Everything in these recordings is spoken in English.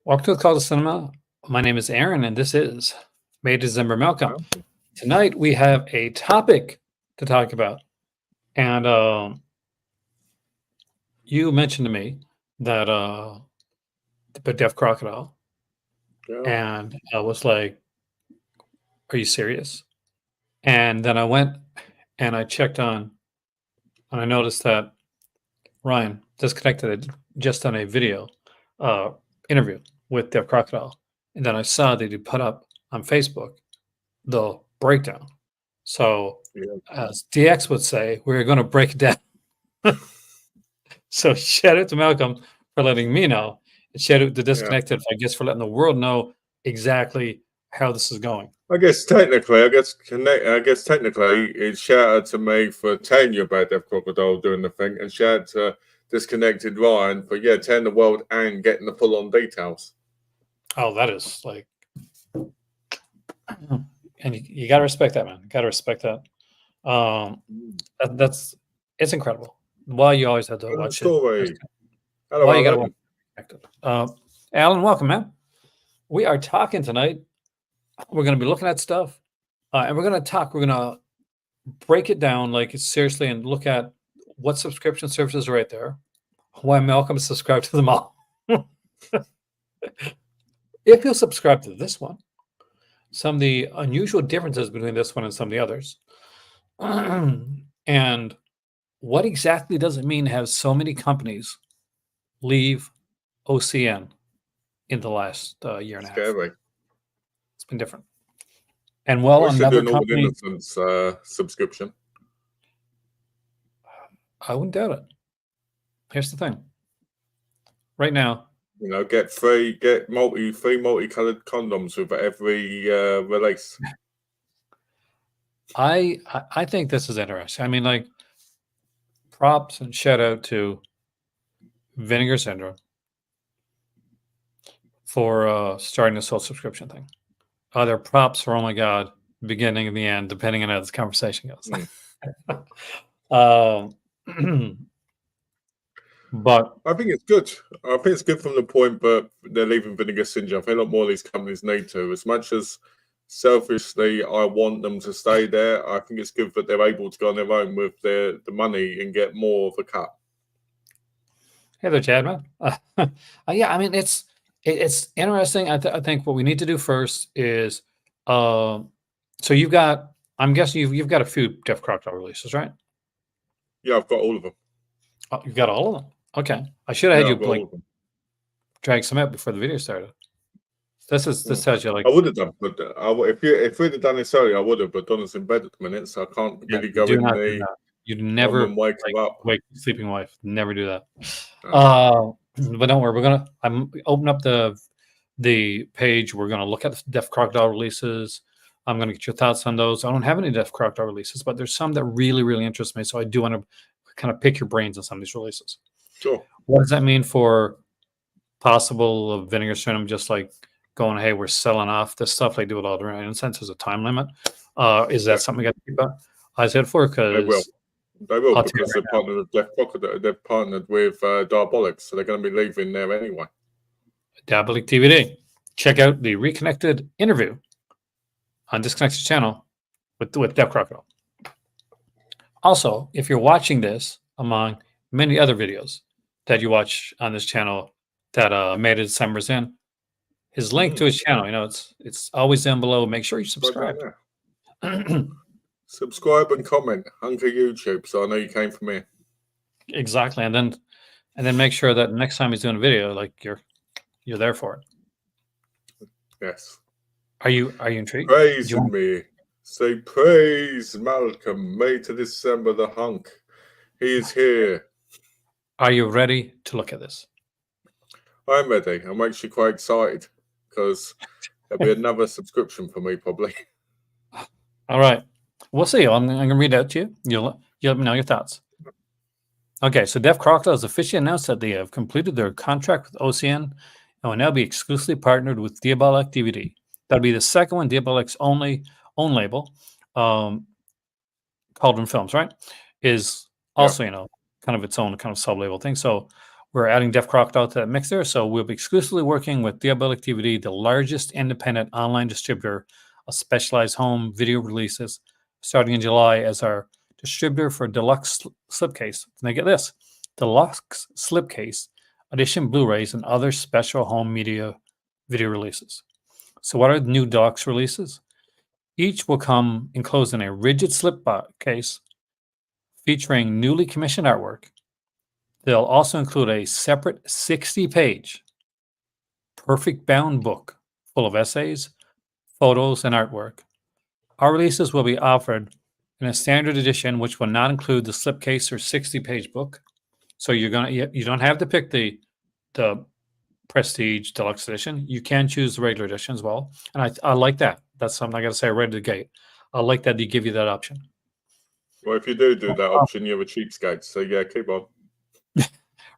Welcome to the Call to Cinema. My name is Aaron, and this is May December Malcolm. Okay. Tonight we have a topic to talk about, and you mentioned to me that the deaf crocodile, Yeah. and I was like, "Are you serious?" And then I went and I checked on, and I noticed that Ryan Disconnected had just done a video uh, interview with Deaf Crocodile, and then I saw that he put up on Facebook the breakdown. So, Yeah. as DX would say, we're going to break it down. So, shout out to Malcolm for letting me know, and shout out to Yeah. Disconnected, I guess, for letting the world know exactly how this is going. I guess technically, it's shout out to me for telling you about Deaf Crocodile doing the thing, and shout out to Disconnected Ryan for telling the world and getting the full on details. Oh, that is like, and you got to respect that, man. Got to respect that. That's it's incredible. Why you always have to And the watch it. story. Hello, Why you got to Alan. watch it. Alan, welcome, man. We are talking tonight. We're going to be looking at stuff, and we're going to talk. We're going to break it down like seriously and look at what subscription services are right there. Why Malcolm is subscribed to them all. If you'll subscribe to this one, some of the unusual differences between this one and some of the others, and what exactly does it mean to have so many companies leave OCN in the last year and a half? Scary. It's been different. And well, I should another do an All company, Innocence subscription. I wouldn't doubt it. Here's the thing. Right now, Get free multicolored condoms with every release. I think this is interesting. I mean, like, props and shout out to Vinegar Syndrome for starting this whole subscription thing. Their props for, oh my God, beginning and the end, depending on how this conversation goes. But I think it's good. I think it's good from the point, but they're leaving Vinegar Syndrome. I think a lot more of these companies need to. As much as selfishly I want them to stay there, I think it's good that they're able to go on their own with the money and get more of a cut. hey there, Chad, man. Yeah, I mean, it's interesting. I think what we need to do first is, so you've got, I'm guessing you've got a few Deaf Crocodile releases, right? Yeah, I've got all of them. Oh, you've got all of them. Okay, I should have had I've you got like all of them. drag some out before the video started. This tells you like I would have done, but if we'd have done this earlier, I would have. But Donna's in bed at the minute, so I can't really go do in not do the that. You'd room never and wake her up. wake your sleeping wife. Never do that. No. But don't worry. I'm open up the page. We're gonna look at the Deaf Crocodile releases. I'm gonna get your thoughts on those. I don't have any Deaf Crocodile releases, but there's some that really, really interest me. So I do want to kind of pick your brains on some of these releases. Sure. What does that mean for possible Vinegar Syndrome? Just like going, hey, we're selling off this stuff. They do it all the right. In a sense, there's a time limit. Is that something we got to keep eyes out for? They will. Because They will I'll tell you because right they're partnered with Deaf Crocodile. They're partnered with Diabolics, so they're going to be leaving there anyway. Diabolic DVD. Check out the Reconnected interview on Disconnected channel with Deaf Crocodile. Also, if you're watching this among many other videos that you watch on this channel that May December's in, his link to his channel, it's always down below. Make sure you subscribe. Subscribe and comment. Hunker YouTube, so I know you came from here. Exactly, and then make sure that next time he's doing a video, like you're there for it. Yes. Are you intrigued? Praising me. Say praise Malcolm. May to December the hunk. He is here. Are you ready to look at this? I'm ready. I'm actually quite excited because there'll be another subscription for me probably. All right. We'll see. I'm going to read out to you. You'll let me know your thoughts. Okay, so Deaf Crocodile has officially announced that they have completed their contract with OCN and will now be exclusively partnered with Diabolic DVD. That'll be the second one, Diabolic's own label, Cauldron Films, right? Is also, kind of its own kind of sub-label thing. So We're adding Def Crocodile to that mix there, so we'll be exclusively working with Diabolic DVD, the largest independent online distributor of specialized home video releases, starting in July as our distributor for deluxe slipcase. Now get this, deluxe slipcase, edition Blu-rays, and other special home media video releases. So what are the new deluxe releases? Each will come enclosed in a rigid slip case featuring newly commissioned artwork. They'll also include a separate 60-page perfect bound book full of essays, photos, and artwork. Our releases will be offered in a standard edition, which will not include the slipcase or 60-page book. So you don't have to pick the Prestige Deluxe Edition. You can choose the regular edition as well, and I like that. That's something I got to say right at the gate. I like that they give you that option. Well, if you do that option, you're a cheapskate. So yeah, keep on.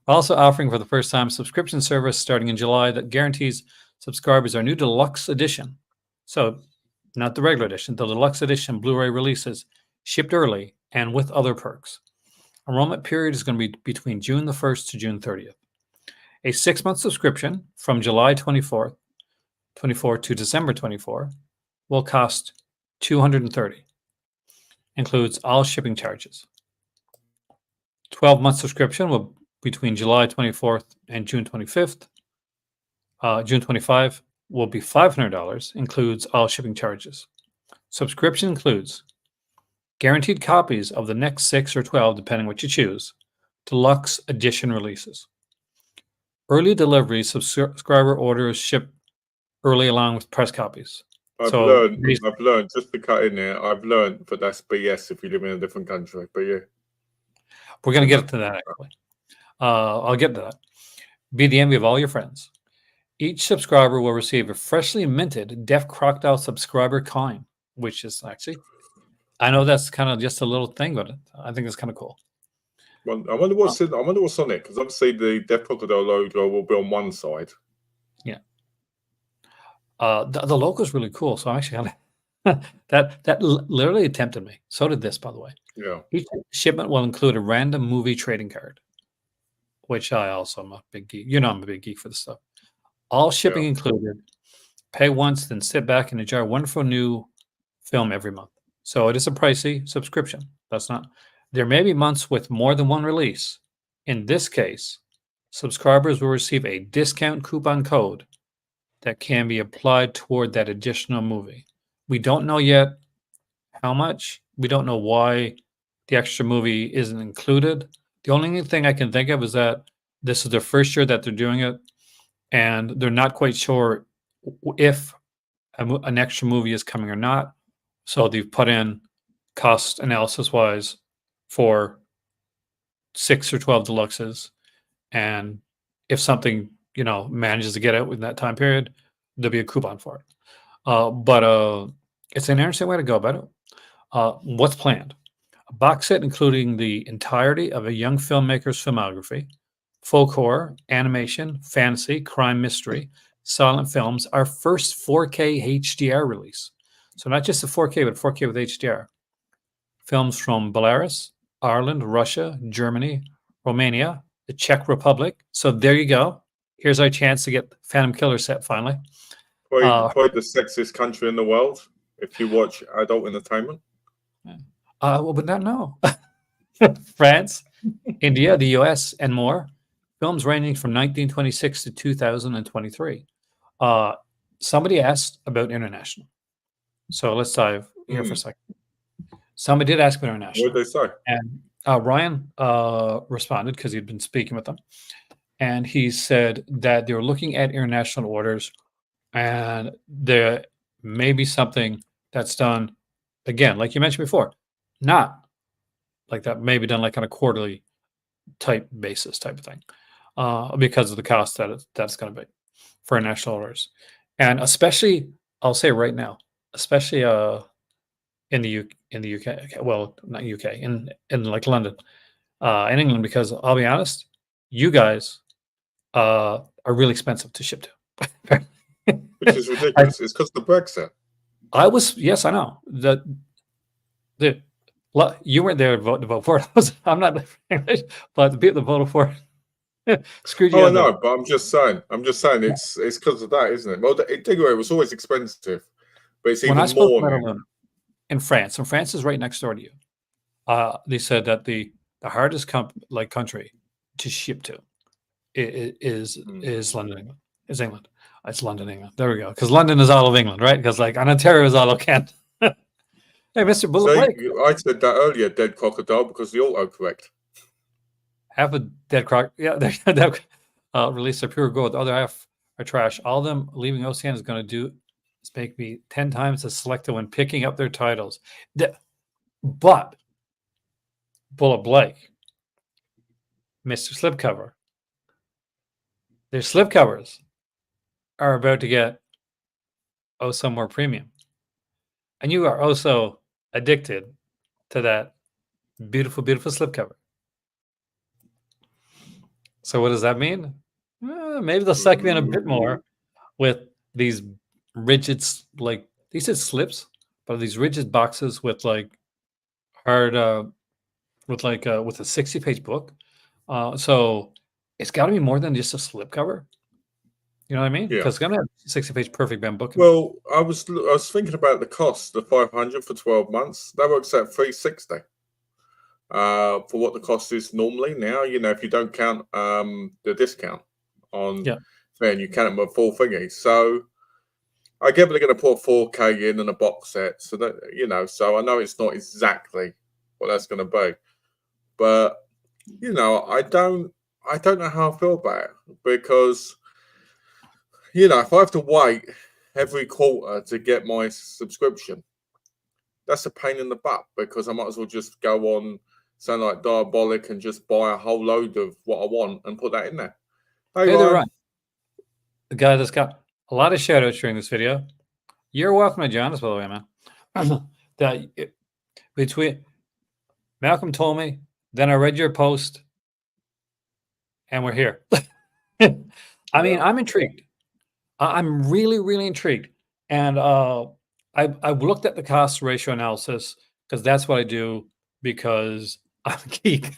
Also offering for the first time a subscription service starting in July that guarantees subscribers our new deluxe edition. So not the regular edition, the deluxe edition Blu-ray releases shipped early and with other perks. Enrollment period is going to be between June the 1st to June 30th. A 6-month subscription from July 24 to December 24 will cost $230. Includes all shipping charges. 12-month subscription will between July 24th and June 25th. June 25 will be $500, includes all shipping charges. Subscription includes guaranteed copies of the next 6 or 12, depending what you choose, deluxe edition releases. Early delivery subscriber orders ship early along with press copies. I've learned, just to cut in there, I've learned that that's BS if you live in a different country. But yeah. We're going to get to that, actually. I'll get to that. Be the envy of all your friends. Each subscriber will receive a freshly minted Def Crocodile subscriber coin, which is actually, I know that's kind of just a little thing, but I think it's kind of cool. Well, I wonder what's on it, because obviously the Def Crocodile logo will be on one side. Yeah. The logo is really cool, so I'm actually kind of that literally tempted me. So did this, by the way. Yeah. Each shipment will include a random movie trading card, which I also am a big geek. You know, I'm a big geek for this stuff. All shipping included. Pay once, then sit back and enjoy a wonderful new film every month. So it is a pricey subscription. There may be months with more than one release. In this case, subscribers will receive a discount coupon code that can be applied toward that additional movie. We don't know yet how much. We don't know why the extra movie isn't included. The only thing I can think of is that this is their first year that they're doing it, and they're not quite sure if an extra movie is coming or not. So they've put in cost analysis wise for 6 or 12 deluxes, and if something manages to get out within that time period, there'll be a coupon for it. But it's an interesting way to go about it. What's planned? A box set including the entirety of a young filmmaker's filmography, folk horror, animation, fantasy, crime, mystery, silent films, our first 4K HDR release. So not just a 4K, but 4K with HDR. Films from Belarus, Ireland, Russia, Germany, Romania, the Czech Republic. So there you go. Here's our chance to get Phantom Killer set finally. Probably the sexiest country in the world if you watch adult entertainment. Would not know. France, India, the US, and more. Films ranging from 1926 to 2023. Somebody asked about international. So let's dive here for a second. Somebody did ask about international. What did they say? And Ryan responded because he'd been speaking with them. And he said that they were looking at international orders, and there may be something that's done, again, like you mentioned before, not like that, maybe done like on a quarterly type basis type of thing, because of the cost that's going to be for international orders. And especially, I'll say right now, especially in the UK, well, not UK, in like London, in England, because I'll be honest, you guys are really expensive to ship to. Which is ridiculous. It's because of the Brexit. Yes, I know. You weren't there to vote for it. I'm not English, but the people that voted for it, Screwed you Oh, I out there. know, but I'm just saying. It's because of that, isn't it? Well, Digaway was always expensive, but it's When I even spoke more to now. them in France, and France is right next door to you, they said that the hardest country to ship to is London, England. Is England. It's London, England. There we go. Because London is all of England, right? Because and Ontario is all of Kent. Hey, Mr. Bullet See, Blake. I said that earlier, dead crocodile, because the autocorrect. Half a dead croc. Yeah, they release their pure gold. The other half are trash. All of them leaving OCN is going to do is make me 10 times as selective when picking up their titles. But Bullet Blake, Mr. Slipcover, their slipcovers are about to get some more premium. And you are also addicted to that beautiful, beautiful slipcover. So what does that mean? Maybe they'll suck me in a bit more with these rigid, like these are slips, but these rigid boxes with like hard, with a 60-page book. So it's got to be more than just a slipcover. You know what I mean? Yeah. Because it's gonna have 60-page perfect band book. Well, I was thinking about the cost, the 500 for 12 months. That works out 360. For what the cost is normally now, if you don't count the discount on, then you count them a full thingy. So I get they're going to put 4K in and a box set, so that so I know it's not exactly what that's going to be, but I don't know how I feel about it, because if I have to wait every quarter to get my subscription, that's a pain in the butt, because I might as well just go on something like Diabolic and just buy a whole load of what I want and put that in there. Hey, they're right. The guy that's got a lot of shout outs during this video. You're welcome to join us, by the way, man. Between Malcolm told me, then I read your post, and we're here. I mean, I'm intrigued. I'm really, really intrigued. And I've looked at the cost ratio analysis, because that's what I do, because I'm a geek.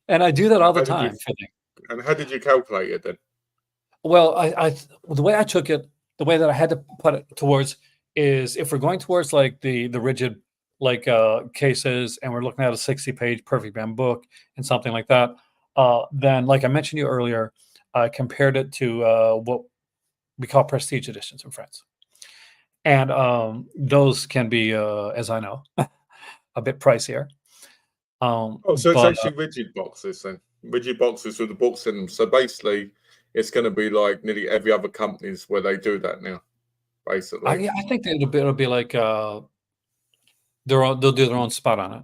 And I do that all the time. And how did you calculate it then? Well, the way I took it, the way that I had to put it towards is, if we're going towards like the rigid cases, and we're looking at a 60-page perfect band book and something like that, then, like I mentioned to you earlier, I compared it to what we call prestige editions in France. And those can be, as I know, a bit pricier. So it's actually rigid boxes then. Rigid boxes with the books in them. So basically, it's going to be like nearly every other company's where they do that now, basically. I think it'll be like they'll do their own spot on it.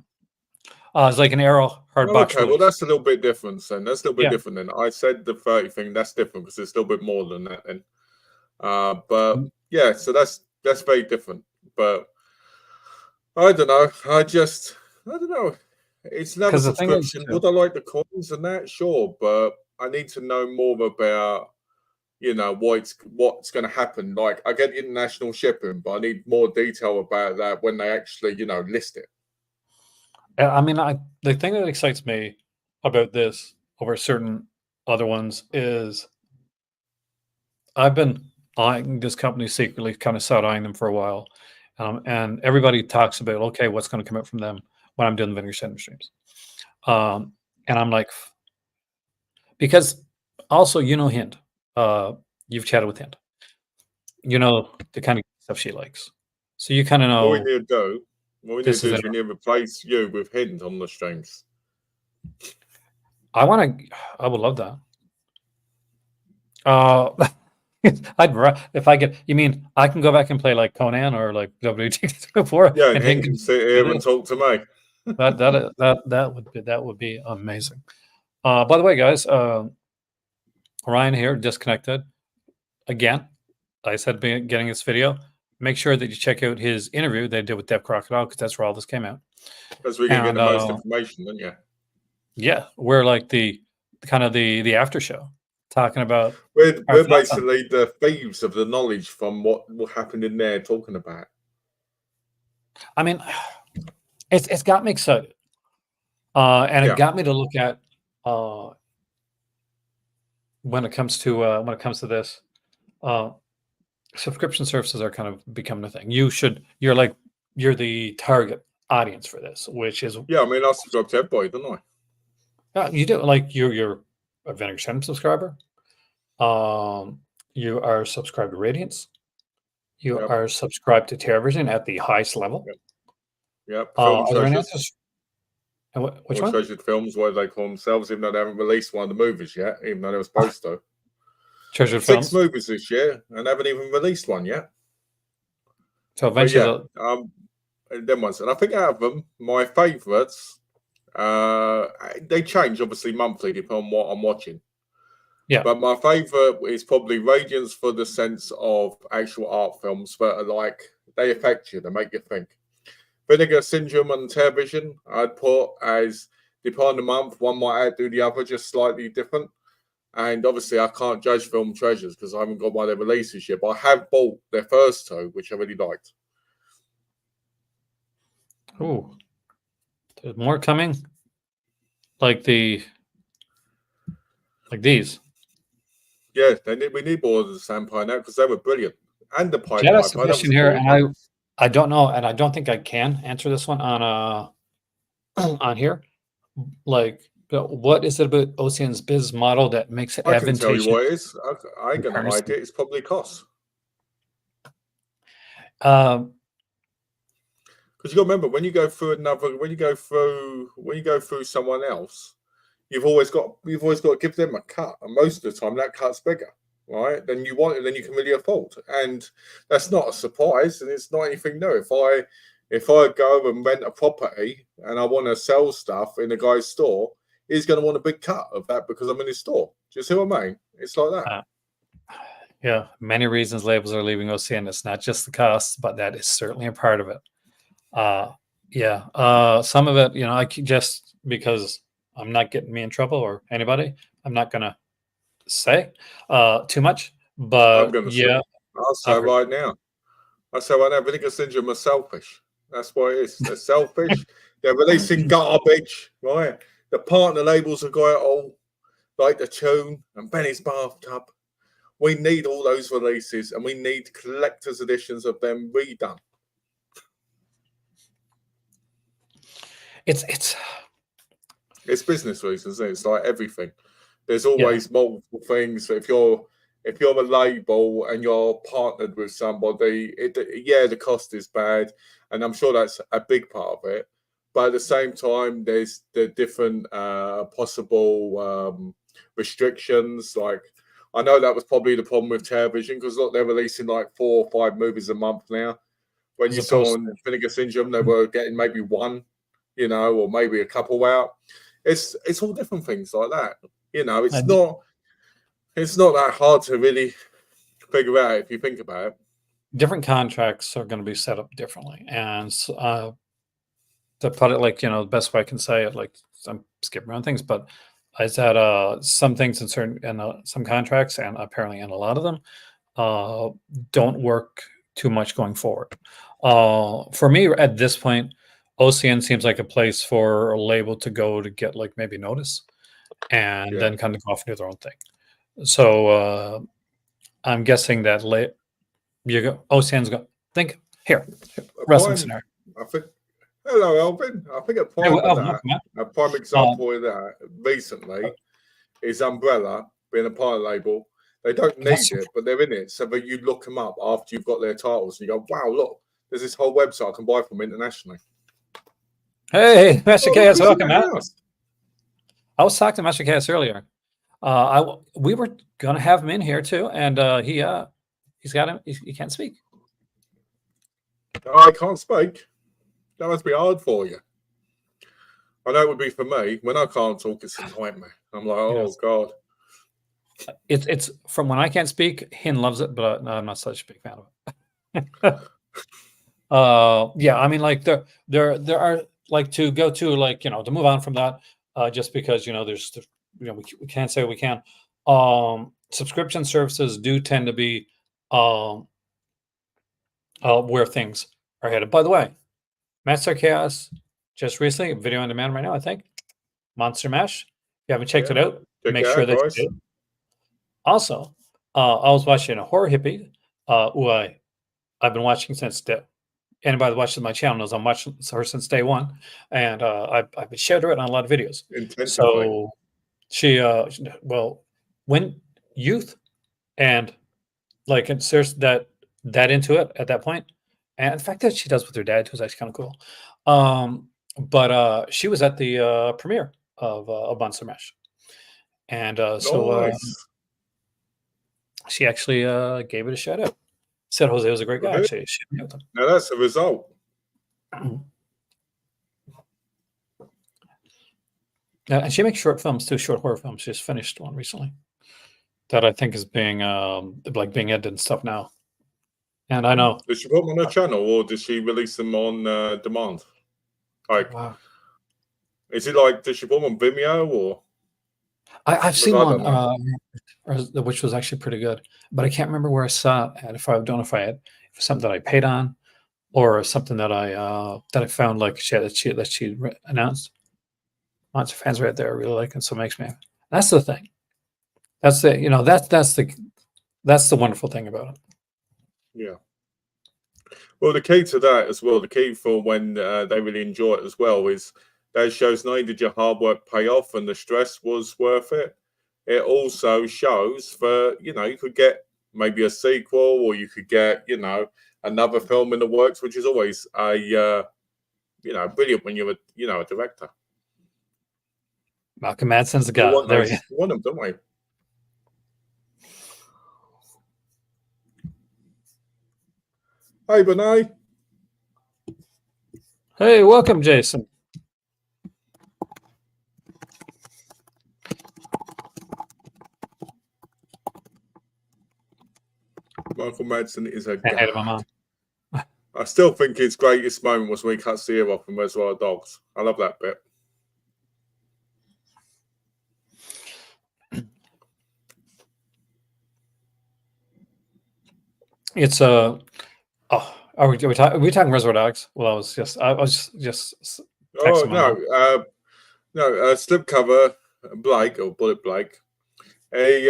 It's like an Arrow hard box. Okay, well, that's a little bit different then. That's a little bit different then. I said the 30 thing, that's different, because it's a little bit more than that then. But yeah, so that's very different. But I don't know. I don't know. It's another subscription. Would I like the coins and that? Sure, but I need to know more about what's going to happen. Like, I get international shipping, but I need more detail about that when they actually list it. I mean, the thing that excites me about this over certain other ones is I've been eyeing this company secretly, kind of side-eyeing them for a while, and everybody talks about, okay, what's going to come out from them when I'm doing the Vinegar Syndrome streams, and I'm like, because also Hint, you've chatted with Hint, the kind of stuff she likes, so you kind of know. What we need to do, we need to replace you with Hint on the streams. I would love that. If I get, you mean I can go back and play like Conan or like WT before? Yeah, and Hint can sit here and talk to me. That would be amazing. By the way, guys, Ryan here, disconnected again. I said getting this video. Make sure that you check out his interview they did with Dev Crocodile, because that's where all this came out. Because we can get the most information, don't you? Yeah, we're like the kind of the after show, talking about. We're basically the thieves of the knowledge from what happened in there, talking about. I mean, it's got me excited. And it Yeah, got me to look at when it comes to this. Uh, Subscription services are kind of becoming a thing. You're the target audience for this, which is yeah. I mean, I subscribe to everybody, don't I? you do like you're a Vinegar Syndrome subscriber. Um, you are subscribed to Radiance. You Yep, are subscribed to TerraVision at the highest level. yep, yep. Film Are there any treasures others? And which or one? treasured films, whatever they call themselves, even though they haven't released one of the movies yet, even though they were supposed to. Treasured 6 Films. movies this year and haven't even released one yet. So But eventually, yeah, and then ones, and I think out of them, my favourites, they change obviously monthly depending on what I'm watching. yeah. But my favourite is probably Radiance for the sense of actual art films that are like they affect you, they make you think. Vinegar Syndrome on television, I'd put as depending on the month, one might outdo the other, just slightly different. And obviously, I can't judge Film Treasures because I haven't got one of their releases yet. But I have bought their first two, which I really liked. Ooh, there's more coming. Like the like these. Yeah, we need more of the Sampire now because they were brilliant. And the Pied Jet has a Piper, that was question a here, brilliant and one. I don't know, and I don't think I can answer this one on on here. Like, what is it about Ocean's business model that makes it I can tell you advantageous what it is. I ain't in going to hide harnessing? it. It's probably cost. Um, Because you got to remember when you go through someone else, you've always got to give them a cut, and most of the time that cut's bigger, right? Than you want, and then you can really afford. And that's not a surprise, and it's not anything new. If I go and rent a property and I want to sell stuff in a guy's store, he's going to want a big cut of that because I'm in his store. Do you see what I mean? It's like that. uh, yeah, many reasons labels are leaving OCN. It's not just the cost, but that is certainly a part of it. Uh, yeah, some of it, just because I'm not getting me in trouble or anybody, I'm not gonna say too much. I'm But going to say, yeah, I'll say I've heard. right now. I say right now, Vinegar Syndrome are selfish. That's what it is. They're selfish. They're releasing garbage, right? The partner labels have got it all, like the tune and Benny's bathtub. We need all those releases, and we need collector's editions of them redone. It's It's business reasons. It's like everything. There's yeah. always multiple things. If you're a label and you're partnered with somebody, yeah, the cost is bad, and I'm sure that's a big part of it. But at the same time, there's the different possible restrictions. Like I know that was probably the problem with television because look, they're releasing like 4 or 5 movies a month now. When As you saw opposed on Vinegar Syndrome, they were getting maybe one, or maybe a couple out. It's all different things like that. to It's not that hard to really figure out if you think about it. different contracts are going to be set up differently, and to put it like the best way I can say it, like I'm skipping around things, but is that some things in certain and some contracts, and apparently in a lot of them, uh, don't work too much going forward. For me, at this point, OCN seems like a place for a label to go to get like maybe notice, and Yeah. then kind of go off and do their own thing. So I'm guessing that you go OCN's go think here A wrestling prime, scenario. I think. Hello, Alvin. I think Hey, welcome, man. a prime Uh, example of that recently is Umbrella being a pirate label. They don't that's need it, but they're in it. So that you look them up after you've got their titles and you go, wow, look, there's this whole website I can buy from internationally. hey, Master Oh, look Chaos, who's in welcome, the man. house. I was talking to Master Chaos earlier. We were gonna have him in here too, and he's got him. He can't speak. Oh, I can't speak. That must be hard for you. I know it would be for me. When I can't talk, it's a nightmare. I'm like, You know, oh, God. it's from when I can't speak. Hin loves it, but no, I'm not such a big fan of it. Yeah, I mean, like there are like to go to like to move on from that. Just because we can't say we can. Subscription services do tend to be um where things are headed. By the way, Master Chaos just recently video on demand right now, I think. Monster Mash. If you haven't checked it Yeah. out, Check make it sure out, that guys. you do. Also, I was watching a horror hippie, who I've been watching since anybody that watches my channel knows I'm watching her since day one, and I've been shared it on a lot of videos. Intensively. So well, when youth and like and serious that into it at that point, and the fact that she does with her dad too is actually kind of cool. But she was at the premiere of Monster Mash, and Nice. she actually gave it a shout out. Said Jose was a great guy. Okay. Actually, she met with him. Now that's the result. And she makes short films too, short horror films. She just finished one recently that I think is being like being edited and stuff now. And I know. Did she put them on her channel, or did she release them on demand? Like, Wow. is it like, did she put them on Vimeo, or? I've seen I one, don't know. which was actually pretty good, but I can't remember where I saw it. And if I don't know if I had if it was something that I paid on, or something that I found like that she announced. Lots of fans right there really like it, so it makes me. That's the thing. That's the that's the wonderful thing about it. Yeah. Well, the key to that as well, the key for when they really enjoy it as well, is that shows not only did your hard work pay off and the stress was worth it, it also shows for, you could get maybe a sequel, or you could get, another film in the works, which is always brilliant when you're a director. Malcolm Madsen's the guy. There he is. We want them, don't we? Hey, Benay. Hey, welcome, Jason. Michael Madsen is a Ahead of my mom. I still think his greatest moment was when he cuts the ear off in Reservoir Dogs. I love that bit. It's are we talking Reservoir Dogs? Well, I was just Oh no, Slipcover Blake, or Bullet Blake. He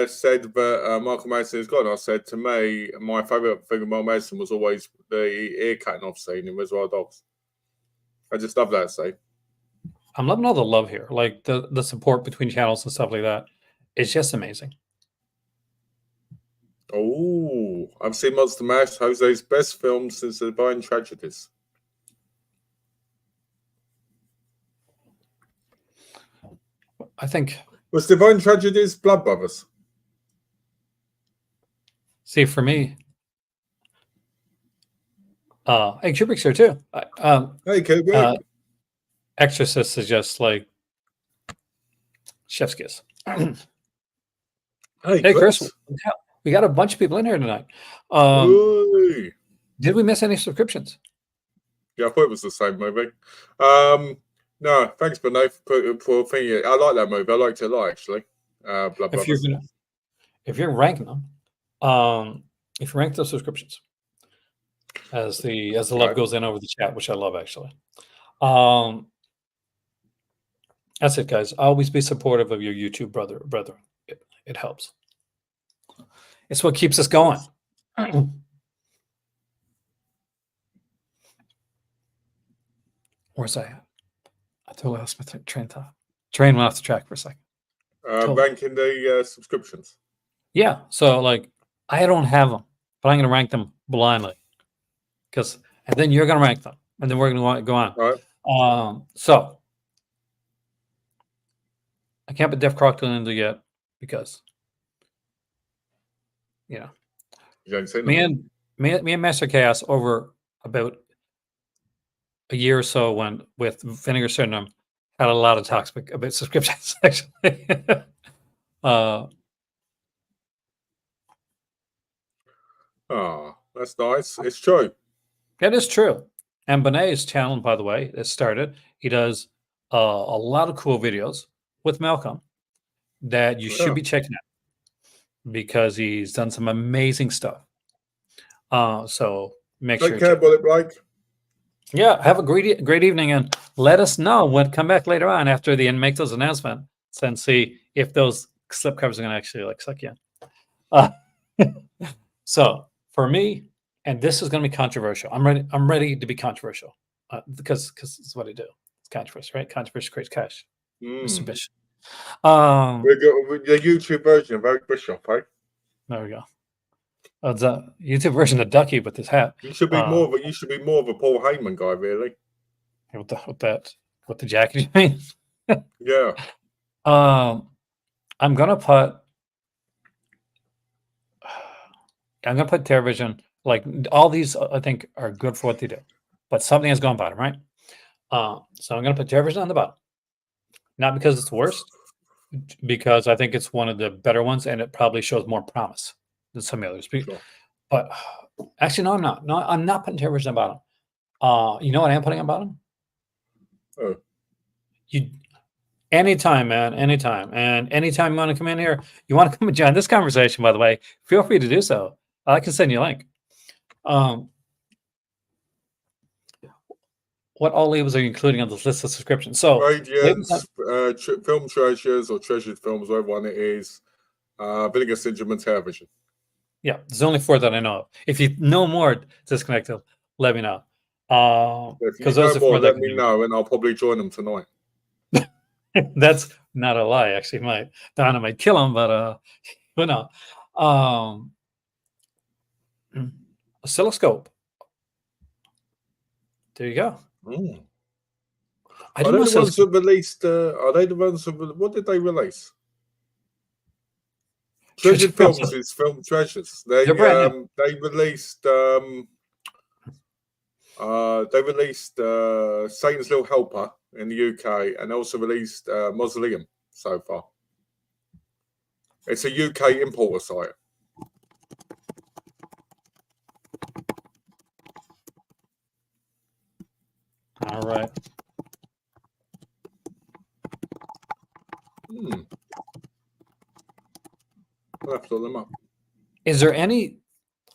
said that Michael Madsen is gone. I said, to me, my favourite thing of Michael Madsen was always the ear cutting off scene in Reservoir Dogs. I just love that scene. I'm loving all the love here, like the support between channels and stuff like that. It's just amazing. Oh, I've seen Monster Mash, Jose's best film since The Divine Tragedies. I think. Was Divine Tragedies Blood Brothers? See, for me, hey, Kubrick's here too. Hey, Kubrick. Exorcist is just like chef's kiss. Hey, Chris, we got a bunch of people in here tonight. Did we miss any subscriptions? Yeah, I thought it was the same movie. No, thanks, Benay, for thinking. I like that movie. I liked it a lot, actually. Blood Brothers. If you're ranking them, if you rank those subscriptions as the love goes in over the chat, which I love actually. That's it, guys. Always be supportive of your YouTube brethren. It helps. It's what keeps us going. Where's I at? I totally lost my train of thought. Train went off the track for a second. Ranking the subscriptions. Yeah. So like I don't have them, but I'm going to rank them blindly. And then you're going to rank them. And then we're going to go on. All right. So I can't put Def Crocodile into yet because you don't say me and Master Chaos over about a year or so when with Vinegar Syndrome had a lot of talks about subscriptions actually. Oh, that's nice. It's true. That is true. And Benay's channel, by the way, has started. He does a lot of cool videos with Malcolm that you should be checking out because he's done some amazing stuff. So make sure. Take care, Bullet Blake. Yeah, have a great evening, and let us know when come back later on after the and make those announcements and see if those slip covers are going to actually like suck you in. Uh, so for me, and this is going to be controversial. I'm ready. I'm ready to be controversial because it's what I do. It's controversy, right? Controversy creates cash, Mr. Bishop. We got the YouTube version of Eric Bischoff, eh? There we go. It's a YouTube version of Ducky with his hat. You should be more of a Paul Heyman guy, really. With the jacket, you mean? Yeah. I'm gonna put TerraVision. Like all these, I think are good for what they do, but something has gone bottom, right? So I'm gonna put TerraVision on the bottom, not because it's worst, because I think it's one of the better ones, and it probably shows more promise than some of the others. Sure. But actually, no, I'm not. No, I'm not putting TerraVision on bottom. You know what I'm putting on bottom? Oh. You anytime, man, anytime. And anytime you want to come in here, you want to come and join this conversation, by the way, feel free to do so. I can send you a link. What all labels are you including on this list of subscriptions? So Radiance, Film Treasures or Treasured Films, whatever one it is, Vinegar Syndrome and TerraVision. Yeah, there's only 4 that I know of. If you know more Disconnected, let me know. If you know more, let me know, and I'll probably join them tonight. That's not a lie. Actually, Donna might kill him, but no. Oscilloscope. There you go. Mm. Are they the ones that released? Are they the ones that? What did they release? Treasured Films is Film Treasures. They released. They released Satan's Little Helper in the UK, and also released Mausoleum so far. It's a UK importer site. All right. I'll have to look them up. Is there any?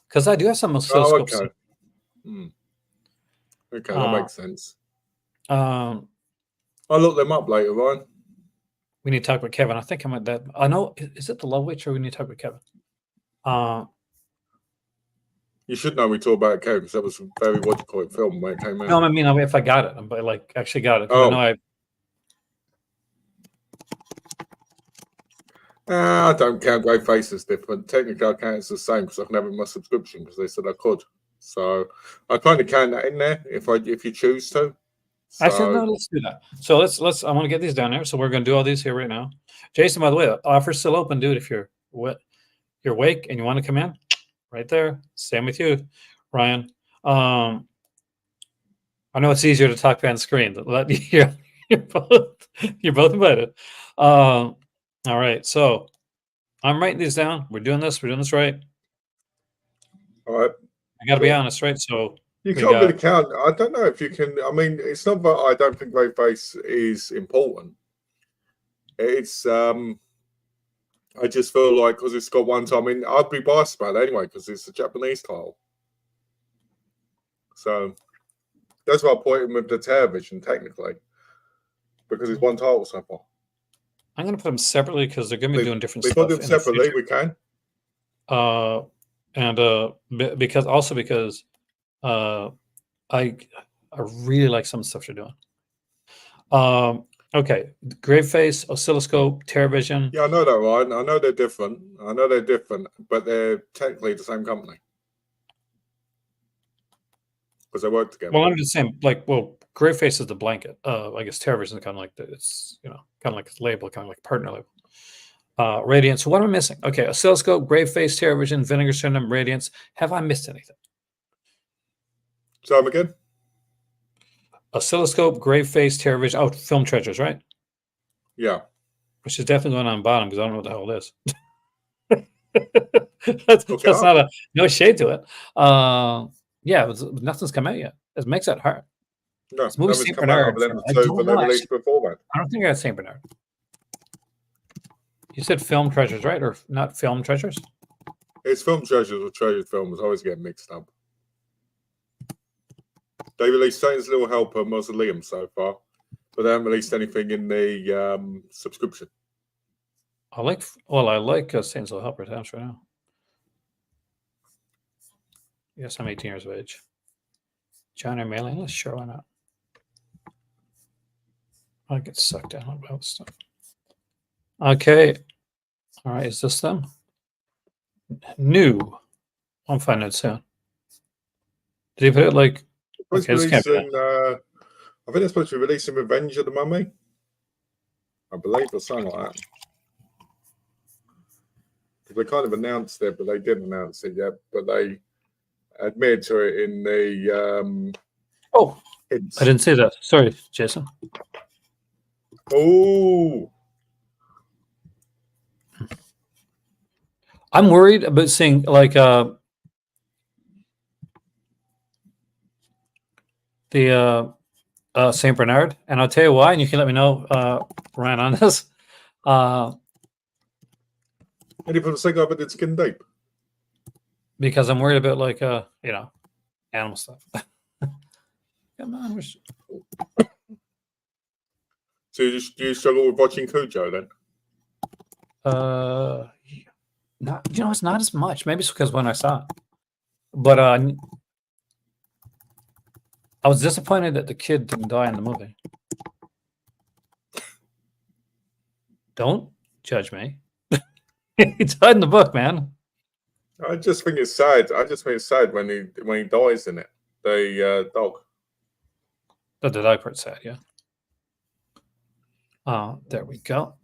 Because I do have some oscilloscopes. Oh, okay. Okay, that makes sense. I'll look them up later, Ryan. We need to talk with Kevin. I think I'm at that. I know. Is it the Love Witch, or we need to talk with Kevin? You should know we talk about Kevin because that was a very film when it came out. No, I mean if I got it, but like actually got it. Oh. I know I don't count Grey Face as different. Technically, I count it as the same because I can have it in my subscription because they said I could. So I kind of count that in there if you choose to. So, actually, no, let's do that. So let's. I want to get these down there. So we're going to do all these here right now. Jason, by the way, the offer's still open, dude. If you're awake and you want to come in, right there. Same with you, Ryan. I know it's easier to talk on screen. You're both invited. All right, so I'm writing these down. We're doing this right. All right. I got to be honest, right? So you can't really count. I don't know if you can. I mean, it's not that I don't think Grey Face is important. It's I just feel like because it's got one time. I mean, I'd be biased about it anyway because it's a Japanese title. So that's why I point him with the TerraVision technically because it's one title so far. I'm going to put them separately because they're going to be doing different stuff. We put them separately. We can. Because I really like some of the stuff you're doing. Okay, Grey Face, Oscilloscope, TerraVision. Yeah, I know that, Ryan. I know they're different. But they're technically the same company because they work together. Well, I'm just saying, Grey Face is the blanket. I guess TerraVision is kind of like it's kind of like a label, kind of like a partner label. Radiance. So what am I missing? Okay, Oscilloscope, Grey Face, TerraVision, Vinegar Syndrome, Radiance. Have I missed anything? Say them again. Oscilloscope, Grey Face, TerraVision. Oh, Film Treasures, right? Yeah. Which is definitely going on bottom because I don't know what the hell it is. that's not no shade to it. Yeah, nothing's come out yet. It makes that hard. No, it's movie St. Bernard. I don't think I got St. Bernard. You said Film Treasures, right? Or not Film Treasures? It's Film Treasures or Treasured Films. I always get mixed up. They released Satan's Little Helper Mausoleum so far, but they haven't released anything in the subscription. I like Saints Little Helper Towns right now. Yes, I'm 18 years of age. China mailing list, sure, why not? I get sucked down by all this stuff. Okay. All right, is this them? New. I'm finding it soon. Did he put it like? Okay, this can't be that. I think they're supposed to be releasing Revenge of the Mummy. I believe, or something like that. They kind of announced it, but they didn't announce it yet. But they admitted to it in the. Oh, I didn't see that. Sorry, Jason. Oh. I'm worried about seeing like the Saint Bernard, and I'll tell you why, and you can let me know, Ryan, on this. Any from the same guy, but it's skin deep. Because I'm worried about like animal stuff. Come on. So do you struggle with watching Cujo then? Not, it's not as much. Maybe it's because when I saw it, but I was disappointed that the kid didn't die in the movie. Don't judge me. He died in the book, man. I just think it's sad. I just think it's sad when he dies in it. The dog. The dog part's sad, yeah. There we go.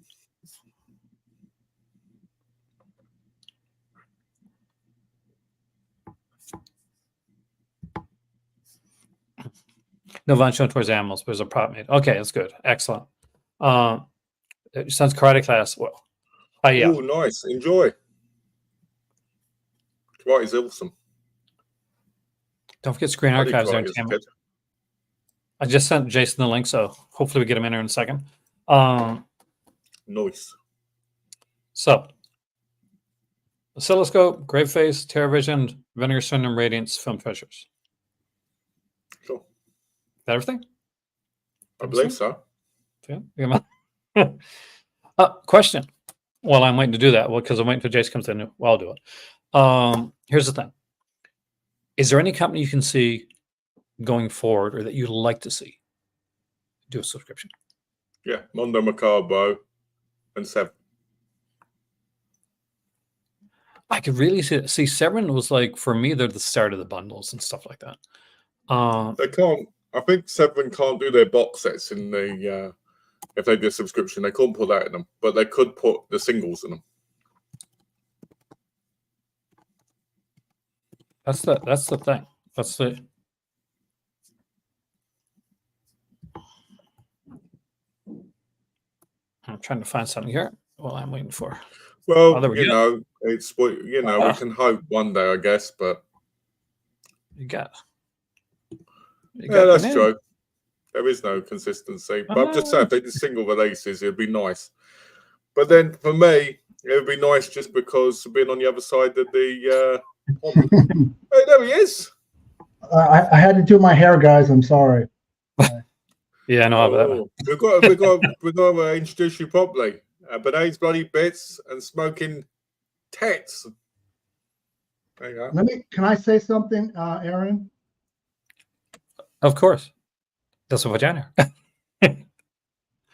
No violence shown towards animals, but there's a prop made. Okay, that's good. Excellent. Your son's karate class. Well, yeah. Oh, nice. Enjoy. Karate is awesome. Don't forget Screen Archives. I just sent Jason the link, so hopefully we get him in here in a second. Nice. So, Oscilloscope, Graveface, TerraVision, Vinegar Syndrome, Radiance, Film Treasures. Sure. Is that everything? I believe so. Yeah. Question. Well, I'm waiting to do that. Well, because I'm waiting until Jason comes in. Well, I'll do it. Here's the thing. Is there any company you can see going forward or that you'd like to see do a subscription? Yeah, Mondo Macabro and Seven. I could really see Seven was like, for me, they're the start of the bundles and stuff like that. They can't. I think Seven can't do their box sets in the if they do a subscription. They can't put that in them, but they could put the singles in them. That's the thing. That's the. I'm trying to find something here. Well, I'm waiting for. Well, it's what we can hope one day, I guess. But yeah, that's true. There is no consistency. But I'm just saying, if they did single releases, it'd be nice. But then for me, it would be nice just because of being on the other side of the pond. Hey, there he is. I had to do my hair, guys. I'm sorry. Yeah, I know about that. We've got to introduce you properly. Beneath bloody bits and smoking tets. There you go. Can I say something, Aaron? Of course. That's a vagina.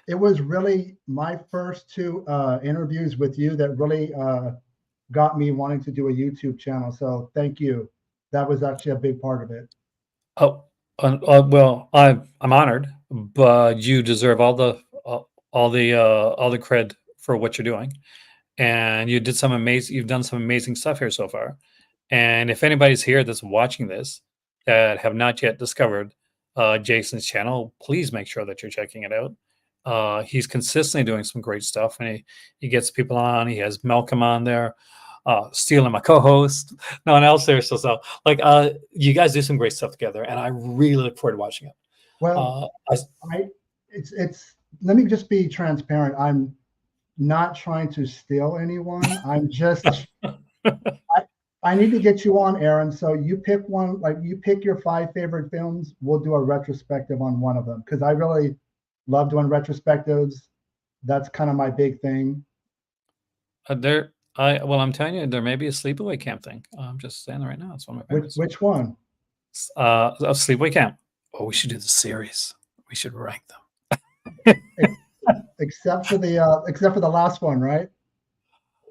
It was really my first two interviews with you that really got me wanting to do a YouTube channel. So thank you. That was actually a big part of it. Oh, well, I'm honored, but you deserve all the cred for what you're doing, and you've done some amazing stuff here so far. And if anybody's here that's watching this that have not yet discovered Jason's channel, please make sure that you're checking it out. He's consistently doing some great stuff, and he gets people on. He has Malcolm on there, stealing my co-host. No one else there. So like you guys do some great stuff together, and I really look forward to watching it. Well, let me just be transparent. I'm not trying to steal anyone. I'm just I need to get you on, Aaron. So you pick one, like you pick your 5 favorite films. We'll do a retrospective on one of them because I really love doing retrospectives. That's kind of my big thing. Well, I'm telling you, there may be a sleepaway camp thing. I'm just saying that right now. It's one of my favorites. Which one? A sleepaway camp. Oh, we should do the series. We should rank them. except for the last one, right?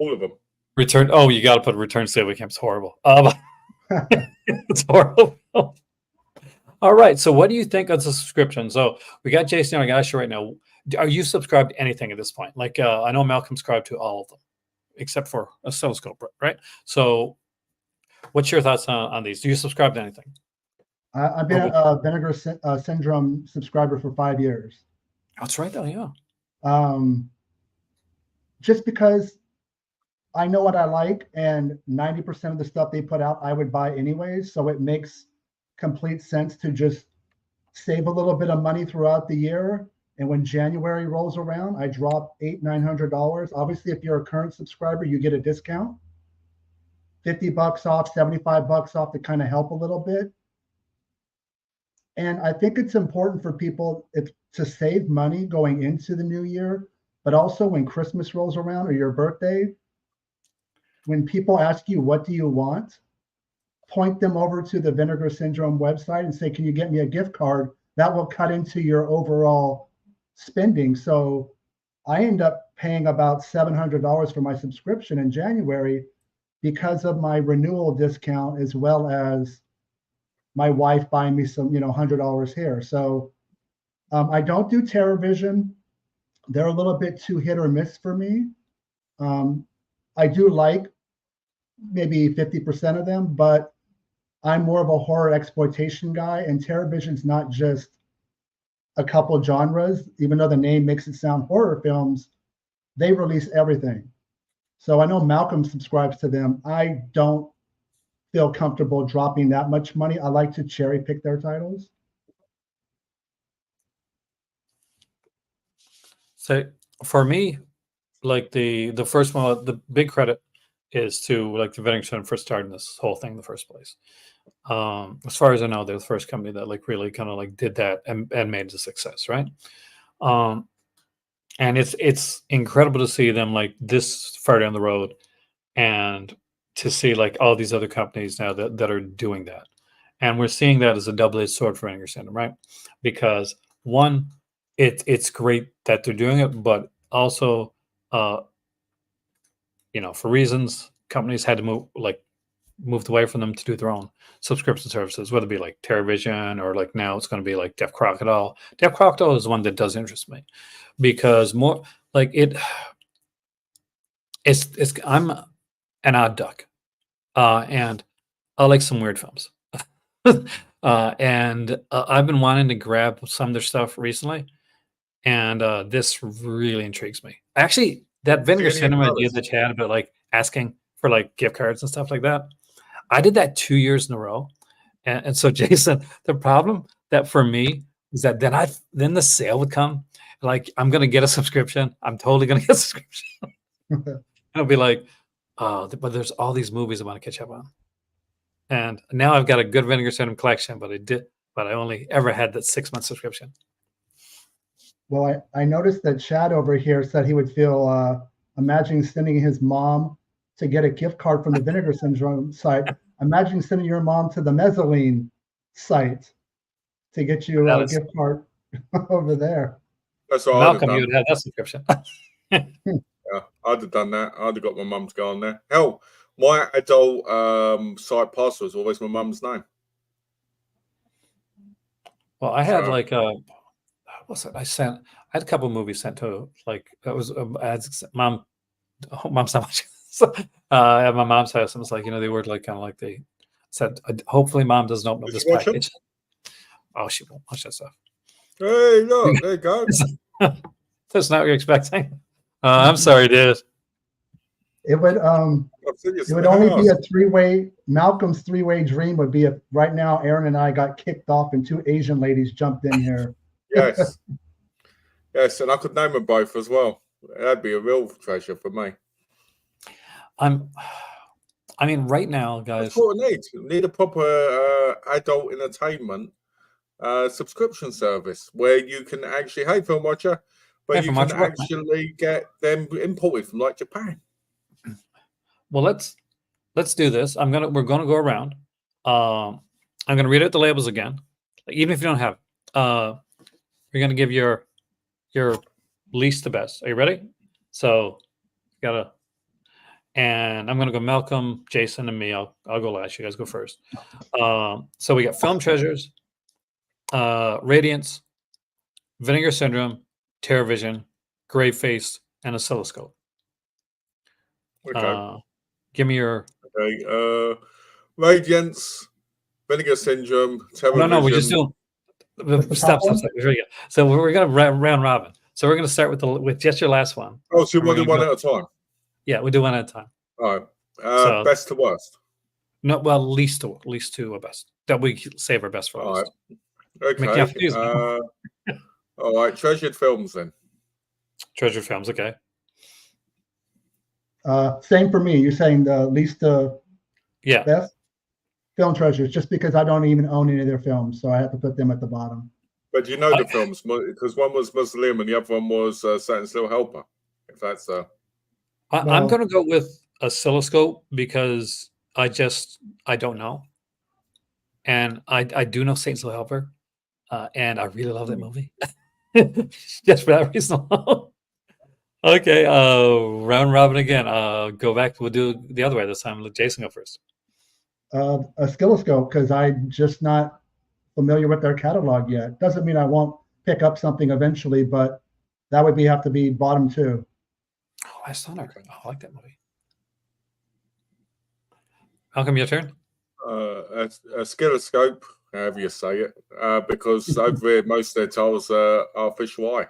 All of them. Return. Oh, you got to put Return Sleepaway Camp. It's horrible. It's horrible. All right. So, what do you think of the subscription? So, we got Jason. I got you right now. Are you subscribed to anything at this point? Like, I know Malcolm subscribed to all of them, except for a Oscilloscope, right? So, what's your thoughts on these? Do you subscribe to anything? I've been a Vinegar Syndrome subscriber for 5 years. That's right, though. Yeah. Just because I know what I like, and 90% of the stuff they put out, I would buy anyways. So it makes complete sense to just save a little bit of money throughout the year. And when January rolls around, I drop $800-900. Obviously, if you're a current subscriber, you get a discount, $50 off, $75 off to kind of help a little bit. And I think it's important for people to save money going into the new year, but also when Christmas rolls around or your birthday, when people ask you, what do you want? Point them over to the Vinegar Syndrome website and say, can you get me a gift card? That will cut into your overall spending. So I end up paying about $700 for my subscription in January because of my renewal discount, as well as my wife buying me some, $100 here. So I don't do TerraVision. They're a little bit too hit or miss for me. I do like maybe 50% of them, but I'm more of a horror exploitation guy, and TerraVision's not just a couple of genres. Even though the name makes it sound horror films, they release everything. So I know Malcolm subscribes to them. I don't feel comfortable dropping that much money. I like to cherry pick their titles. So for me, like the first one, the big credit is to like the Vinegar Syndrome for starting this whole thing in the first place. As far as I know, they're the first company that like really kind of like did that and made it a success, right? And it's incredible to see them like this far down the road, and to see like all these other companies now that are doing that. And we're seeing that as a double-edged sword for Vinegar Syndrome, right? Because one, it's great that they're doing it, but also for reasons, companies had to moved away from them to do their own subscription services, whether it be like TerraVision or like now it's going to be like Deaf Crocodile. Deaf Crocodile is one that does interest me because more like I'm an odd duck, and I like some weird films, and I've been wanting to grab some of their stuff recently, and this really intrigues me. Actually, that Vinegar Syndrome idea that you had about like asking for like gift cards and stuff like that, I did that 2 years in a row, and so Jason, the problem that for me is that then the sale would come, like I'm gonna get a subscription. I'm totally gonna get a subscription. It'll be like, but there's all these movies I want to catch up on, and now I've got a good Vinegar Syndrome collection, but I only ever had that 6-month subscription. Well, I noticed that Chad over here said he would feel imagining sending his mom to get a gift card from the Vinegar Syndrome site. Imagine sending your mom to the Mezzanine site to get you a gift card over there. That's what Malcolm, you would have that subscription. Yeah, I'd have done that. I'd have got my mum to go on there. Hell, my adult site password was always my mum's name. Well, I had like what's it? I had a couple of movies sent to like that was mom. Oh, mom's not watching. So, at my mom's house, and it's like they were like kind of like they said, hopefully mom doesn't open up this package. Oh, she won't watch that stuff. Hey, look, there you go. That's not what you're expecting. I'm sorry, dude. It would only be a three-way. Malcolm's three-way dream would be if right now Aaron and I got kicked off and 2 Asian ladies jumped in here. Yes, yes, and I could name them both as well. That'd be a real treasure for me. I mean, right now, That's guys. what we need. We need a proper adult entertainment subscription service where you can actually, hey, film watcher, but Hey, you from can Watch Work, man. actually get them imported from like Japan. Well, let's do this. We're gonna go around. I'm gonna read out the labels again, even if you don't have. You're gonna give your least to best. Are you ready? So, gotta. And I'm gonna go Malcolm, Jason, and me. I'll go last. You guys go first. So we got Film Treasures, Radiance, Vinegar Syndrome, TerraVision, Gray Face, and Oscilloscope. Okay. Give me your. Okay. Radiance, Vinegar Syndrome, Television. No, we're just doing. Stop. Here we go. So we're gonna round robin. So we're gonna start with just your last one. Oh, so you want to do one at a time? Yeah, we do one at a time. All right. So- Best to worst. No, well, least to a best. That we save our best for All last. right. Make you Okay. have to use them. All right. Treasured films then. Treasure films. Okay. Same for me. You're saying the least Yeah. best? Film Treasures, just because I don't even own any of their films, so I have to put them at the bottom. But you know the films because one was Muslim and the other one was Satan's Little Helper. If that's I'm Well- going to go with Oscilloscope because I don't know, and I do know Satan's Little Helper, and I really love that movie. Just for that reason alone. Okay, round robin again. Go back. We'll do the other way this time. Let Jason go first. Oscilloscope, because I'm just not familiar with their catalog yet. Doesn't mean I won't pick up something eventually, but that would have to be bottom two. Oh, I saw her. Oh, I like that movie. Malcolm, your turn. a Skilloscope, however you say it, because over here most of their titles are Artificial Eye.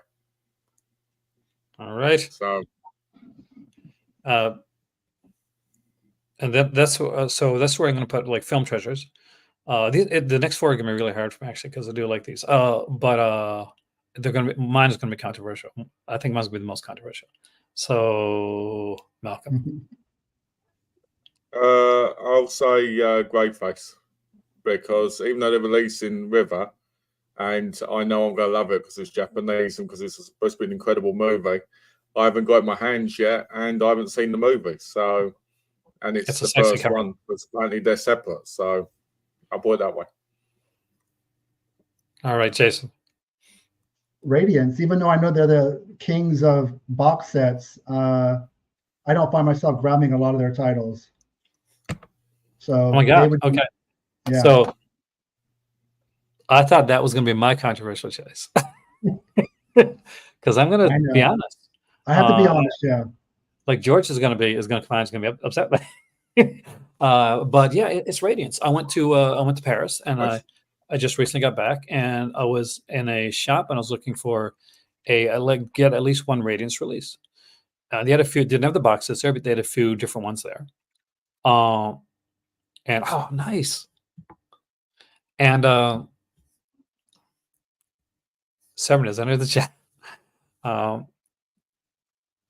All right. So and that's where I'm going to put like Film Treasures. The next four are going to be really hard for me actually because I do like these. But they're going to be mine is going to be controversial. I think mine's going to be the most controversial. So Malcolm. I'll say Grey Face because even though they're releasing River, and I know I'm going to love it because it's Japanese and because it's supposed to be an incredible movie, I haven't got it in my hands yet, and I haven't seen the movie. So, and it's the first cover. one, but apparently they're separate. So, I'll put it that way. All right, Jason. Radiance, even though I know they're the kings of box sets, I don't find myself grabbing a lot of their titles. So, oh my God. Okay. Yeah. So I thought that was going to be my controversial choice because I'm going to be honest. I have to be honest. Yeah. Like George is going to be upset. But yeah, it's Radiance. I went to Paris and Nice. I just recently got back and I was in a shop and I was looking for get at least one Radiance release. They had a few, didn't have the boxes there, but they had a few different ones there. And oh, nice. And Severn is under the chat. And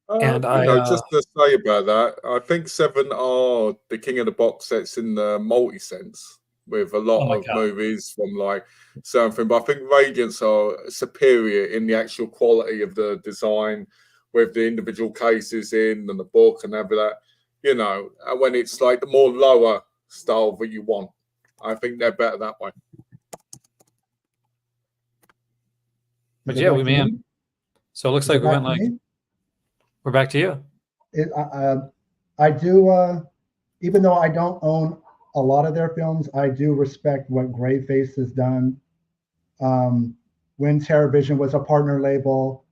just to say about that, I think Seven are the king of the box sets in the multi sense with a lot of movies from like something. But I think Radiance are superior in the actual quality of the design with the individual cases in and the book and everything. You know, and when it's like the more lower style that you want, I think they're better that way. But yeah, so it looks like we went like. We're back to you. I do, even though I don't own a lot of their films, I do respect what Gray Face has done. When TerraVision was a partner label,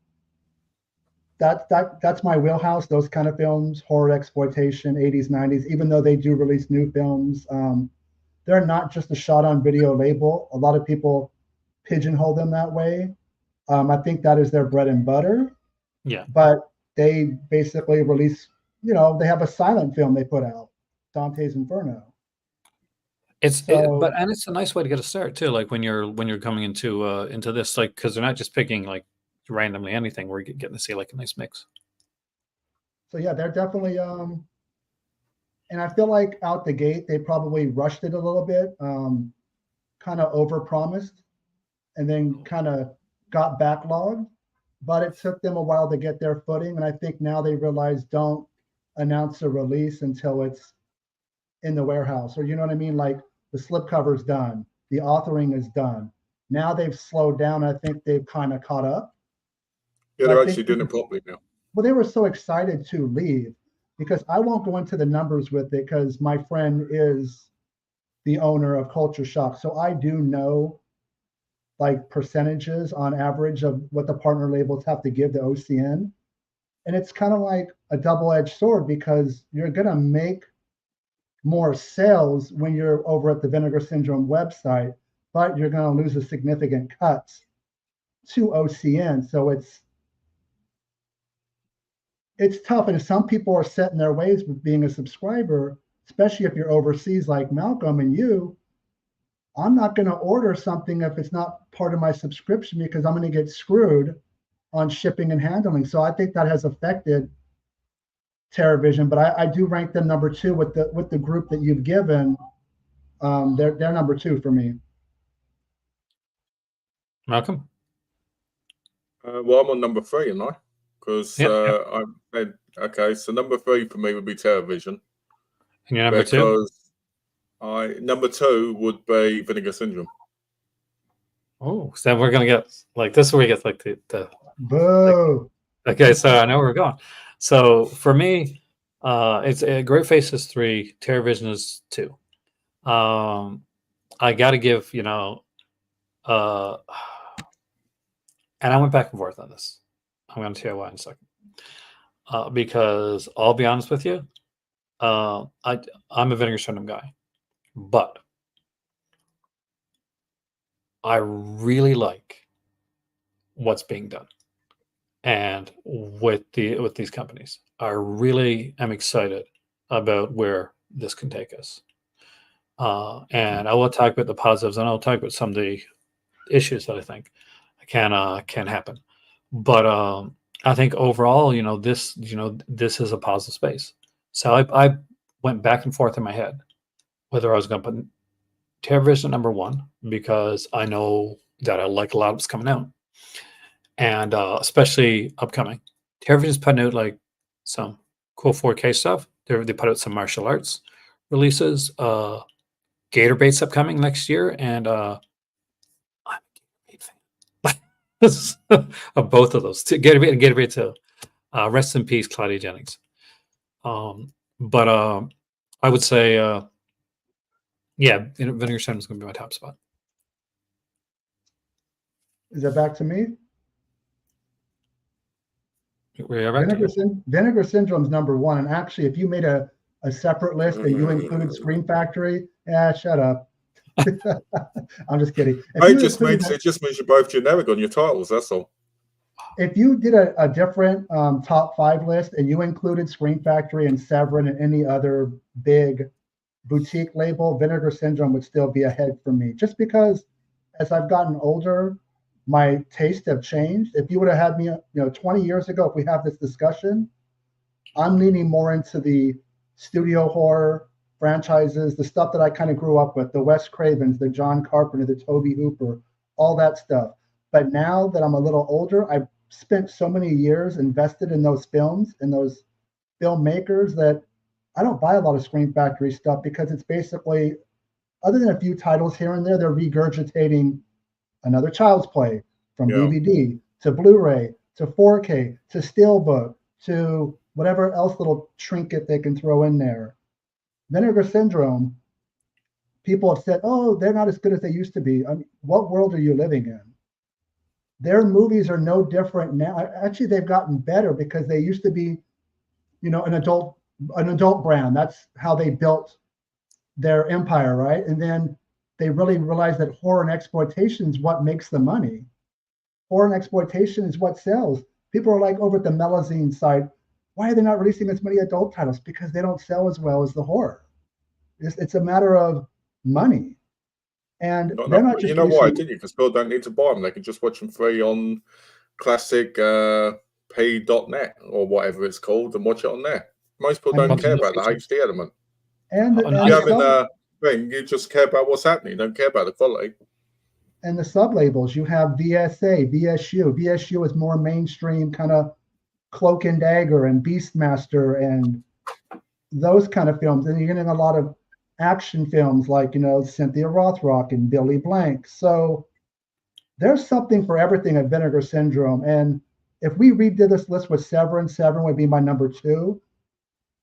that's my wheelhouse. Those kind of films, horror exploitation, 80s, 90s. Even though they do release new films, they're not just a shot-on-video label. A lot of people pigeonhole them that way. I think that is their bread and butter. Yeah, but they basically release, they have a silent film they put out, Dante's Inferno. It's a nice way to get a start too. Like when you're coming into this, like because they're not just picking like randomly anything. We're getting to see like a nice mix. So yeah, they're definitely And I feel like out the gate, they probably rushed it a little bit, kind of overpromised, and then kind of got backlogged. But it took them a while to get their footing. And I think now they realize don't announce a release until it's in the warehouse, or you know what I mean? Like the slipcover's done, the authoring is done. Now they've slowed down. I think they've kind of caught up. Yeah, But they're I think actually doing it properly now. well, they were so excited to leave because I won't go into the numbers with it because my friend is the owner of Culture Shock. So I do know like percentages on average of what the partner labels have to give to OCN. And it's kind of like a double-edged sword because you're going to make more sales when you're over at the Vinegar Syndrome website, but you're going to lose a significant cuts to OCN. So it's tough. And some people are set in their ways with being a subscriber, especially if you're overseas like Malcolm and you. I'm not going to order something if it's not part of my subscription because I'm going to get screwed on shipping and handling. So I think that has affected TerraVision, but I do rank them number 2 with the group that you've given. They're number 2 for me. Malcolm? Well, I'm on number 3, am I? Because Yep. I said, okay, so number 3 for me would be TerraVision. And your number 2? Because number 2 would be Vinegar Syndrome. Oh, so we're gonna get like this is where we get like the Boo. okay, so I know where we're going. So for me, it's Great Face is 3, TerraVision is 2. I got to give, and I went back and forth on this. I'm going to tell you why in a second. Because I'll be honest with you, I'm a Vinegar Syndrome guy, but I really like what's being done, and with these companies, I really am excited about where this can take us. And I will talk about the positives, and I'll talk about some of the issues that I think can happen. But I think overall, this is a positive space. So I went back and forth in my head whether I was going to put TerraVision number 1 because I know that I like a lot of what's coming out, and especially upcoming. TerraVision's putting out like some cool 4K stuff. They put out some martial arts releases. Gator Bait's upcoming next year, and I'm a Gator Bait fan of both of those. Gator Bait and Gator Bait 2. Rest in peace, Claudia Jennings. But I would say, yeah, Vinegar Syndrome is going to be my top spot. Is that back to me? Vinegar Syndrome's number 1. And actually, if you made a separate list and you included Scream Factory, shut up. I'm just kidding. It just means you're both generic on your titles. That's all. If you did a different top 5 list and you included Scream Factory and Severin and any other big boutique label, Vinegar Syndrome would still be ahead for me. Just because as I've gotten older, my tastes have changed. If you would have had me, 20 years ago, if we have this discussion, I'm leaning more into the studio horror franchises, the stuff that I kind of grew up with, the Wes Cravens, the John Carpenter, the Tobe Hooper, all that stuff. But now that I'm a little older, I've spent so many years invested in those films and those filmmakers that I don't buy a lot of Scream Factory stuff because it's basically, other than a few titles here and there, they're regurgitating another Child's Play from DVD to Blu-ray to 4K to Steelbook to whatever else little trinket they can throw in there. Vinegar Syndrome, people have said, oh, they're not as good as they used to be. I mean, what world are you living in? Their movies are no different now. Actually, they've gotten better because they used to be, an adult brand. That's how they built their empire, right? And then they really realized that horror and exploitation is what makes the money. Horror and exploitation is what sells. People are like over at the Melazine site, why are they not releasing as many adult titles? Because they don't sell as well as the horror. It's a matter of money. And they're not just you know why, didn't you? Because people don't need to buy them. They can just watch them free on classic p.net or whatever it's called and watch it on there. Most people don't care about the HD element. And the, Oh, and You the having sub, thing, you just care about what's happening. You don't care about the quality. and the sub labels, you have VSA, VSU. VSU is more mainstream, kind of Cloak and Dagger and Beastmaster and those kind of films. And you're getting a lot of action films like, Cynthia Rothrock and Billy Blank. So there's something for everything at Vinegar Syndrome. And if we redid this list with Severin, Severin would be my number 2.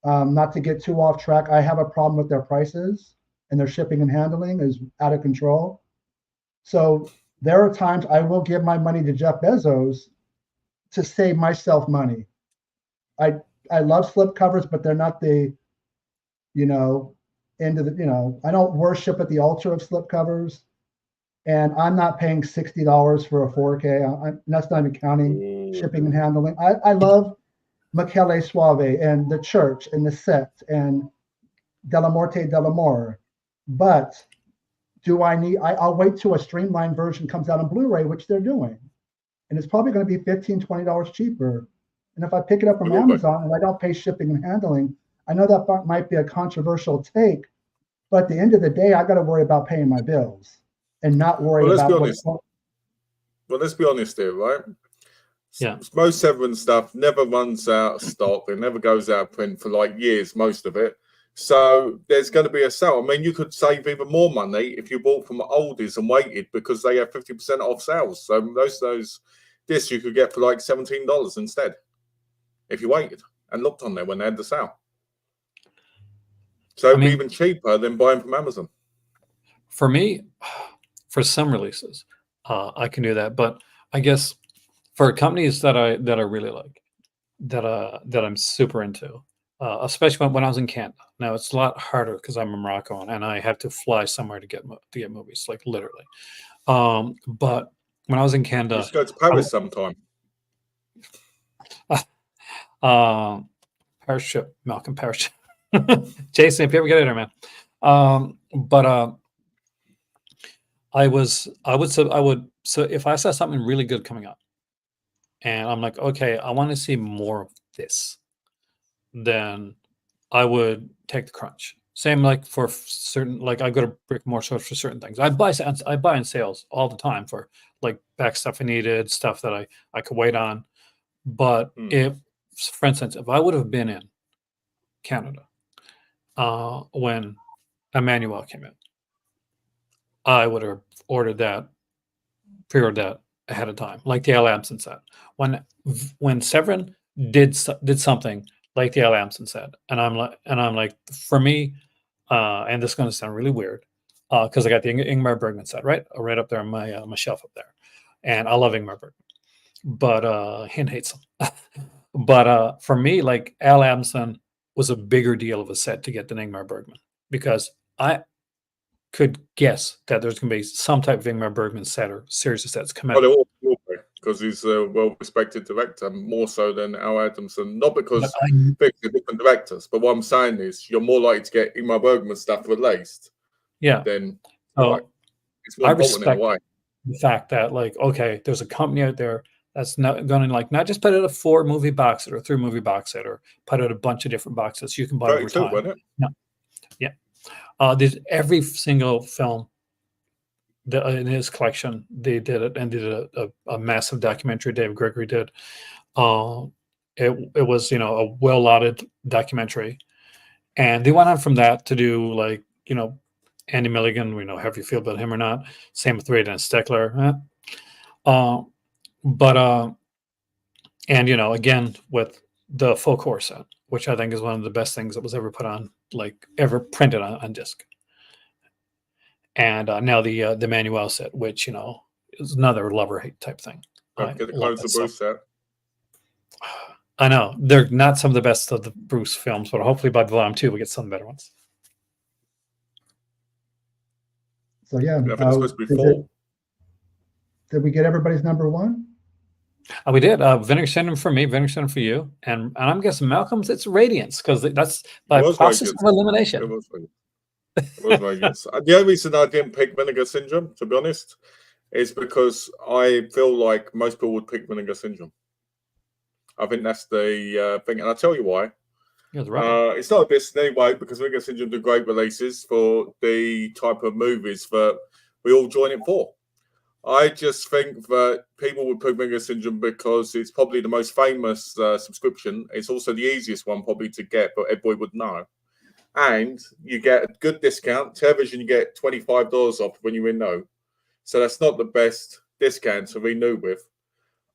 Not to get too off track, I have a problem with their prices, and their shipping and handling is out of control. So there are times I will give my money to Jeff Bezos to save myself money. I love slipcovers, but they're not the, I don't worship at the altar of slipcovers. And I'm not paying $60 for a 4K. That's not even counting shipping and handling. I love Michele Suave and The Church and The Sect and Della Morte Dell'Amore. But do I need, I'll wait till a streamlined version comes out on Blu-ray, which they're doing. And it's probably going to be $15, $20 cheaper. And if I pick it up from Amazon and I don't pay shipping and handling, I know that might be a controversial take, but at the end of the day, I got to worry about paying my bills and not worry about what's. Well, let's be honest here, right? Yeah. Most Severin stuff never runs out of stock. It never goes out of print for like years, most of it. So there's going to be a sale. I mean, you could save even more money if you bought from oldies and waited because they have 50% off sales. So those discs you could get for like $17 instead if you waited and looked on there when they had the sale. So it'd be even cheaper than buying from Amazon. For me, for some releases, I can do that. But I guess for companies that I really like, that I'm super into, especially when I was in Canada. Now it's a lot harder because I'm in Morocco and I have to fly somewhere to get movies, like literally. But when I was in Canada, you should go to Paris sometime. Parachute, Malcolm Parachute. Jason, if you ever get in there, man. But I would so if I saw something really good coming up and I'm like, okay, I want to see more of this, then I would take the crunch. Same like for certain, like I go to brick and mortar for certain things. I buy in sales all the time for like back stuff I needed, stuff that I could wait on. But if, for instance, if I would have been in Canada when Emmanuel came in, I would have pre-ordered that ahead of time, like the Al Amson said. When Severin did something like the Al Amson said, and I'm like, for me, and this is going to sound really weird, because I got the Ingmar Bergman set right up there on my shelf up there, and I love Ingmar Bergman, but Hin hates him. But for me, like Al Amson was a bigger deal of a set to get than Ingmar Bergman, because I could guess that there's going to be some type of Ingmar Bergman set or series of sets come out. Well, they all because he's a well-respected director, more so than Al Adamson. Not because they're different directors, but what I'm saying is you're more likely to get Ingmar Bergman stuff released. Yeah. Then it's more important in a way. The fact that, like, okay, there's a company out there that's not going to not just put out a 4-movie box set or 3-movie box set or put out a bunch of different boxes you can buy over time. Wasn't it? No. Yeah. There's every single film in his collection. They did it and did a massive documentary. Dave Gregory did. It was a well lauded documentary, and they went on from that to do like Andy Milligan. We know how you feel about him or not. Same with Ray Dan Steckler. And again with the full core set, which I think is one of the best things that was ever put on, like ever printed on disc. And now the Manuel set, which is another love-or-hate type thing. Don't get the clothes of Bruce set. I know they're not some of the best of the Bruce films, but hopefully by volume 2 we get some better ones. So yeah, did we get everybody's number 1? We did. Vinegar Syndrome for me, Vinegar Syndrome for you, and I'm guessing Malcolm's. It's Radiance because that's by process of elimination. It was very good. The only reason I didn't pick Vinegar Syndrome, to be honest, is because I feel like most people would pick Vinegar Syndrome. I think that's the thing, and I'll tell you why. Yeah, the right. It's not a business anyway, because Vinegar Syndrome do great releases for the type of movies that we all join it for. I just think that people would pick Vinegar Syndrome because it's probably the most famous subscription. It's also the easiest one probably to get, but everybody would know. And you get a good discount. Television, you get $25 off when you renew. So that's not the best discount to renew with.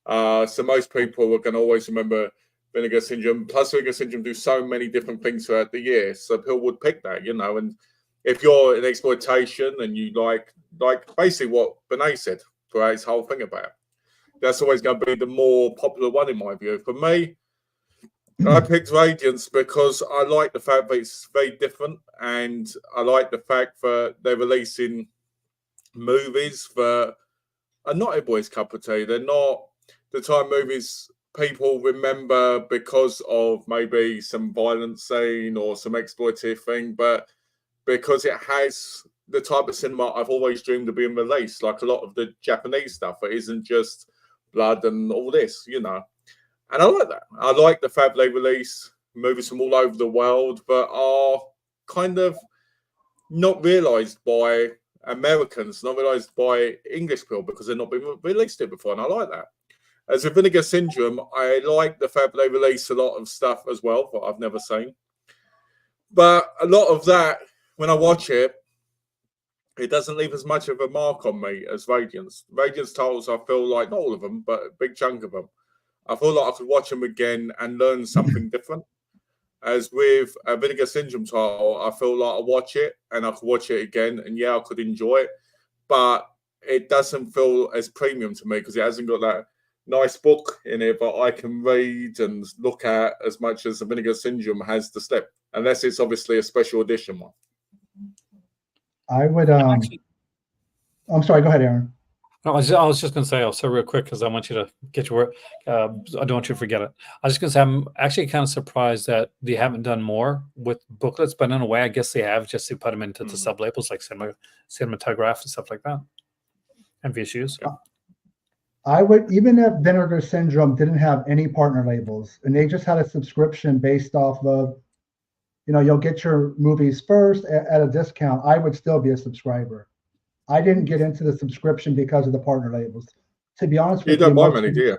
So most people are going to always remember Vinegar Syndrome. Plus, Vinegar Syndrome do so many different things throughout the year. So people would pick that, and if you're in exploitation and you like basically what Benet said throughout his whole thing about it, that's always going to be the more popular one in my view. For me, I picked Radiance because I like the fact that it's very different, and I like the fact that they're releasing movies that are not everybody's cup of tea. They're not the type of movies people remember because of maybe some violent scene or some exploitative thing, but because it has the type of cinema I've always dreamed of being released, like a lot of the Japanese stuff. It isn't just blood and all this, And I like that. I like the fact they release movies from all over the world, but are kind of not realised by Americans, not realised by English people because they're not been released here before, and I like that. As a Vinegar Syndrome, I like the fact that they release a lot of stuff as well that I've never seen. But a lot of that, when I watch it, it doesn't leave as much of a mark on me as Radiance. Radiance titles, I feel like, not all of them, but a big chunk of them, I feel like I could watch them again and learn something different. As with a Vinegar Syndrome title, I feel like I watch it and I could watch it again, and yeah, I could enjoy it, but it doesn't feel as premium to me because it hasn't got that nice book in it that I can read and look at as much as the Vinegar Syndrome has to step, unless it's obviously a special edition one. I would. I'm sorry. Go ahead, Aaron. No, I was just going to say also real quick because I want you to get your work. I don't want you to forget it. I was just going to say I'm actually kind of surprised that they haven't done more with booklets, but in a way, I guess they have just to put them into the sub labels like cinematograph and stuff like that, and VSUs. Yeah. I would, even if Vinegar Syndrome didn't have any partner labels and they just had a subscription based off of, you'll get your movies first at a discount, I would still be a subscriber. I didn't get into the subscription because of the partner labels. To be honest with you, don't buy many, do you?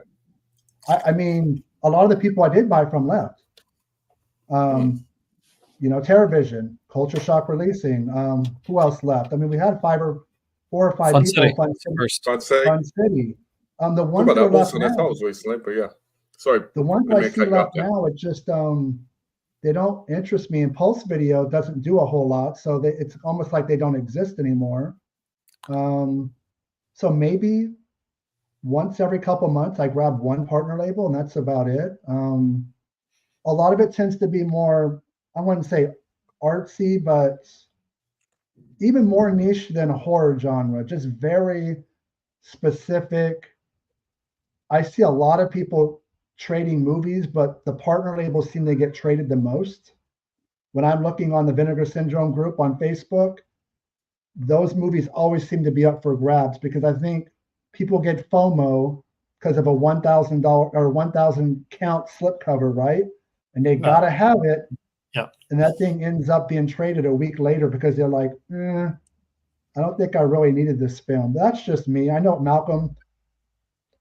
I mean, a lot of the people I did buy from left. TerraVision, Culture Shock Releasing. Who else left? I mean, we had 4 or 5 Fun people. City. Fun City. The ones that are left now, titles recently, but yeah. Sorry. The ones I see left now, it just they don't interest me. And Pulse Video doesn't do a whole lot, so it's almost like they don't exist anymore. So maybe once every couple months I grab one partner label and that's about it. A lot of it tends to be more, I wouldn't say artsy, but even more niche than a horror genre, just very specific. I see a lot of people trading movies, but the partner labels seem to get traded the most. When I'm looking on the Vinegar Syndrome group on Facebook, those movies always seem to be up for grabs because I think people get FOMO because of a $1,000 or 1,000 count slipcover, right? And they gotta have it. Yeah. And that thing ends up being traded a week later because they're like, I don't think I really needed this film. That's just me. I know Malcolm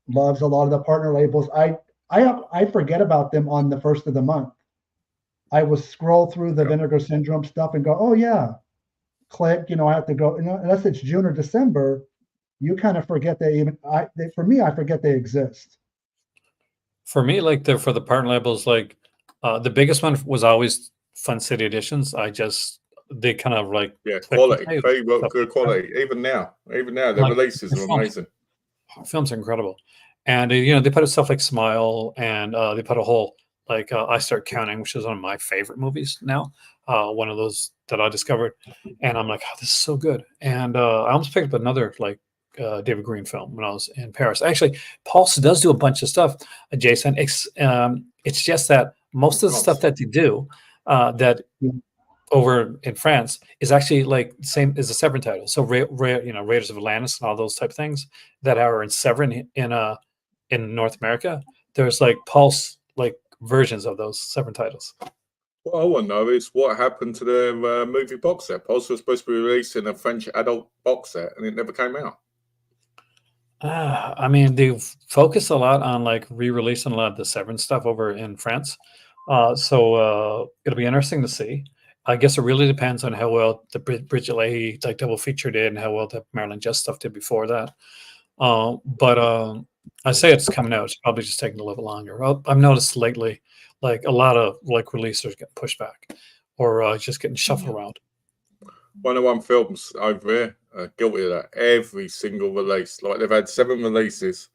loves a lot of the partner labels. I forget about them on the first of the month. I will scroll through the Vinegar Syndrome stuff and go, oh yeah, click. I have to go. Unless it's June or December, you kind of forget for me, I forget they exist. For me, for the partner labels, the biggest one was always Fun City Editions. They kind of quality, very well, good quality. Even now, the releases are amazing. Films are incredible, and they put stuff like Smile, and they put a whole I Start Counting, which is one of my favorite movies now. One of those that I discovered, and I'm like, oh, this is so good. And I almost picked up another David Green film when I was in Paris. Actually, Pulse does do a bunch of stuff, Jason. It's just that most of the stuff that they do that over in France is actually same as a Severin title. So Raiders of Atlantis and all those type of things that are in Severin in North America. There's Pulse versions of those Severin titles. What I want to know is what happened to their movie box set. Pulse was supposed to be releasing a French adult box set, and it never came out. I mean, they've focused a lot on like re-releasing a lot of the Severance stuff over in France. So it'll be interesting to see. I guess it really depends on how well the Bridget Leahy like double feature did and how well the Marilyn Just stuff did before that. But I say it's coming out. It's probably just taking a little longer. I've noticed lately, like a lot of like releases getting pushed back or just getting shuffled around. 101 Films over here guilty of that. Every single release, like they've had 7 releases,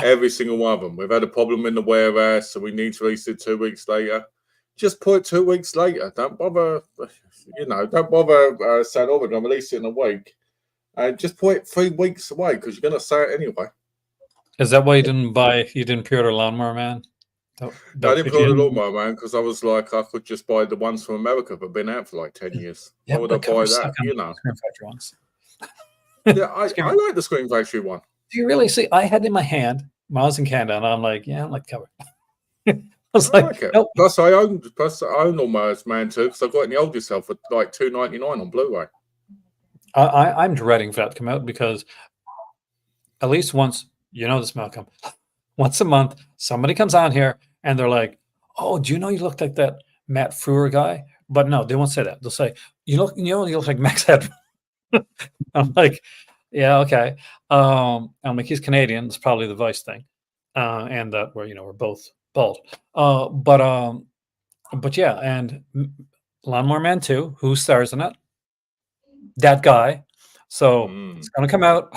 every single one of them. We've had a problem in the warehouse, so we need to release it 2 weeks later. Just put it 2 weeks later. Don't bother, don't bother saying, oh, we're going to release it in a week. Just put it 3 weeks away because you're going to say it anyway. Is that why you didn't pre-order Lawnmower Man? I didn't pre-order Lawnmower Man because I was like, I could just buy the ones from America that have been out for like 10 years. Yeah, Why would I buy that? Screen Factory ones. Yeah, I like the Screen Factory one. Do you really see? I had it in my hand when I was in Canada, and I'm like, yeah, I like the cover. I was like it. Nope. Plus, I own Lawnmower Man too because I got it in the old yourself for like $2.99 on Blu-ray. I'm dreading for that to come out because at least once, you know this, Malcolm, once a month, somebody comes on here and they're like, oh, do you know you look like that Matt Frewer guy? But no, they won't say that. They'll say, you look like Max Headroom. I'm like, yeah, okay. I'm like, he's Canadian. It's probably the Vice thing. And that we're both bald. But yeah, and Lawnmower Man 2, who stars in it? That guy. So it's gonna come out.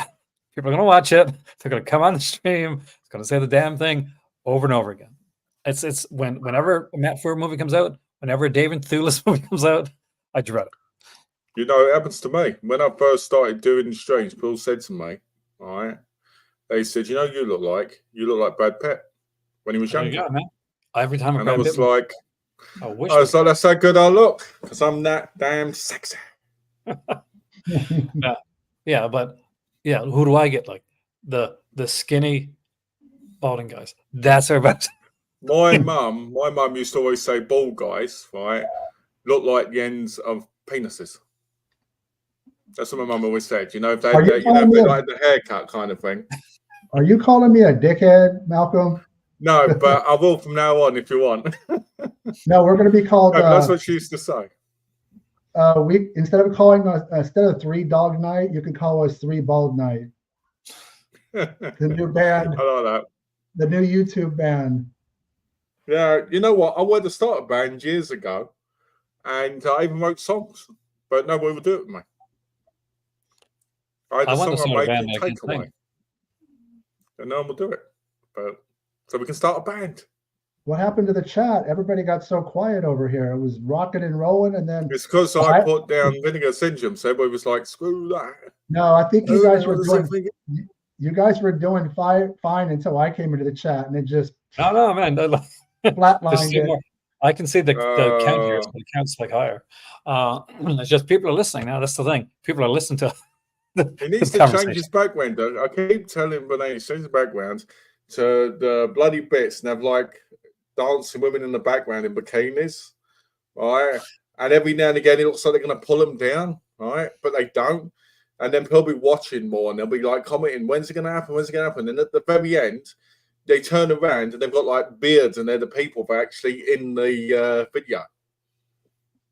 People are gonna watch it. They're gonna come on the stream. It's gonna say the damn thing over and over again. It's whenever a Matt Frewer movie comes out, whenever a David Thewlis movie comes out, I dread it. It happens to me. When I first started doing the streams, people said to me, all right, they said, you look like Brad Pitt when he was younger. Yeah, man. Every time and I was like, I was like, that's how good I look because I'm that damn sexy. Yeah, but yeah, who do I get? Like the skinny balding guys. That's our best. My mum used to always say bald guys, right, look like the ends of penises. That's what my mum always said. If they like the haircut kind of thing. Are you calling me a dickhead, Malcolm? No, but I will from now on if you want. No, we're going to be called. No, that's what she used to say. Instead of 3 Dog Night, you can call us 3 Bald Night. The new band. I like that. The new YouTube band. Yeah, you know what? I wanted to start a band years ago, and I even wrote songs, but nobody would do it with me. I had a song I made called Takeaway, and no one will do it. But so we can start a band. What happened to the chat? Everybody got so quiet over here. It was rocking and rolling, and then it's because I put down Vinegar Syndrome, so everybody was like, "Screw that." No, I think you guys were doing. You guys were doing fine until I came into the chat, and it just no, man, flatlined. I can see the count here. So the count's like higher. It's just people are listening now. That's the thing. People are listening to. He needs to change his background. I keep telling Renee to change his background to the bloody bits and have like dancing women in the background in bikinis, right? And every now and again, it looks like they're going to pull them down, right? But they don't. And then people will be watching more and they'll be like commenting, when's it going to happen? When's it going to happen? And at the very end, they turn around and they've got like beards and they're the people that are actually in the video.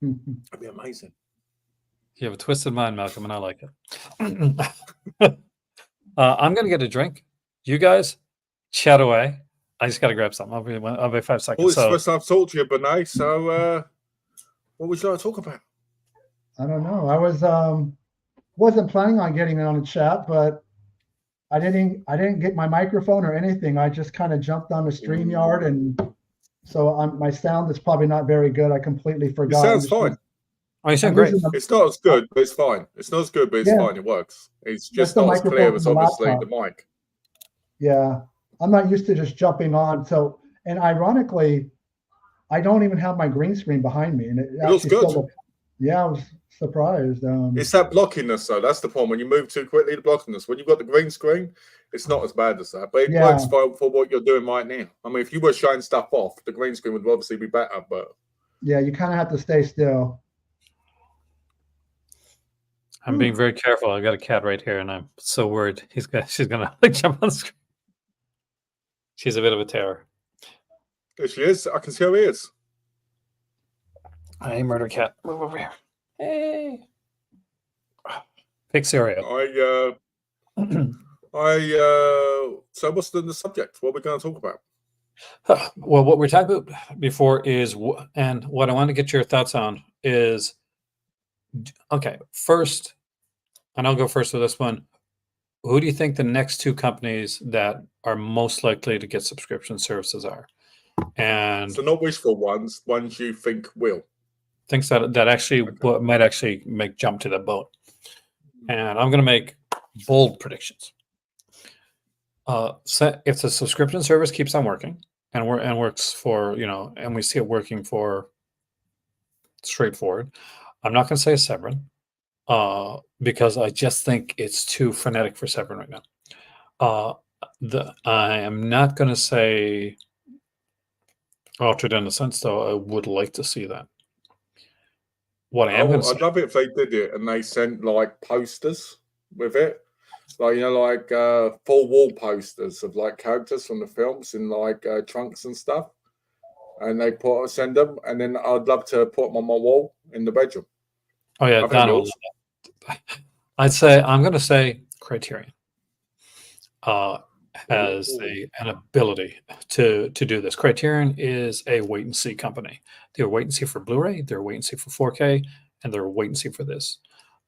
That'd be amazing. You have a twisted mind, Malcolm, and I like it. I'm going to get a drink. You guys chat away. I just got to grab something. I'll be 5 seconds. Well, it's the first time I've talked to you, Benay. So what would you like to talk about? I don't know. I wasn't planning on getting on the chat, but I didn't get my microphone or anything. I just kind of jumped on the StreamYard, and so my sound is probably not very good. I completely forgot. It sounds fine. Oh, you sound great. It's not as good, but it's fine. It's not as good, but it's fine. It works. It's just not as clear as obviously the mic. Yeah. I'm not used to just jumping on. So, and ironically, I don't even have my green screen behind me. And it looks good. I was surprised. It's that blockiness, though. That's the problem. When you move too quickly, the blockiness. When you've got the green screen, it's not as bad as that. But it works for what you're doing right now. I mean, if you were showing stuff off, the green screen would obviously be better. But Yeah, you kind of have to stay still. I'm being very careful. I got a cat right here, and I'm so worried she's gonna like jump on the screen. She's a bit of a terror. There she is. I can see her ears. Hey, murder cat, move over here. Hey, pick cereal. So what's the subject? What are we going to talk about? Well, what we're talking about before is, and what I want to get your thoughts on is, okay, first, and I'll go first with this one. Who do you think the next two companies that are most likely to get subscription services are? And So not wishful ones you think will. Things that actually might actually make jump to the boat. And I'm going to make bold predictions. So if the subscription service keeps on working and works for, and we see it working for straightforward, I'm not going to say Severin, because I just think it's too frenetic for Severin right now. I am not going to say Altered Innocence, though I would like to see that. What I am going to say, I'd love it if they did it and they sent like posters with it. Like, full wall posters of like characters from the films in like trunks and stuff. And they send them, and then I'd love to put them on my wall in the bedroom. oh yeah, Donald. I'm going to say Criterion has an ability to do this. Criterion is a wait and see company. They're wait and see for Blu-ray, they're wait and see for 4K, and they're wait and see for this.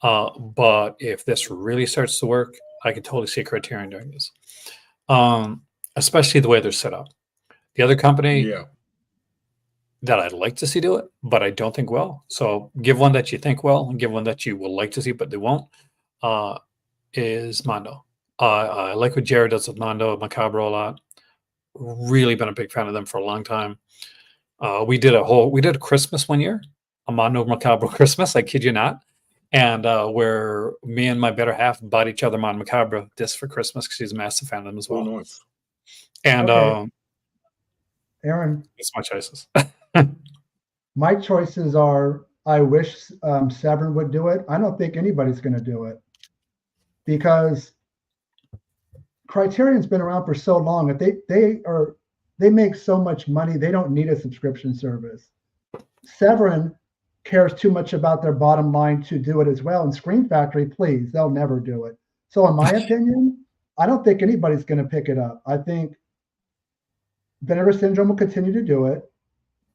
But if this really starts to work, I can totally see Criterion doing this, especially the way they're set up. The other company that I'd like to see do it, but I don't think will. So give one that you think will, and give one that you will like to see, but they won't, is Mondo. I like what Jared does with Mondo Macabre a lot. Really been a big fan of them for a long time. We did a Christmas one year, a Mondo Macabre Christmas, I kid you not. And where me and my better half bought each other Mondo Macabre discs for Christmas because she's a massive fan of them as well. Oh, nice. And Aaron, it's my choices. My choices are, I wish Severin would do it. I don't think anybody's going to do it because Criterion's been around for so long that they make so much money. They don't need a subscription service. Severin cares too much about their bottom line to do it as well. And Screen Factory, please, they'll never do it. So in my opinion, I don't think anybody's going to pick it up. I think Vinegar Syndrome will continue to do it.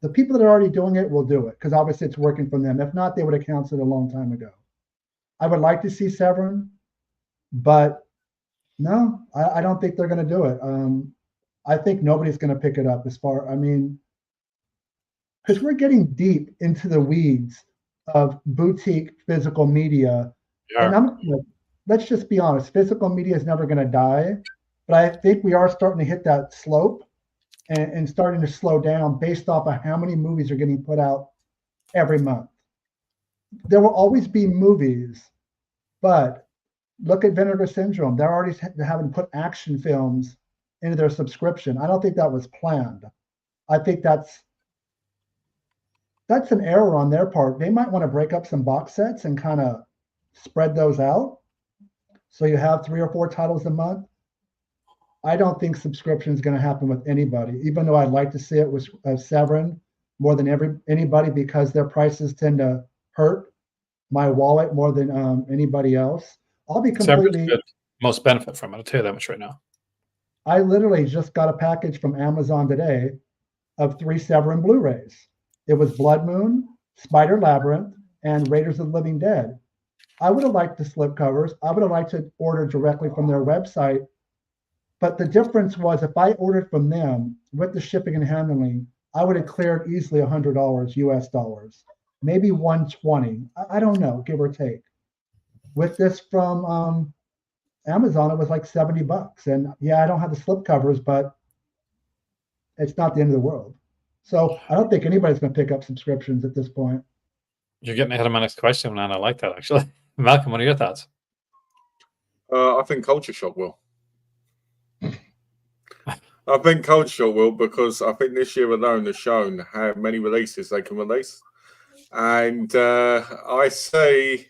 The people that are already doing it will do it because obviously it's working for them. If not, they would have canceled a long time ago. I would like to see Severin, but no, I don't think they're going to do it. I think nobody's going to pick it up because we're getting deep into the weeds of boutique physical media. Yeah. And let's just be honest, physical media is never going to die, but I think we are starting to hit that slope and starting to slow down based off of how many movies are getting put out every month. There will always be movies, but look at Vinegar Syndrome. They're already having put action films into their subscription. I don't think that was planned. I think that's an error on their part. They might want to break up some box sets and kind of spread those out. So you have 3 or 4 titles a month. I don't think subscription is going to happen with anybody, even though I'd like to see it with Severin more than anybody because their prices tend to hurt my wallet more than anybody else. I'll be completely most benefit from it. I'll tell you that much right now. I literally just got a package from Amazon today of 3 Severin Blu-rays. It was Blood Moon, Spider Labyrinth, and Raiders of the Living Dead. I would have liked the slipcovers. I would have liked to order directly from their website. But the difference was if I ordered from them with the shipping and handling, I would have cleared easily $100 US dollars, maybe 120. I don't know, give or take. With this from Amazon, it was like $70. And yeah, I don't have the slipcovers, but it's not the end of the world. So I don't think anybody's going to pick up subscriptions at this point. You're getting ahead of my next question, and I like that actually. Malcolm, what are your thoughts? I think Culture Shock will. I think Cold Shot will, because I think this year alone has shown how many releases they can release. And I see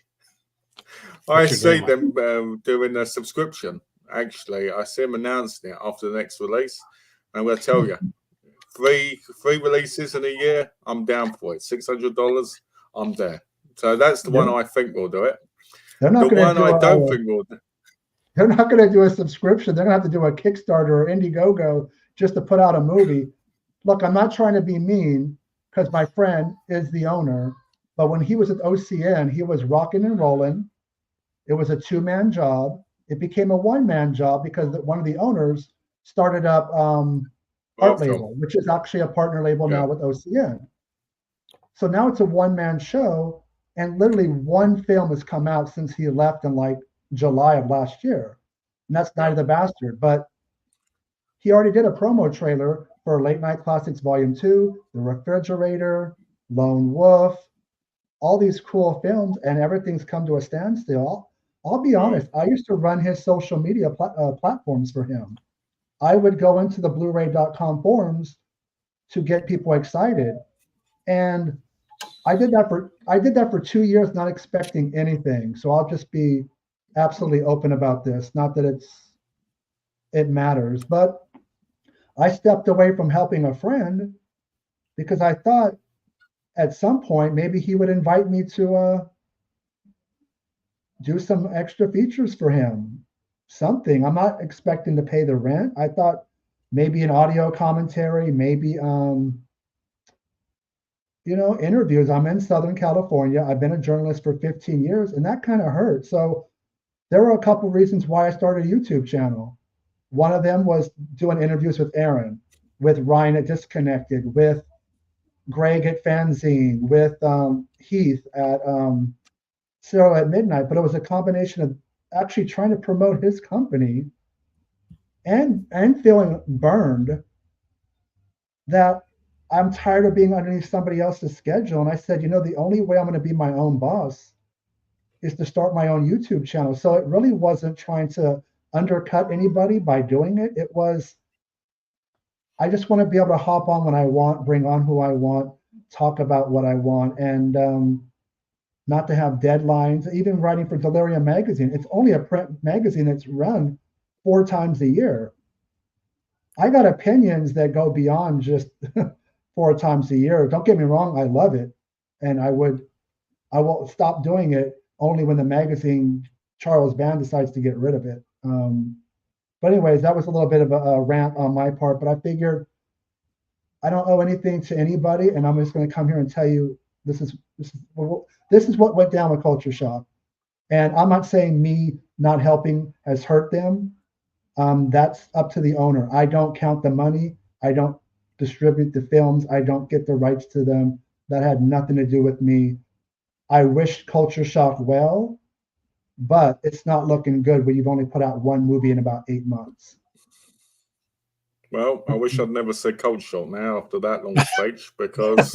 them doing a subscription. Actually, I see them announcing it after the next release. And I'm going to tell you, three releases in a year, I'm down for it. $600, I'm there. So that's the one I think will do it. They're not The going one to do I don't think will do. They're not going to do a subscription. They're going to have to do a Kickstarter or Indiegogo just to put out a movie. Look, I'm not trying to be mean because my friend is the owner, but when he was at OCN, he was rocking and rolling. It was a 2-man job. It became a 1-man job because one of the owners started up Art Label, which is actually a partner label now with OCN. So now it's a 1-man show, and literally one film has come out since he left in like July of last year, and that's Night of the Bastard. But he already did a promo trailer for Late Night Classics Volume 2, The Refrigerator, Lone Wolf, all these cool films, and everything's come to a standstill. I'll be honest, I used to run his social media platforms for him. I would go into the Blu-ray.com forums to get people excited, and I did that for 2 years, not expecting anything. So I'll just be absolutely open about this. Not that it matters, but I stepped away from helping a friend because I thought at some point maybe he would invite me to do some extra features for him. Something. I'm not expecting to pay the rent. I thought maybe an audio commentary, maybe interviews. I'm in Southern California. I've been a journalist for 15 years, and that kind of hurt. So there were a couple reasons why I started a YouTube channel. One of them was doing interviews with Aaron, with Ryan at Disconnected, with Greg at Fanzine, with Heath at Cyril at Midnight. But it was a combination of actually trying to promote his company and feeling burned that I'm tired of being underneath somebody else's schedule. And I said, the only way I'm going to be my own boss is to start my own YouTube channel. So it really wasn't trying to undercut anybody by doing it. It was, I just want to be able to hop on when I want, bring on who I want, talk about what I want, and not to have deadlines. Even writing for Delirium magazine, it's only a print magazine that's run 4 times a year. I got opinions that go beyond just 4 times a year. Don't get me wrong, I love it, and I will stop doing it only when the magazine Charles Band decides to get rid of it. But anyways, that was a little bit of a rant on my part, but I figured I don't owe anything to anybody, and I'm just going to come here and tell you this is what went down with Culture Shock. And I'm not saying me not helping has hurt them. That's up to the owner. I don't count the money. I don't distribute the films. I don't get the rights to them. That had nothing to do with me. I wish Culture Shock well, but it's not looking good when you've only put out 1 movie in about 8 months. Well, I wish I'd never said Cold Shot now after that long speech, because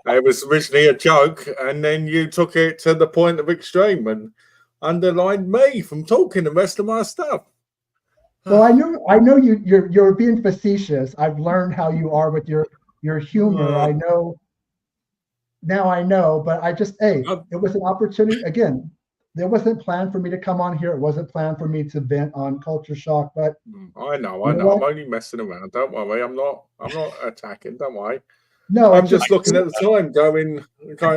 it was originally a joke, and then you took it to the point of extreme and underlined me from talking the rest of my stuff. Well, I know you're being facetious. I've learned how you are with your humor. I know. Now I know, but it was an opportunity. Again, there wasn't planned for me to come on here. It wasn't planned for me to vent on Culture Shock, but I know. I'm only messing around. Don't worry. I'm not attacking. Don't worry. No, I'm just looking at the time, going,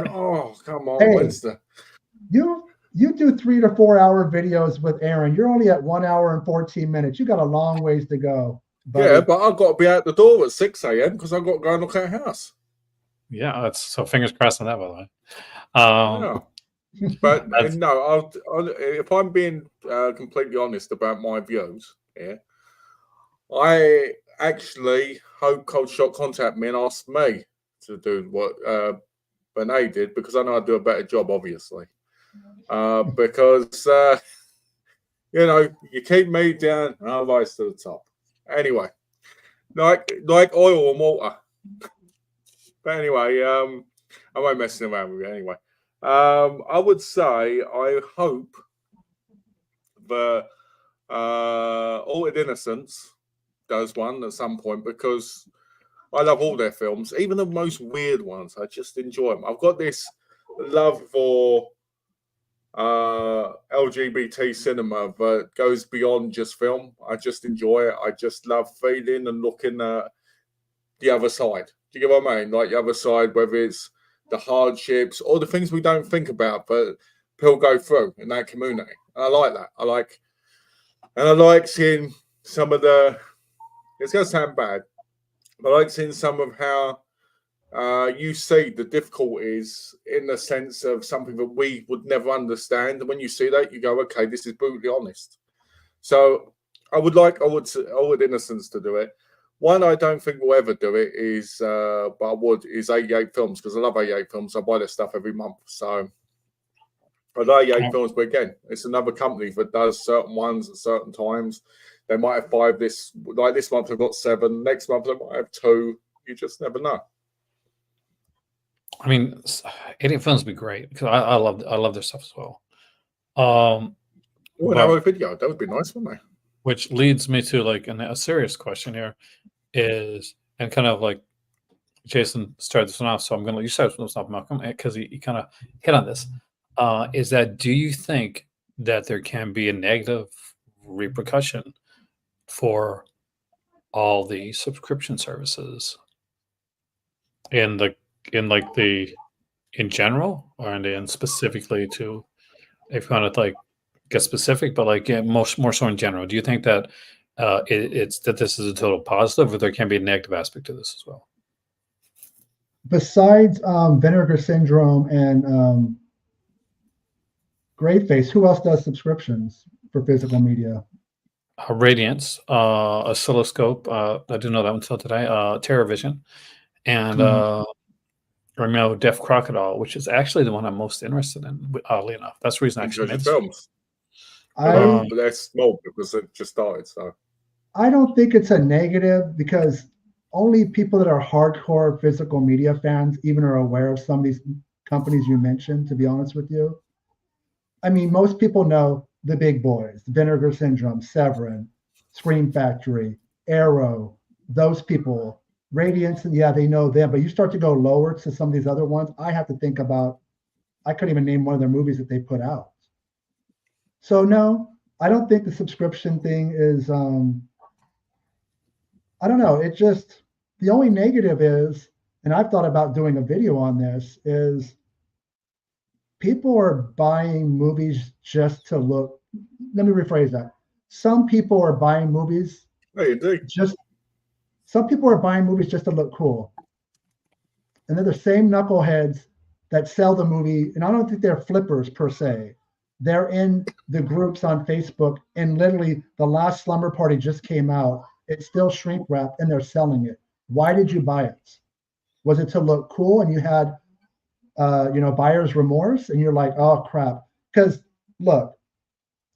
oh, come on, Wednesday. You do 3 to 4 hour videos with Aaron. You're only at 1 hour and 14 minutes. You got a long ways to go. Buddy. Yeah, but I've got to be out the door at 6 a.m. because I've got to go and look at a house. Yeah, that's so. Fingers crossed on that, by the way. Yeah. But no, if I'm being completely honest about my views, I actually hope Cold Shot contact me and ask me to do what Benet did, because I know I'd do a better job, obviously. Because you keep me down, and I rise to the top. Anyway, like oil and water. But anyway, I won't mess around with you anyway. I would say I hope the Altered Innocence does one at some point, because I love all their films, even the most weird ones. I just enjoy them. I've got this love for LGBT cinema that goes beyond just film. I just enjoy it. I just love feeling and looking at the other side. Do you get what I mean? Like the other side, whether it's the hardships or the things we don't think about, but people go through in that community. And I like that. I like seeing some of the. It's going to sound bad, but I like seeing some of how you see the difficulties in the sense of something that we would never understand. And when you see that, you go, okay, this is brutally honest. So I would Innocence to do it. One I don't think will ever do it is, but I would, is 88 Films, because I love 88 Films. I buy their stuff every month. So I like 88 Films, but again, it's another company that does certain ones at certain times. They might have 5 this month. They've got 7. Next month they might have 2. You just never know. I mean, 88 Films would be great because I love their stuff as well. An hour video, that would be nice, wouldn't it? Which leads me to like a serious question here is, and kind of like Jason started this one off, so I'm gonna you start this off, Malcolm, because he kind of hit on this. Is that, do you think that there can be a negative repercussion for all the subscription services in general, or in specifically to, if you want to like get specific, but like more so in general? Do you think that it's that this is a total positive, or there can be a negative aspect to this as well? Besides Vinegar Syndrome and Great Face, who else does subscriptions for physical media? Radiance, Oscilloscope. I didn't know that until today. TerraVision, and Deaf Crocodile, which is actually the one I'm most interested in. Oddly enough, that's the reason I actually made films. But they're small because it just started. So I don't think it's a negative, because only people that are hardcore physical media fans even are aware of some of these companies you mentioned, to be honest with you. I mean, most people know the big boys: Vinegar Syndrome, Severin, Scream Factory, Arrow, those people. Radiance, and yeah, they know them. But you start to go lower to some of these other ones, I have to think about, I couldn't even name one of their movies that they put out. So no, I don't think the subscription thing is, I don't know. It just, the only negative is, and I've thought about doing a video on this, is people are buying movies just to look, let me rephrase that. Some people are buying movies some people are buying movies just to look cool. And they're the same knuckleheads that sell the movie. And I don't think they're flippers per se. They're in the groups on Facebook, and literally the last Slumber Party just came out. It's still shrink wrapped and they're selling it. Why did you buy it? Was it to look cool and you had, buyer's remorse, and you're like, oh crap? Because look,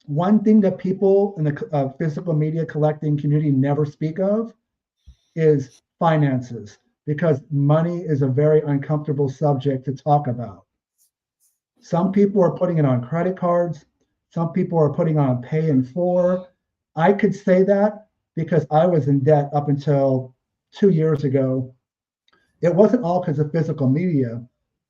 one thing that people in the physical media collecting community never speak of is finances, because money is a very uncomfortable subject to talk about. Some people are putting it on credit cards. Some people are putting on pay in full. I could say that because I was in debt up until 2 years ago. It wasn't all because of physical media,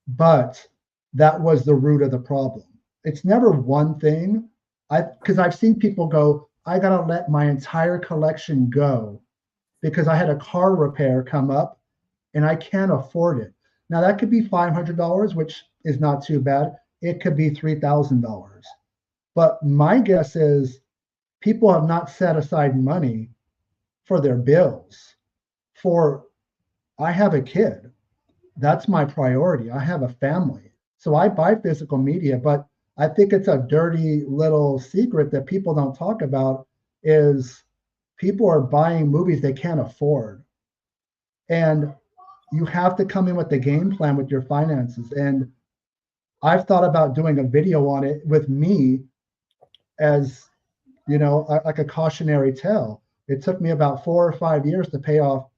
but that was the root of the problem. It's never one thing. Because I've seen people go, I gotta let my entire collection go because I had a car repair come up and I can't afford it. Now that could be $500, which is not too bad. It could be $3,000. But my guess is people have not set aside money for their bills. I have a kid. That's my priority. I have a family. So I buy physical media, but I think it's a dirty little secret that people don't talk about is people are buying movies they can't afford. And you have to come in with the game plan with your finances. And I've thought about doing a video on it with me as, like a cautionary tale. It took me about 4 or 5 years to pay off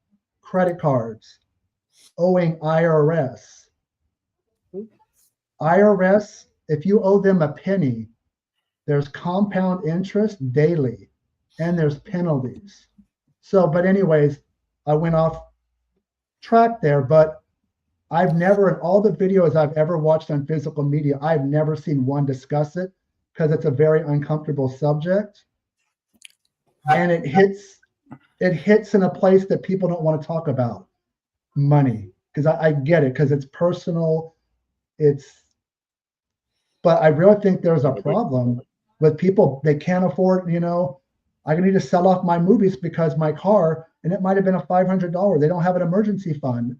credit cards, owing IRS. IRS, if you owe them a penny, there's compound interest daily and there's penalties. So, but anyways, I went off track there, but I've never, in all the videos I've ever watched on physical media, I've never seen one discuss it because it's a very uncomfortable subject. And it hits in a place that people don't want to talk about money. Because I get it, because it's personal. But I really think there's a problem with people. They can't afford, I need to sell off my movies because my car, and it might have been a $500. They don't have an emergency fund.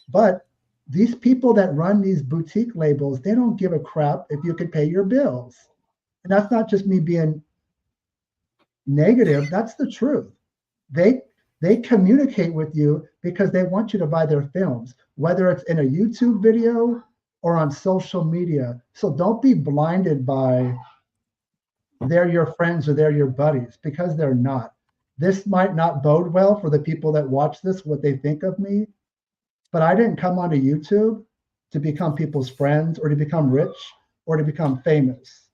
But these people that run these boutique labels, they don't give a crap if you can pay your bills. And that's not just me being negative. That's the truth. They communicate with you because they want you to buy their films, whether it's in a YouTube video or on social media. So don't be blinded by they're your friends or they're your buddies, because they're not. This might not bode well for the people that watch this, what they think of me, but I didn't come onto YouTube to become people's friends or to become rich or to become famous.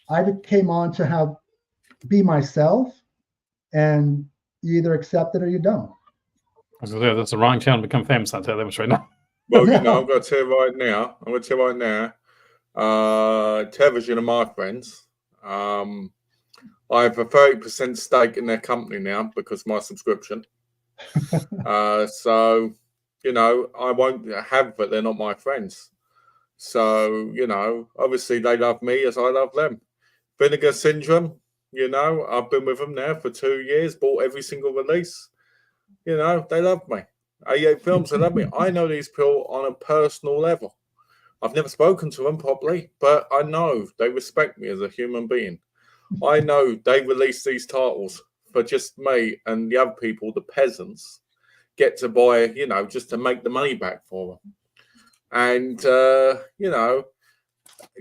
I came on to be myself, and you either accept it or you don't. That's the wrong channel to become famous. I'll tell you that much right now. Well, I'm going to tell you right now. Television are my friends. I have a 30% stake in their company now because of my subscription. So, I won't have, but they're not my friends. So, obviously they love me as I love them. Vinegar Syndrome, I've been with them now for 2 years, bought every single release. They love me. A8 Films, they love me. I know these people on a personal level. I've never spoken to them properly, but I know they respect me as a human being. I know they release these titles for just me and the other people, the peasants, get to buy, just to make the money back for them. And,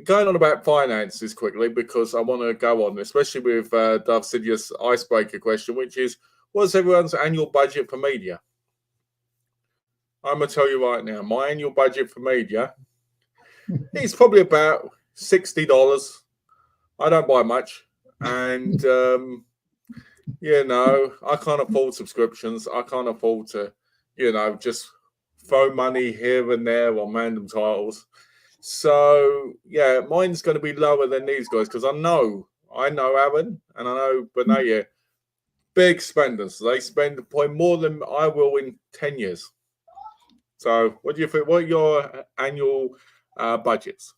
going on about finances quickly, because I want to go on, especially with Dove Sidious icebreaker question, which is, what's everyone's annual budget for media? I'm going to tell you right now, my annual budget for media is probably about $60. I don't buy much. And, I can't afford subscriptions. I can't afford to, just throw money here and there on random titles. So, yeah, mine's going to be lower than these guys because I know Aaron and I know Benaya, big spenders. They spend probably more than I will in 10 years. So, what do you think? What are your annual budgets?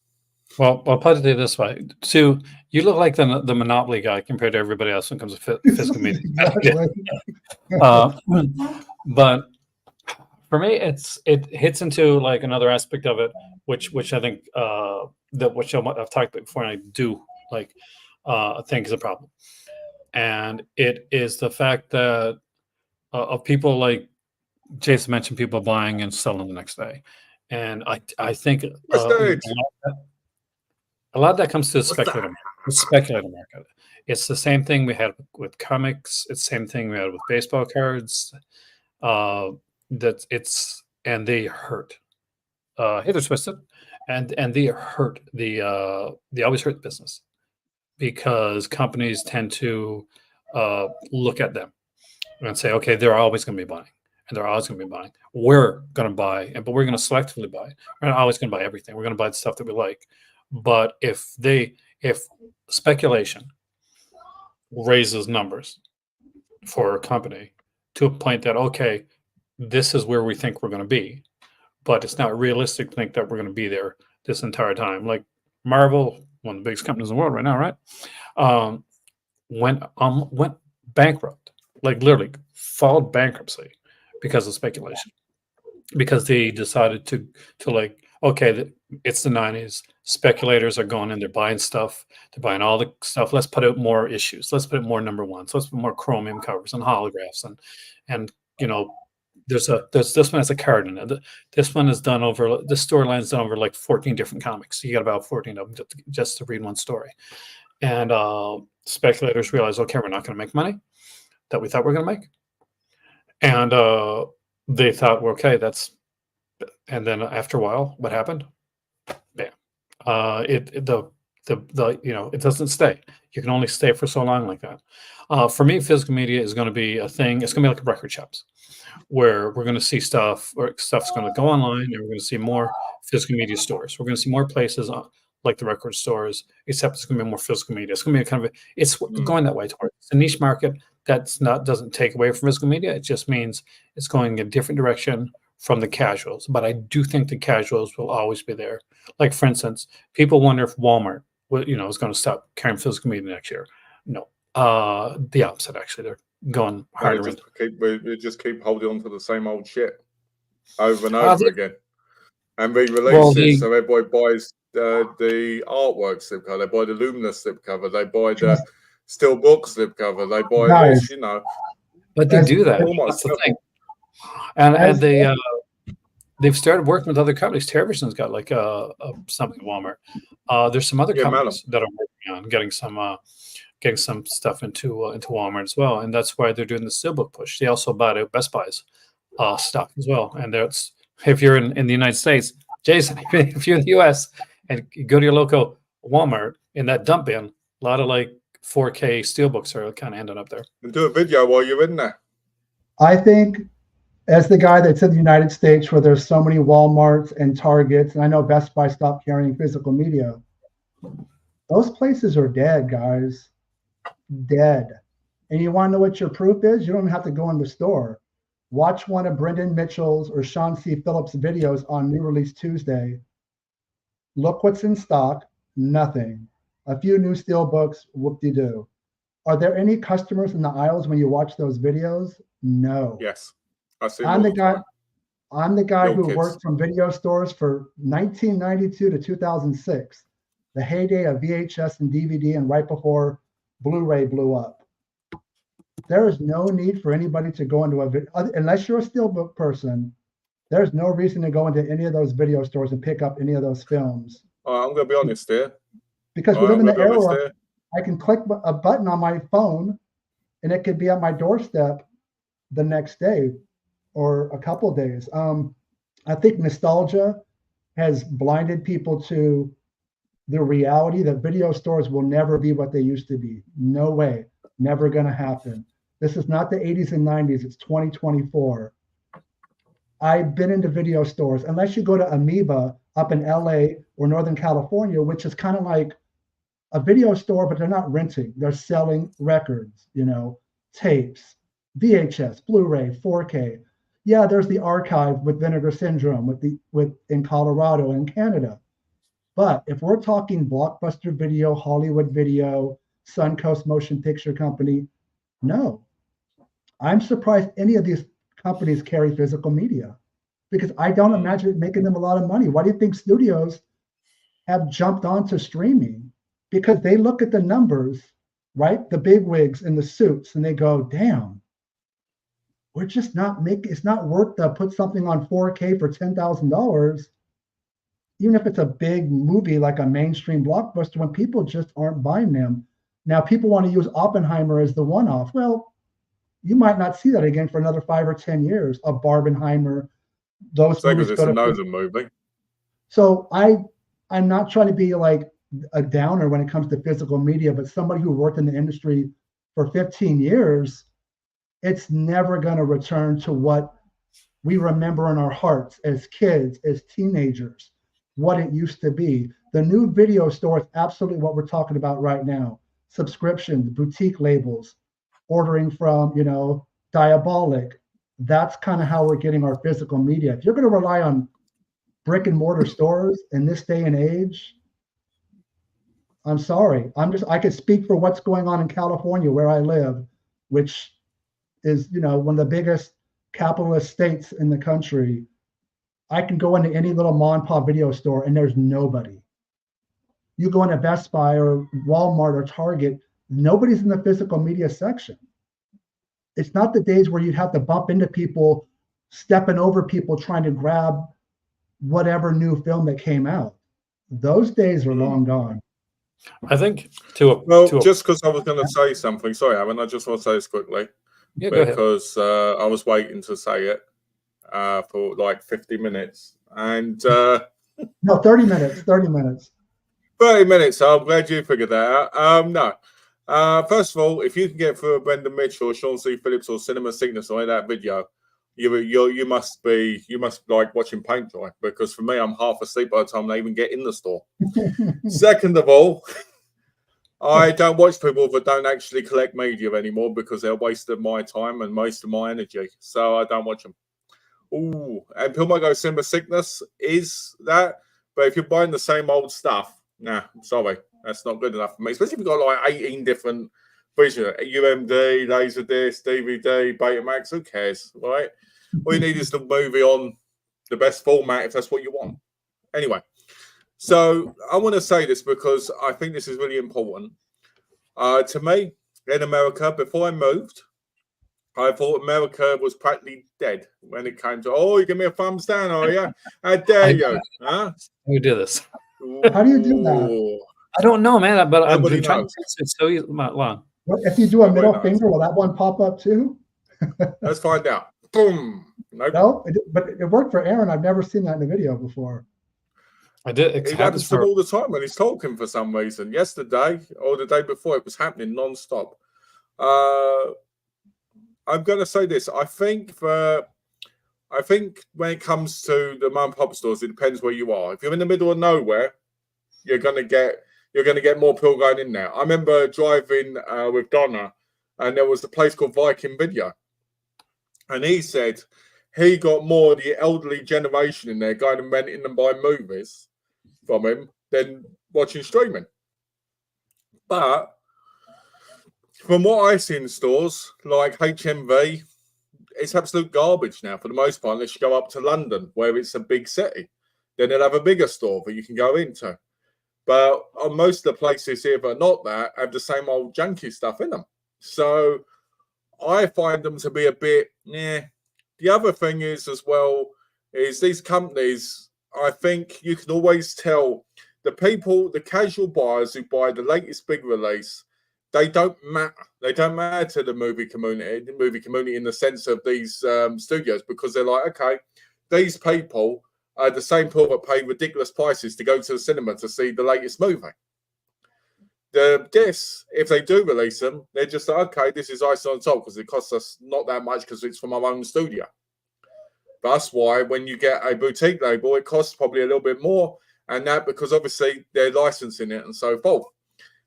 Well, I'll put it this way. Sue, you look like the Monopoly guy compared to everybody else when it comes to physical media. Exactly. But for me, it hits into like another aspect of it, which I think which I've talked about before, and I do like think is a problem, and it is the fact that of people like Jason mentioned, people buying and selling the next day, and I think a lot of that comes to the speculative market. It's the same thing we had with comics. It's the same thing we had with baseball cards. And they hurt. Hey, they're twisted, and they hurt they always hurt the business because companies tend to look at them and say, okay, they're always going to be buying, and they're always going to be buying. We're going to buy, but we're going to selectively buy. We're not always going to buy everything. We're going to buy the stuff that we like. But if speculation raises numbers for a company to a point that, okay, this is where we think we're going to be, but it's not realistic to think that we're going to be there this entire time. Like Marvel, one of the biggest companies in the world right now, right? Went bankrupt, like literally filed bankruptcy because of speculation, because they decided to like, okay, it's the 90s. Speculators are going in, they're buying stuff. They're buying all the stuff. Let's put out more issues. Let's put out more number ones. Let's put more chromium covers and holographs. And there's this one has a card in it. This one is done over, this storyline's done over like 14 different comics. So you got about 14 of them just to read one story. And speculators realize, okay, we're not going to make money that we thought we were going to make. And they thought, well, okay, and then after a while, what happened? Bam. it doesn't stay. You can only stay for so long like that. For me, physical media is going to be a thing. It's going to be like record shops, where we're going to see stuff, or stuff's going to go online, and we're going to see more physical media stores. We're going to see more places like the record stores, except it's going to be more physical media. It's going to be it's going that way towards. It's a niche market doesn't take away from physical media. It just means it's going in a different direction from the casuals. But I do think the casuals will always be there. Like, for instance, people wonder if Walmart, is going to stop carrying physical media next year. No, the opposite. Actually, they're going harder. We just keep holding on to the same old shit over and over again, and re-releases. So everybody buys the artwork slipcover, they buy the Luminous slipcover, they buy the Steelbook slipcover, they buy this, But they do that. That's the thing. And they've started working with other companies. TerraVision's got like something at Walmart. There's some other companies that are working on getting some stuff into Walmart as well, and that's why they're doing the Steelbook push. They also bought out Best Buy's stock as well. And that's, if you're in the United States, Jason, if you're in the US and you go to your local Walmart, in that dump bin, a lot of like 4K Steelbooks are kind of ending up there. And do a video while you're in there. I think, as the guy that's in the United States where there's so many Walmarts and Targets, and I know Best Buy stopped carrying physical media, those places are dead, guys. Dead. And you want to know what your proof is? You don't have to go in the store. Watch one of Brendan Mitchell's or Sean C. Phillips' videos on New Release Tuesday. Look what's in stock. Nothing. A few new Steelbooks. Whoop-de-doo. Are there any customers in the aisles when you watch those videos? No. Yes. I see. I'm the guy who worked from video stores for 1992 to 2006, the heyday of VHS and DVD, and right before Blu-ray blew up. There is no need for anybody to go into unless you're a Steelbook person. There's no reason to go into any of those video stores and pick up any of those films. I'm going to be honest here. Because we live in the era where I can click a button on my phone and it could be at my doorstep the next day or a couple of days. I think nostalgia has blinded people to the reality that video stores will never be what they used to be. No way. Never going to happen. This is not the 80s and 90s. It's 2024. I've been into video stores. Unless you go to Amoeba up in LA or Northern California, which is kind of like a video store, but they're not renting. They're selling records, tapes, VHS, Blu-ray, 4K. Yeah, there's the archive with Vinegar Syndrome in Colorado and Canada. But if we're talking Blockbuster Video, Hollywood Video, Suncoast Motion Picture Company, no. I'm surprised any of these companies carry physical media, because I don't imagine it making them a lot of money. Why do you think studios have jumped onto streaming? Because they look at the numbers, right? The big wigs in the suits, and they go, damn, we're just not it's not worth to put something on 4K for $10,000, even if it's a big movie like a mainstream blockbuster, when people just aren't buying them. Now, people want to use Oppenheimer as the one-off. Well, you might not see that again for another 5 or 10 years. A Barbenheimer, those movies go to movie. So I'm not trying to be like a downer when it comes to physical media, but somebody who worked in the industry for 15 years, it's never going to return to what we remember in our hearts as kids, as teenagers, what it used to be. The new video store is absolutely what we're talking about right now. Subscriptions, boutique labels, ordering from, Diabolic. That's kind of how we're getting our physical media. If you're going to rely on brick and mortar stores in this day and age, I'm sorry. I could speak for what's going on in California where I live, which is, one of the biggest capitalist states in the country. I can go into any little mom and pop video store and there's nobody. You go into Best Buy or Walmart or Target, nobody's in the physical media section. It's not the days where you'd have to bump into people, stepping over people trying to grab whatever new film that came out. Those days are long gone. I think just because I was going to say something. Sorry, Aaron, I just want to say this quickly. Yeah, go ahead. Because I was waiting to say it for like 50 minutes. And no, 30 minutes. 30 minutes. 30 minutes. I'm glad you figured that out. No. First of all, if you can get through a Brendan Mitchell or Sean C. Phillips or Cinema Sickness or any of that video, you must like watching paint dry, because for me, I'm half asleep by the time they even get in the store. Second of all, I don't watch people that don't actually collect media anymore, because they're a waste of my time and most of my energy. So I don't watch them. Ooh, and people might go, Cinema Sickness is that, but if you're buying the same old stuff, nah, sorry, that's not good enough for me. Especially if you've got like 18 different vision, UMD, Laserdisc, DVD, Betamax, who cares, right? All you need is the movie on the best format if that's what you want. Anyway, so I want to say this because I think this is really important. To me, in America, before I moved, I thought America was practically dead when it came to, oh, you give me a thumbs down, are you? How dare you? Huh? We do this. How do you do that? I don't know, man, but I'm Nobody trying to knows. fix it so long. What, if you do a Nobody middle knows. finger, will that one pop up too? Let's find out. Boom. Nope. No, but it worked for Aaron. I've never seen that in a video before. I did. It It happens to him all the time when he's talking for some reason. Yesterday or the day before, it was happening non-stop. I'm going to say this. I think when it comes to the mom and pop stores, it depends where you are. If you're in the middle of nowhere, you're going to get more people going in there. I remember driving with Donna, and there was a place called Viking Video, and he said he got more of the elderly generation in there going and renting and buying movies from him than watching streaming. But from what I see in stores like HMV, it's absolute garbage now for the most part, unless you go up to London where it's a big city. Then they'll have a bigger store that you can go into. But on most of the places here that are not that have the same old junky stuff in them. So I find them to be a bit, The other thing is as well, is these companies, I think you can always tell the people, the casual buyers who buy the latest big release, they don't matter. They don't matter to the movie community in the sense of these studios, because they're like, okay, these people are the same people that pay ridiculous prices to go to the cinema to see the latest movie. This, if they do release them, they're just like, okay, this is ice on top because it costs us not that much because it's from our own studio. That's why when you get a boutique label, it costs probably a little bit more, and that because obviously they're licensing it and so forth.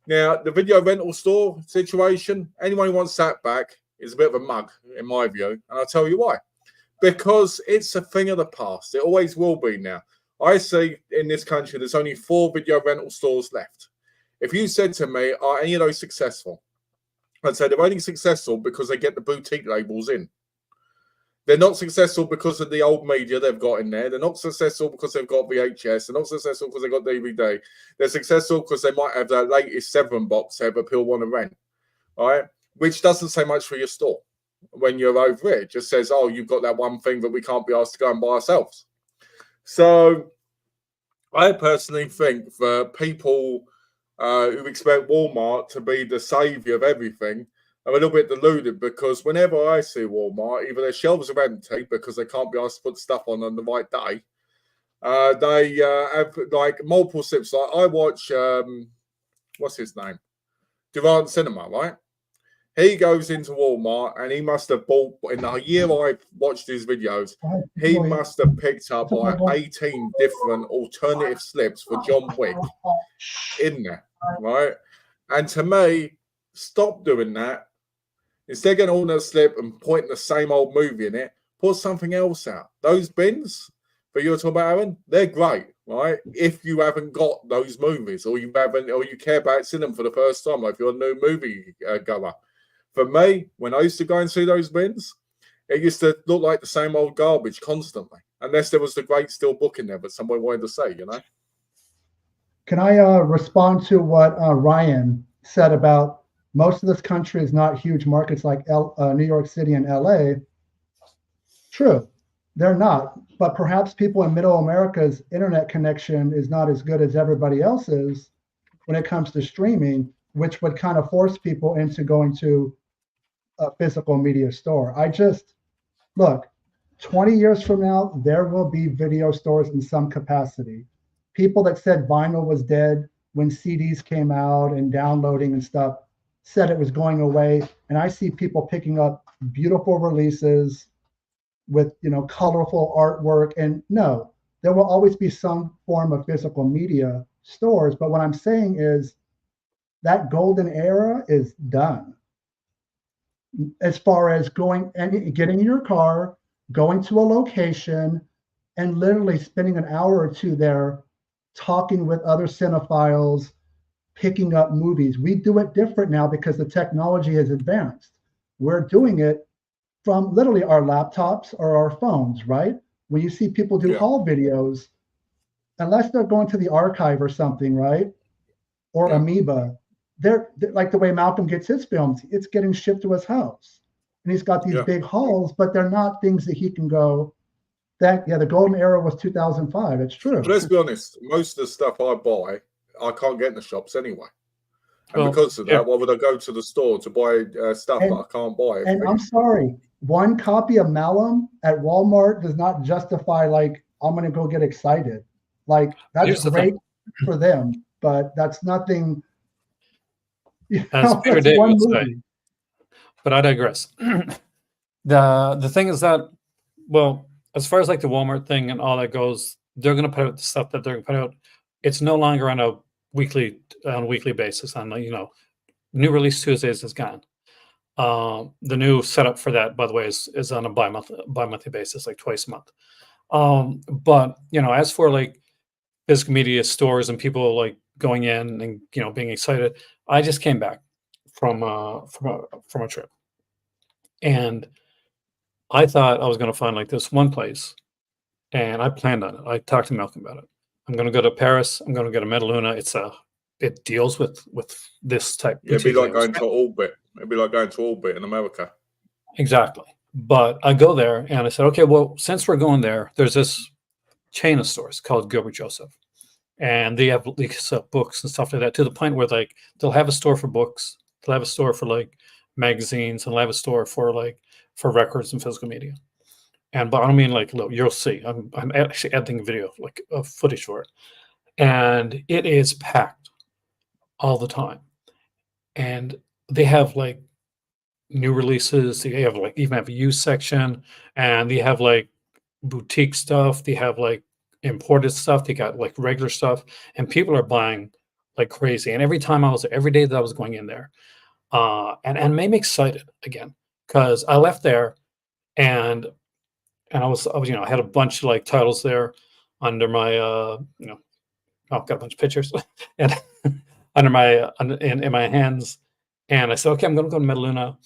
Now, the video rental store situation, anyone who wants that back is a bit of a mug, in my view, and I'll tell you why. Because it's a thing of the past. It always will be now. I see in this country there's only 4 video rental stores left. If you said to me, are any of those successful? I'd say they're only successful because they get the boutique labels in. They're not successful because of the old media they've got in there. They're not successful because they've got VHS. They're not successful because they've got DVD. They're successful because they might have the latest 7 box set that people want to rent, right? Which doesn't say much for your store. When you're over it, just says, oh, you've got that one thing that we can't be asked to go and buy ourselves. So I personally think for people who expect Walmart to be the savior of everything, I'm a little bit deluded, because whenever I see Walmart, either their shelves are empty because they can't be asked to put stuff on the right day. They have like multiple sips. Like I watch, what's his name? Durant Cinema, right? He goes into Walmart and he must have bought, in the year I've watched his videos, he must have picked up like 18 different alternative slips for John Wick in there, right? And to me, stop doing that. Instead of getting all that slip and pointing the same old movie in it, put something else out. Those bins that you're talking about, Aaron, they're great, right? If you haven't got those movies, or you care about seeing them for the first time, like if you're a new movie goer. For me, when I used to go and see those bins, it used to look like the same old garbage constantly, unless there was the great still book in there, but someone wanted to say, you know. Can I respond to what Ryan said about most of this country is not huge markets like New York City and LA? True, they're not. But perhaps people in Middle America's internet connection is not as good as everybody else's when it comes to streaming, which would kind of force people into going to a physical media store. Look, 20 years from now, there will be video stores in some capacity. People that said vinyl was dead when CDs came out and downloading and stuff, said it was going away. And I see people picking up beautiful releases with, you know, colorful artwork. And no, there will always be some form of physical media stores. But what I'm saying is that golden era is done. As far as going and getting in your car, going to a location, and literally spending an hour or two there talking with other cinephiles, picking up movies. We do it different now because the technology has advanced. We're doing it from literally our laptops or our phones, right? When you see people do haul videos, unless they're going to the archive or something, right? Or Amoeba, they're like the way Malcolm gets his films, it's getting shipped to his house. And he's got these big hauls, but they're not things that he can go, the golden era was 2005. It's true. But let's be honest, most of the stuff I buy, I can't get in the shops anyway. And Well, because of that, why would I go to the store to buy stuff that I can't buy? And I'm sorry, one copy of Malum at Walmart does not justify, like, I'm going to go get excited. Like, that's great for them, but that's nothing. As Peter Day would say. But I digress. The thing is that, well, as far as like the Walmart thing and all that goes, they're going to put out the stuff that they're going to put out. It's no longer on a weekly basis. On, you know, new release Tuesdays is gone. The new setup for that, by the way, is on a bi-monthly basis, like twice a month. But you know, as for like physical media stores and people like going in and, you know, being excited, I just came back from a trip, and I thought I was going to find like this one place, and I planned on it. I talked to Malcolm about it. I'm going to go to Paris. I'm going to go to Metaluna. It deals with this type. It'd be like going to Orbit. It'd be like going to Orbit in America. Exactly. But I go there and I said, okay, well, since we're going there, there's this chain of stores called Gilbert Joseph, and they have leaks of books and stuff like that, to the point where like they'll have a store for books, they'll have a store for like magazines, and they'll have a store for like for records and physical media. And but I don't mean like, look, you'll see. I'm actually editing a video, like of footage for it, and it is packed all the time. And they have like new releases. They have like even have a used section, and they have like boutique stuff. They have like imported stuff. They got like regular stuff, and people are buying like crazy. And every time I was there, every day that I was going in there, and made me excited again, because I left there and I was, you know, I had a bunch of like titles there under my you know, I've got a bunch of pictures and under my in my hands, and I said, okay, I'm going to go to Metaluna,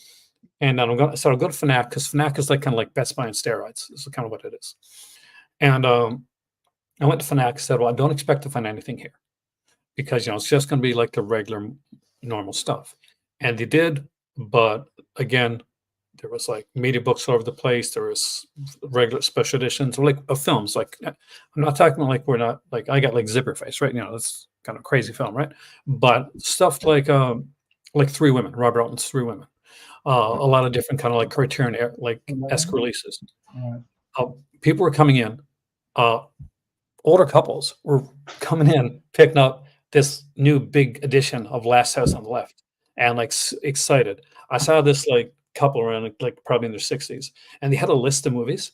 and then I'll go to Fnac, because Fnac is like kind of like Best Buy on steroids. This is kind of what it is. And I went to Fnac, said, well, I don't expect to find anything here, because, you know, it's just going to be like the regular normal stuff. And they did, but again, there was like media books all over the place. There was regular special editions, or like of films. Like, I'm not talking about like, we're not like, I got like Zipper Face, right? You know, that's kind of crazy film, right? But stuff like Three Women, Robert Altman's Three Women, a lot of different kind of like Criterion like esque releases. People were coming in, older couples were coming in, picking up this new big edition of Last House on the Left, and like excited. I saw this like couple around like probably in their 60s, and they had a list of movies,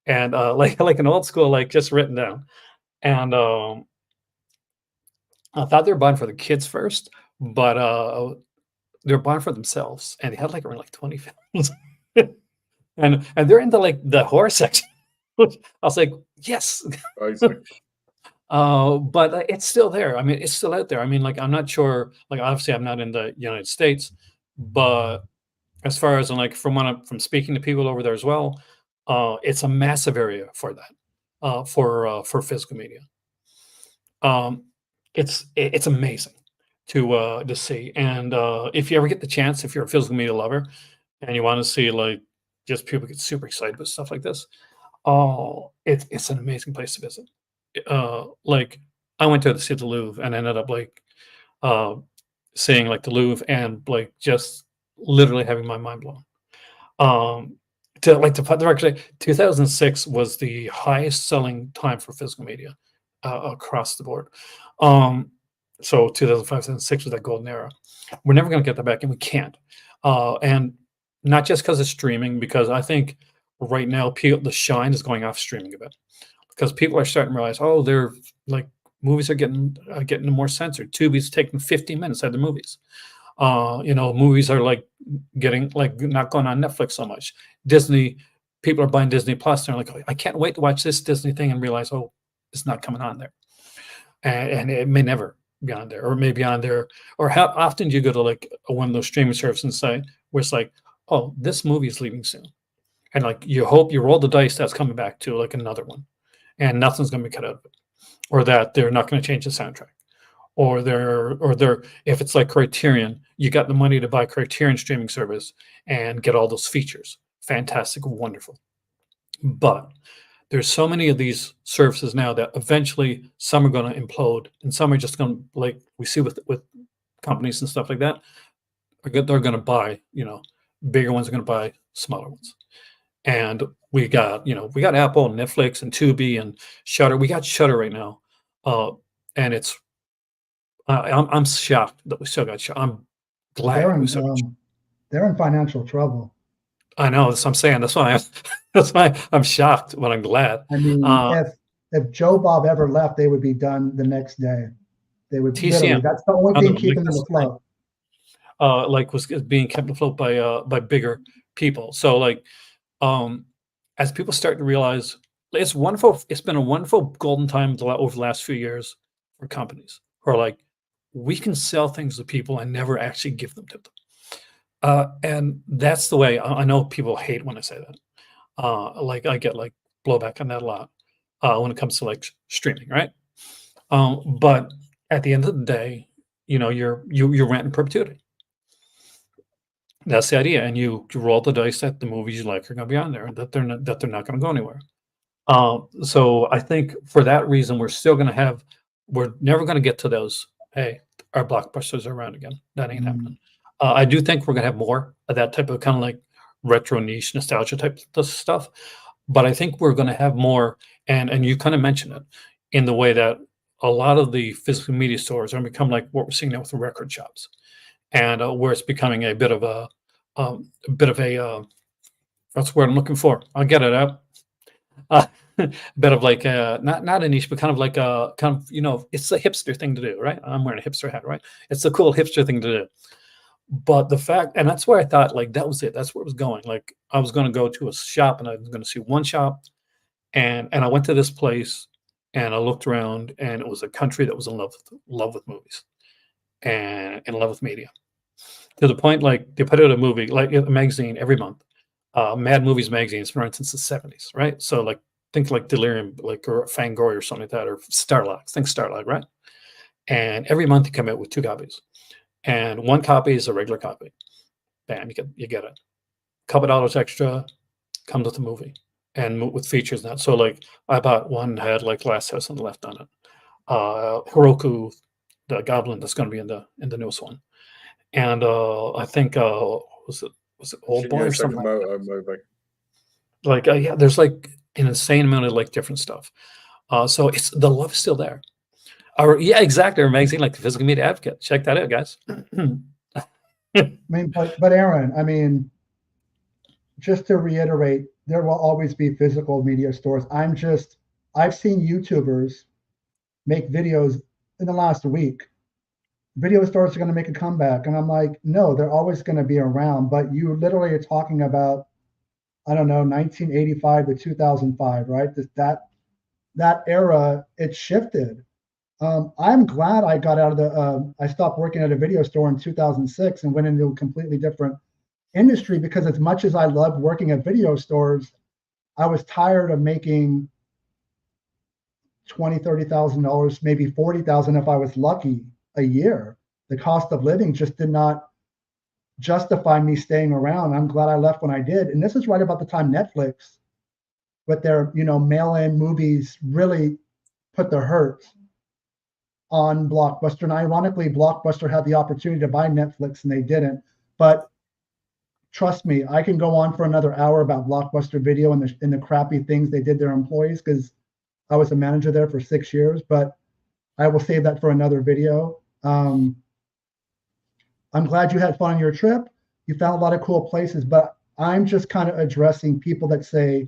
and like an old school, like just written down. And I thought they were buying for the kids first, but they were buying for themselves, and they had like around like 20 films. and they're into like the horror section. I was like, yes. But it's still there. I mean, it's still out there. I mean, like, I'm not sure, like, obviously I'm not in the United States, but as far as like from speaking to people over there as well, it's a massive area for that, for physical media. It's amazing to see. And if you ever get the chance, if you're a physical media lover and you want to see like just people get super excited with stuff like this, it's an amazing place to visit. Like, I went to see the Louvre and ended up like seeing like the Louvre and like just literally having my mind blown. To put the record, 2006 was the highest selling time for physical media across the board. So 2005, 2006 was that golden era. We're never going to get that back, and we can't. And not just because of streaming, because I think right now the shine is going off streaming a bit, because people are starting to realize, oh, they're like movies are getting more censored. Tubi's taking 15 minutes out of the movies. Movies are like getting like not going on Netflix so much. Disney, people are buying Disney Plus. They're like, oh, I can't wait to watch this Disney thing, and realize, oh, it's not coming on there, and it may never be on there, or maybe on there. Or how often do you go to like one of those streaming services and say, where it's like, oh, this movie is leaving soon, and like you hope you roll the dice that's coming back to like another one, and nothing's going to be cut out of it, or that they're not going to change the soundtrack, or they're if it's like Criterion, you got the money to buy Criterion streaming service and get all those features, fantastic, wonderful. But there's so many of these services now that eventually some are going to implode, and some are just going to, like we see with companies and stuff like that, they're going to buy, bigger ones are going to buy smaller ones. And we got Apple, Netflix, and Tubi, and Shudder. We got Shudder right now, and it's I'm shocked that we still got Shudder. I'm glad we still got Shudder. They're in financial trouble. I know, that's what I'm saying. That's why I'm shocked, but I'm glad. I mean, if Joe Bob ever left, they would be done the next day. They would TCM, literally. That's the only thing keeping them afloat. Was being kept afloat by bigger people. So like, as people start to realize, it's wonderful. It's been a wonderful golden time over the last few years for companies who are like, we can sell things to people and never actually give them to them. And that's the way. I know people hate when I say that. Like I get like blowback on that a lot when it comes to like streaming, right? But at the end of the day, you're rent in perpetuity. That's the idea, and you roll the dice that the movies you like are going to be on there, and that they're not going to go anywhere. So I think for that reason, we're never going to get to those. Hey, our blockbusters are around again. That ain't happening. I do think we're going to have more of that type of kind of like retro niche nostalgia type of stuff, but I think we're going to have more. And you kind of mentioned it in the way that a lot of the physical media stores are going to become like what we're seeing now with the record shops, and where it's becoming a bit of a that's what I'm looking for. I'll get it out. A bit of like not a niche, but kind of like a it's a hipster thing to do, right? I'm wearing a hipster hat, right? It's a cool hipster thing to do. But the fact, and that's where I thought like that was it. That's where it was going. Like I was going to go to a shop, and I was going to see one shop, and I went to this place, and I looked around, and it was a country that was in love with movies, and in love with media, to the point like they put out a movie, like a magazine every month. Mad Movies magazine has been around since the 70s, right? So like think like Delirium, like or Fangoria or something like that, or Starlog. Think Starlog, right? And every month they come out with 2 copies. And 1 copy is a regular copy. Bam, you get it. Couple dollars extra comes with the movie, and with features and that. So like I bought one that had like Last House on the Left on it. Hiroku, the Goblin, that's going to be in the newest one. And I think was it Old Boy or something? Like yeah, there's like an insane amount of like different stuff. So it's the love is still there. Yeah, exactly. Our magazine, like the Physical Media Advocate. Check that out, guys. I mean, but Aaron, I mean, just to reiterate, there will always be physical media stores. I've seen YouTubers make videos in the last week. Video stores are going to make a comeback, and I'm like, no, they're always going to be around. But you literally are talking about, I don't know, 1985 to 2005, right? That era, it shifted. I'm glad I got out of I stopped working at a video store in 2006 and went into a completely different industry, because as much as I loved working at video stores, I was tired of making $20,000, $30,000, maybe $40,000 if I was lucky a year. The cost of living just did not justify me staying around. I'm glad I left when I did. And this is right about the time Netflix, with their mail-in movies, really put the hurt on Blockbuster. And ironically, Blockbuster had the opportunity to buy Netflix and they didn't. But trust me, I can go on for another hour about Blockbuster Video and the crappy things they did to their employees, because I was a manager there for 6 years. But I will save that for another video. I'm glad you had fun on your trip. You found a lot of cool places, but I'm just kind of addressing people that say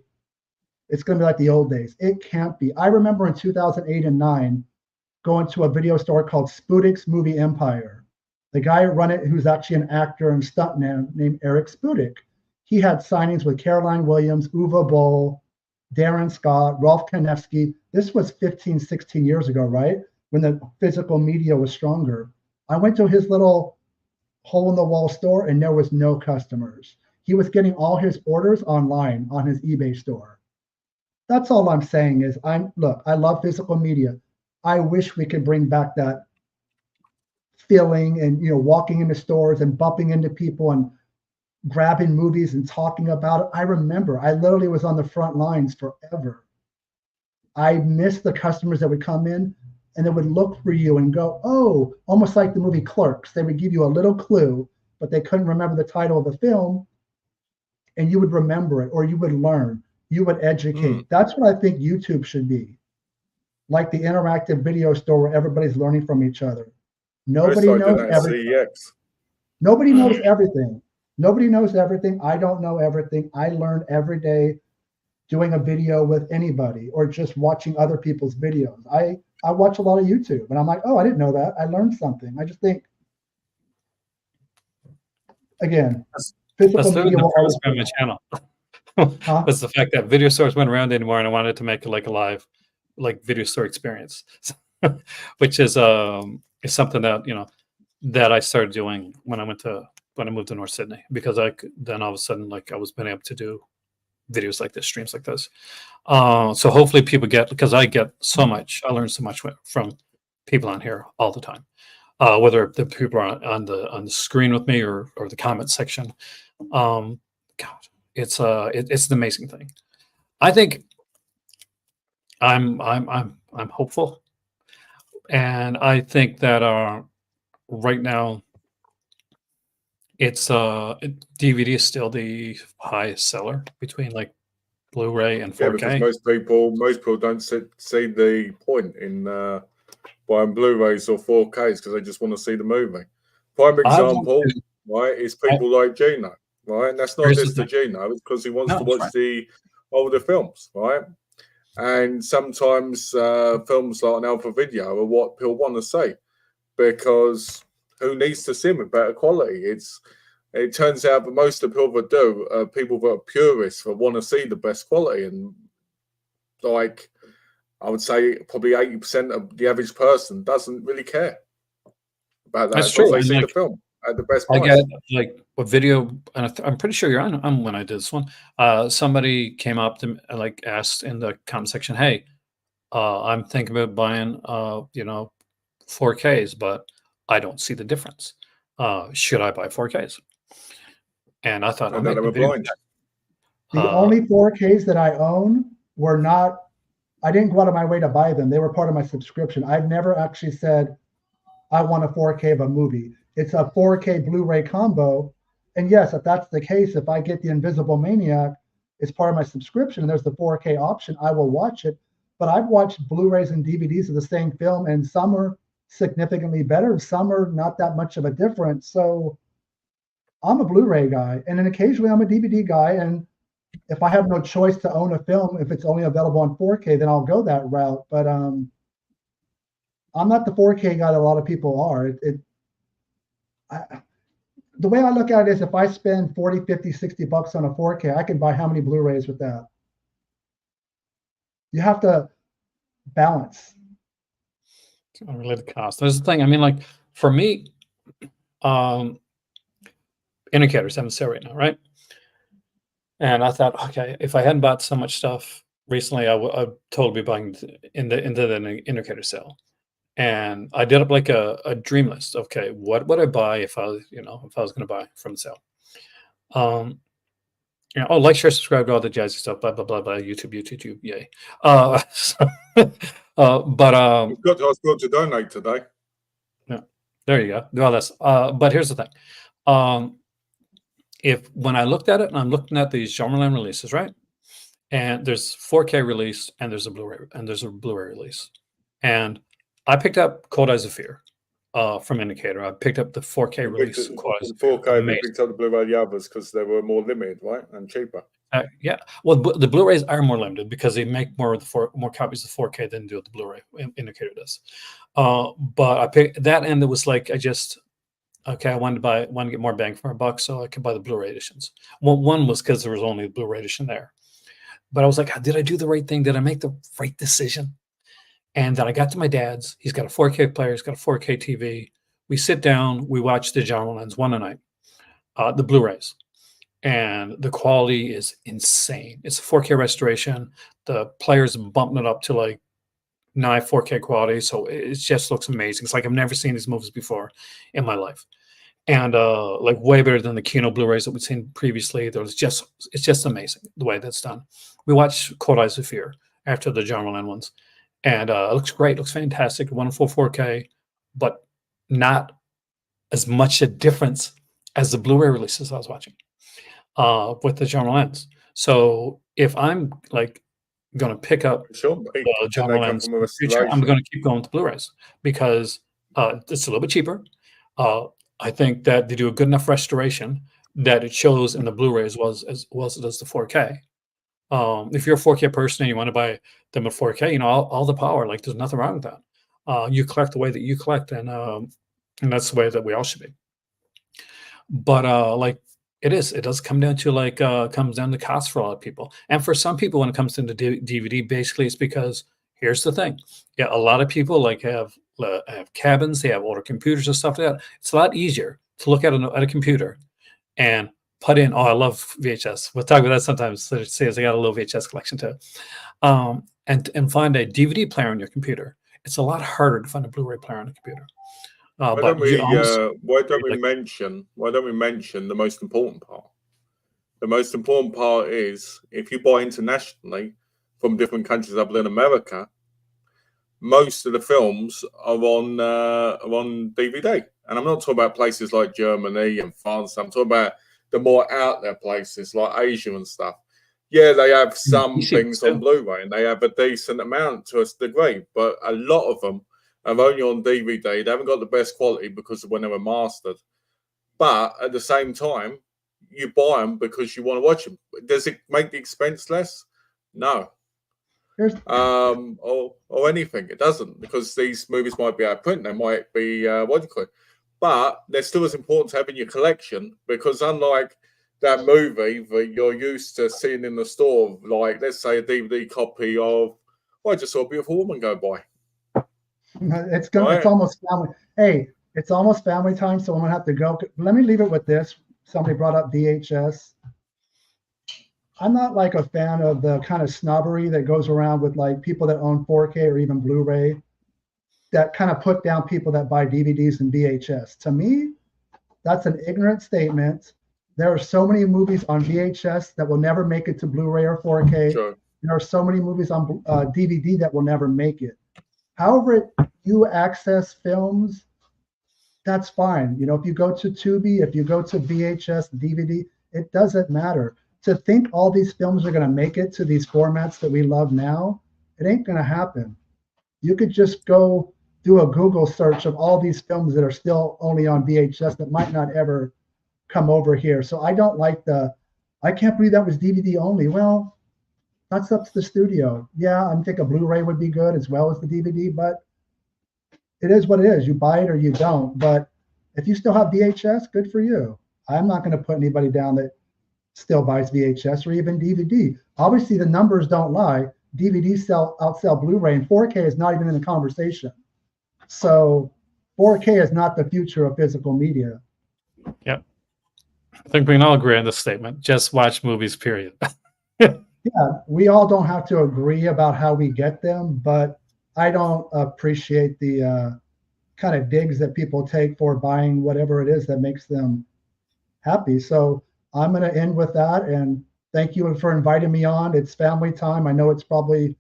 it's going to be like the old days. It can't be. I remember in 2008 and 9 going to a video store called Spudik's Movie Empire. The guy who run it, who's actually an actor and stuntman named Eric Spudik, he had signings with Caroline Williams, Uwe Boll, Darren Scott, Rolf Kanefsky. This was 15, 16 years ago, right? When the physical media was stronger. I went to his little hole-in-the-wall store and there was no customers. He was getting all his orders online on his eBay store. That's all I'm saying is, look, I love physical media. I wish we could bring back that feeling and, walking into stores and bumping into people and grabbing movies and talking about it. I remember I literally was on the front lines forever. I miss the customers that would come in and they would look for you and go, oh, almost like the movie Clerks. They would give you a little clue, but they couldn't remember the title of the film. And you would remember it, or you would learn, you would educate. That's what I think YouTube should be. Like the interactive video store where everybody's learning from each other. Nobody knows everything. Nobody knows everything. Nobody knows everything. I don't know everything. I learn every day doing a video with anybody or just watching other people's videos. I watch a lot of YouTube and I'm like, oh, I didn't know that. I learned something. I just think, again, physical media will always be on my channel. That's the fact that video stores weren't around anymore, and I wanted to make it like a live, like video store experience, which is something that that I started doing when I moved to North Sydney, because then all of a sudden, like, I was being able to do videos like this, streams like this. So hopefully people because I get so much, I learn so much from people on here all the time, whether the people are on the screen with me or the comment section. God, it's an amazing thing. I think I'm hopeful, and I think that right now it's DVD is still the highest seller between like Blu-ray and 4K. Yeah, because most people don't see the point in buying Blu-rays or 4Ks because they just want to see the movie. Prime example, right, is people like Gino, right? And that's not just the Gino, it's because he wants to watch the older films, right? And sometimes films like an alpha video are what people want to see, because who needs to see them with better quality? It turns out that most of the people that do are people that are purists that want to see the best quality, and like I would say probably 80% of the average person doesn't really care about that. That's true. They see the film at the best price. I get like a video, and I'm pretty sure you're on when I did this one. Somebody came up to me, like, asked in the comment section, "Hey, I'm thinking about buying 4Ks, but I don't see the difference. Should I buy 4Ks?" And I thought, The only 4Ks that I own were not, I didn't go out of my way to buy them. They were part of my subscription. I've never actually said, I want a 4K of a movie. It's a 4K Blu-ray combo. And yes, if that's the case, if I get The Invisible Maniac, it's part of my subscription and there's the 4K option, I will watch it. But I've watched Blu-rays and DVDs of the same film, and some are significantly better, some are not that much of a difference. So I'm a Blu-ray guy, and then occasionally I'm a DVD guy. And if I have no choice to own a film, if it's only available on 4K, then I'll go that route. But I'm not the 4K guy that a lot of people are. The way I look at it is, if I spend 40, 50, 60 bucks on a 4K, I can buy how many Blu-rays with that? You have to balance. It's unrelated cost. There's the thing. I mean, like, for me, indicators haven't sale right now, right? And I thought, okay, if I hadn't bought so much stuff recently, I'd totally be buying into the indicator sale. And I did up like a dream list. Okay, what would I buy if I was going to buy from the sale? Like, share, subscribe to all the jazzy stuff, blah blah blah blah. YouTube, yay. But I was going to donate today. Yeah, there you go. Do all this. But here's the thing. When I looked at it, and I'm looking at these Genre releases, right? And there's 4K release, and there's a Blu-ray release, and I picked up Cold Eyes of Fear, from Indicator. I picked up the 4K release quality. The 4K, we picked up the Blu-ray the others because they were more limited, right, and cheaper. Yeah, well, the Blu-rays are more limited because they make more copies of 4K than do the Blu-ray. Indicator does. But I picked that, and it was like I wanted to get more bang for my buck, so I could buy the Blu-ray editions. Well, one was because there was only a Blu-ray edition there, but I was like, did I do the right thing? Did I make the right decision? And then I got to my dad's. He's got a 4K player. He's got a 4K TV. We sit down. We watch the John Lennon one a night, the Blu-rays. And the quality is insane. It's a 4K restoration. The player's bumping it up to like nigh 4K quality, so it just looks amazing. It's like I've never seen these movies before in my life, and like way better than the Kino Blu-rays that we'd seen previously. It's just amazing the way that's done. We watched Cold Eyes of Fear after the John Lennon ones, and it looks great. It looks fantastic. Wonderful 4K, but not as much a difference as the Blu-ray releases I was watching with the John Lennon. So if I'm like going to pick up John Lennon's future, I'm going to keep going with Blu-rays because it's a little bit cheaper. I think that they do a good enough restoration that it shows in the Blu-ray as well as it does the 4K. If you're a 4K person and you want to buy them at 4K, all the power. Like there's nothing wrong with that. You collect the way that you collect, and that's the way that we all should be. But like it does come down to like comes down to cost for a lot of people, and for some people when it comes into DVD, basically it's because here's the thing. Yeah, a lot of people like have cabins, they have older computers and stuff like that. It's a lot easier to look at a computer and put in. Oh, I love VHS. We'll talk about that sometimes. So it says I got a little VHS collection too, and find a DVD player on your computer. It's a lot harder to find a Blu-ray player on a computer. Why don't we mention the most important part? The most important part is if you buy internationally from different countries other than America, most of the films are on DVD. And I'm not talking about places like Germany and France. I'm talking about the more out there places like Asia and stuff. Yeah, they have some things on Blu-ray and they have a decent amount to a degree, but a lot of them are only on DVD. They haven't got the best quality because of when they were mastered. But at the same time, you buy them because you want to watch them. Does it make the expense less? No. Or anything. It doesn't, because these movies might be out of print. They might be but they're still as important to have in your collection, because unlike that movie that you're used to seeing in the store, like let's say a DVD copy of I just saw a beautiful woman go by. It's almost family. Hey, it's almost family time, so I'm gonna have to go. Let me leave it with this. Somebody brought up VHS. I'm not like a fan of the kind of snobbery that goes around with like people that own 4K or even Blu-ray that kind of put down people that buy DVDs and VHS. To me, that's an ignorant statement. There are so many movies on VHS that will never make it to Blu-ray or 4K. Sure. There are so many movies on DVD that will never make it. However you access films, that's fine. If you go to Tubi, if you go to VHS, DVD, it doesn't matter. To think all these films are going to make it to these formats that we love now, it ain't going to happen. You could just go do a Google search of all these films that are still only on VHS that might not ever come over here. So I don't like I can't believe that was DVD only. Well, that's up to the studio. Yeah, I think a Blu-ray would be good as well as the DVD, but it is what it is. You buy it or you don't. But if you still have VHS, good for you. I'm not going to put anybody down that still buys VHS or even DVD. Obviously, the numbers don't lie. DVDs outsell Blu-ray, and 4K is not even in the conversation. So 4K is not the future of physical media. Yep. I think we can all agree on this statement. Just watch movies, period. Yeah, we all don't have to agree about how we get them, but I don't appreciate the kind of digs that people take for buying whatever it is that makes them happy. So I'm going to end with that, and thank you for inviting me on. It's family time. I know it's probably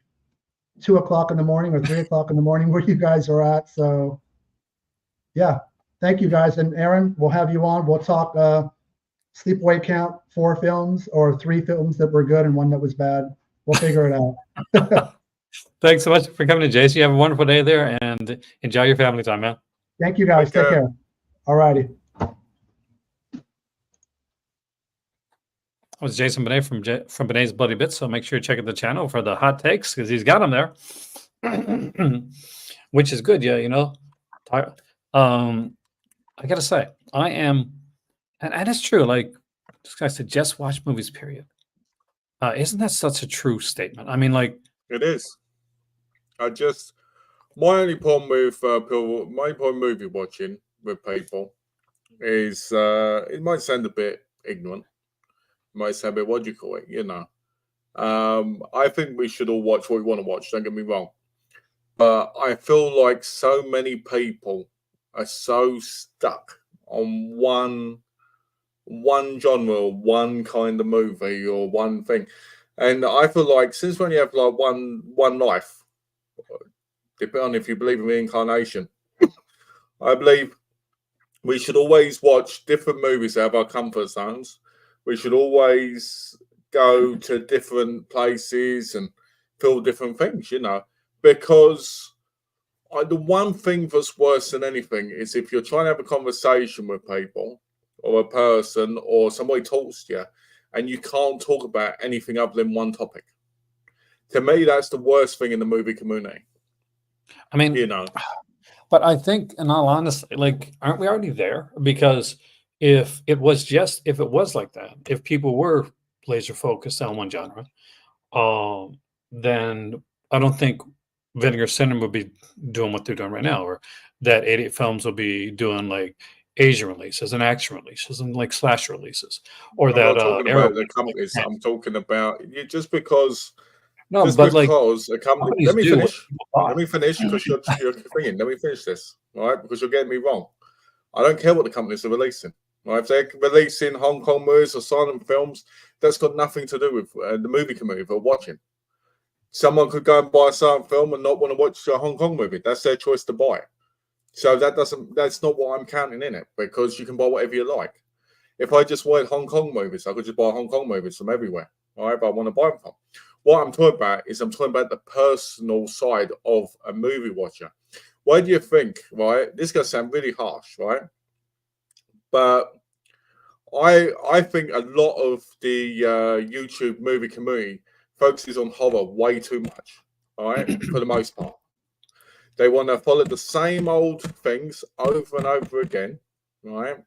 2 o'clock in the morning or 3 o'clock in the morning where you guys are at. So yeah, thank you guys. And Aaron, we'll have you on. We'll talk sleepaway count, 4 films or 3 films that were good and 1 that was bad. We'll figure it out. Thanks so much for coming to Jason. You have a wonderful day there and enjoy your family time, man. Thank you, guys. Take care. All righty. That was Jason Benet from Benet's Bloody Bits. So make sure you check out the channel for the hot takes because he's got them there, which is good. Yeah, you know, I gotta say, I am, and it's true. Like this guy said, just watch movies. Period. Isn't that such a true statement? I mean, like it is. My only problem with people, my problem movie watching with people is it might sound a bit ignorant. Might sound a bit, what do you call it? You know, I think we should all watch what we want to watch. Don't get me wrong, but I feel like so many people are so stuck on one genre, one kind of movie, or one thing, and I feel like since when you have like one life, depending on if you believe in reincarnation, I believe we should always watch different movies out of our comfort zones. We should always go to different places and feel different things, you know, because the one thing that's worse than anything is if you're trying to have a conversation with people or a person or somebody talks to you and you can't talk about anything other than one topic. To me, that's the worst thing in the movie community. I mean, you know, but I think, in all honesty, like, aren't we already there? Because if it was like that, if people were laser focused on one genre, then I don't think Vinegar Syndrome would be doing what they're doing right now, or that 88 Films will be doing like Asian releases and action releases and like slash releases, or I'm that not talking Arrow. about the companies. I'm talking about just because. No, Just but like because a company. companies Let me do what finish. people buy. Let me finish because you're thinking. Let me finish this, all right? Because you're getting me wrong. I don't care what the companies are releasing. Right? If they're releasing Hong Kong movies or silent films, that's got nothing to do with the movie community they're watching. Someone could go and buy a silent film and not want to watch a Hong Kong movie. That's their choice to buy. So that's not what I'm counting in it, because you can buy whatever you like. If I just wanted Hong Kong movies, I could just buy Hong Kong movies from everywhere. All right, but I want to buy them from. What I'm talking about is I'm talking about the personal side of a movie watcher. Why do you think, right? This is going to sound really harsh, right? But I think a lot of the YouTube movie community focuses on horror way too much, all right, for the most part. They want to follow the same old things over and over again, right?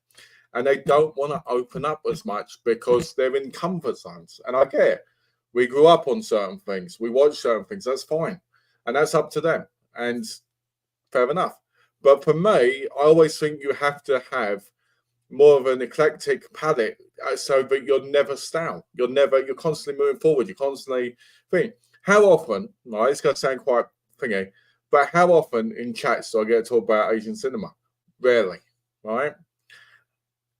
And they don't want to open up as much because they're in comfort zones. And I get it. We grew up on certain things. We watch certain things. That's fine. And that's up to them. And fair enough. But for me, I always think you have to have more of an eclectic palette so that you're never stale. You're constantly moving forward. You're constantly thinking. How often, right, it's going to sound quite thingy, but how often in chats do I get to talk about Asian cinema? Rarely, right?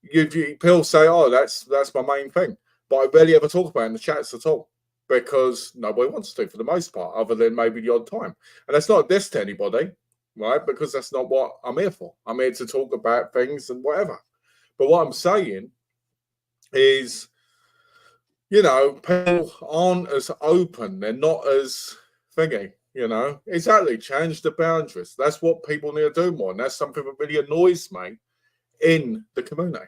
People say, oh, that's my main thing. But I rarely ever talk about it in the chats at all, because nobody wants to for the most part, other than maybe the odd time. And that's not this to anybody, right? Because that's not what I'm here for. I'm here to talk about things and whatever. But what I'm saying is, you know, people aren't as open. They're not as thingy, you know. Exactly. Change the boundaries. That's what people need to do more. And that's something that really annoys me in the community.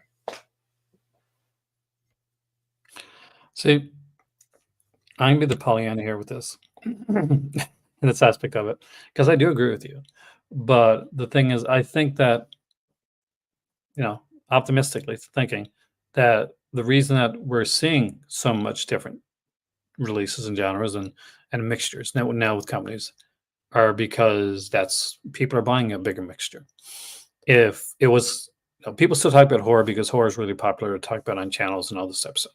See, I'm gonna be the Pollyanna here with this, in this aspect of it, because I do agree with you. But the thing is, I think that, you know, optimistically thinking that the reason that we're seeing so much different releases and genres and mixtures now with companies are because that's people are buying a bigger mixture. If it was, people still talk about horror because horror is really popular to talk about on channels and all this type of stuff.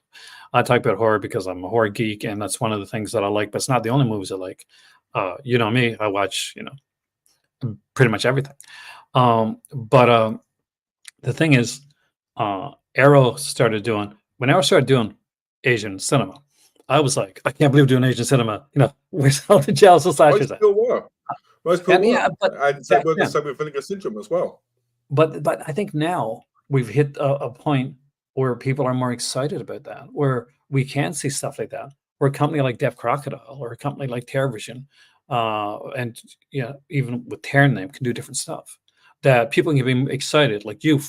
I talk about horror because I'm a horror geek, and that's one of the things that I like. But it's not the only movies I like. You know me, I watch pretty much everything. But the thing is, Arrow started doing when Arrow started doing Asian cinema. I was like, I can't believe we're doing Asian cinema. You know, where's all the jails and slashers at? Most people Yeah, were. but And so we're the same with Vinegar Syndrome as well. But I think now we've hit a point where people are more excited about that, where we can see stuff like that, where a company like Deaf Crocodile or a company like TerrorVision, and even with Terran Name can do different stuff. that people can be excited, like you,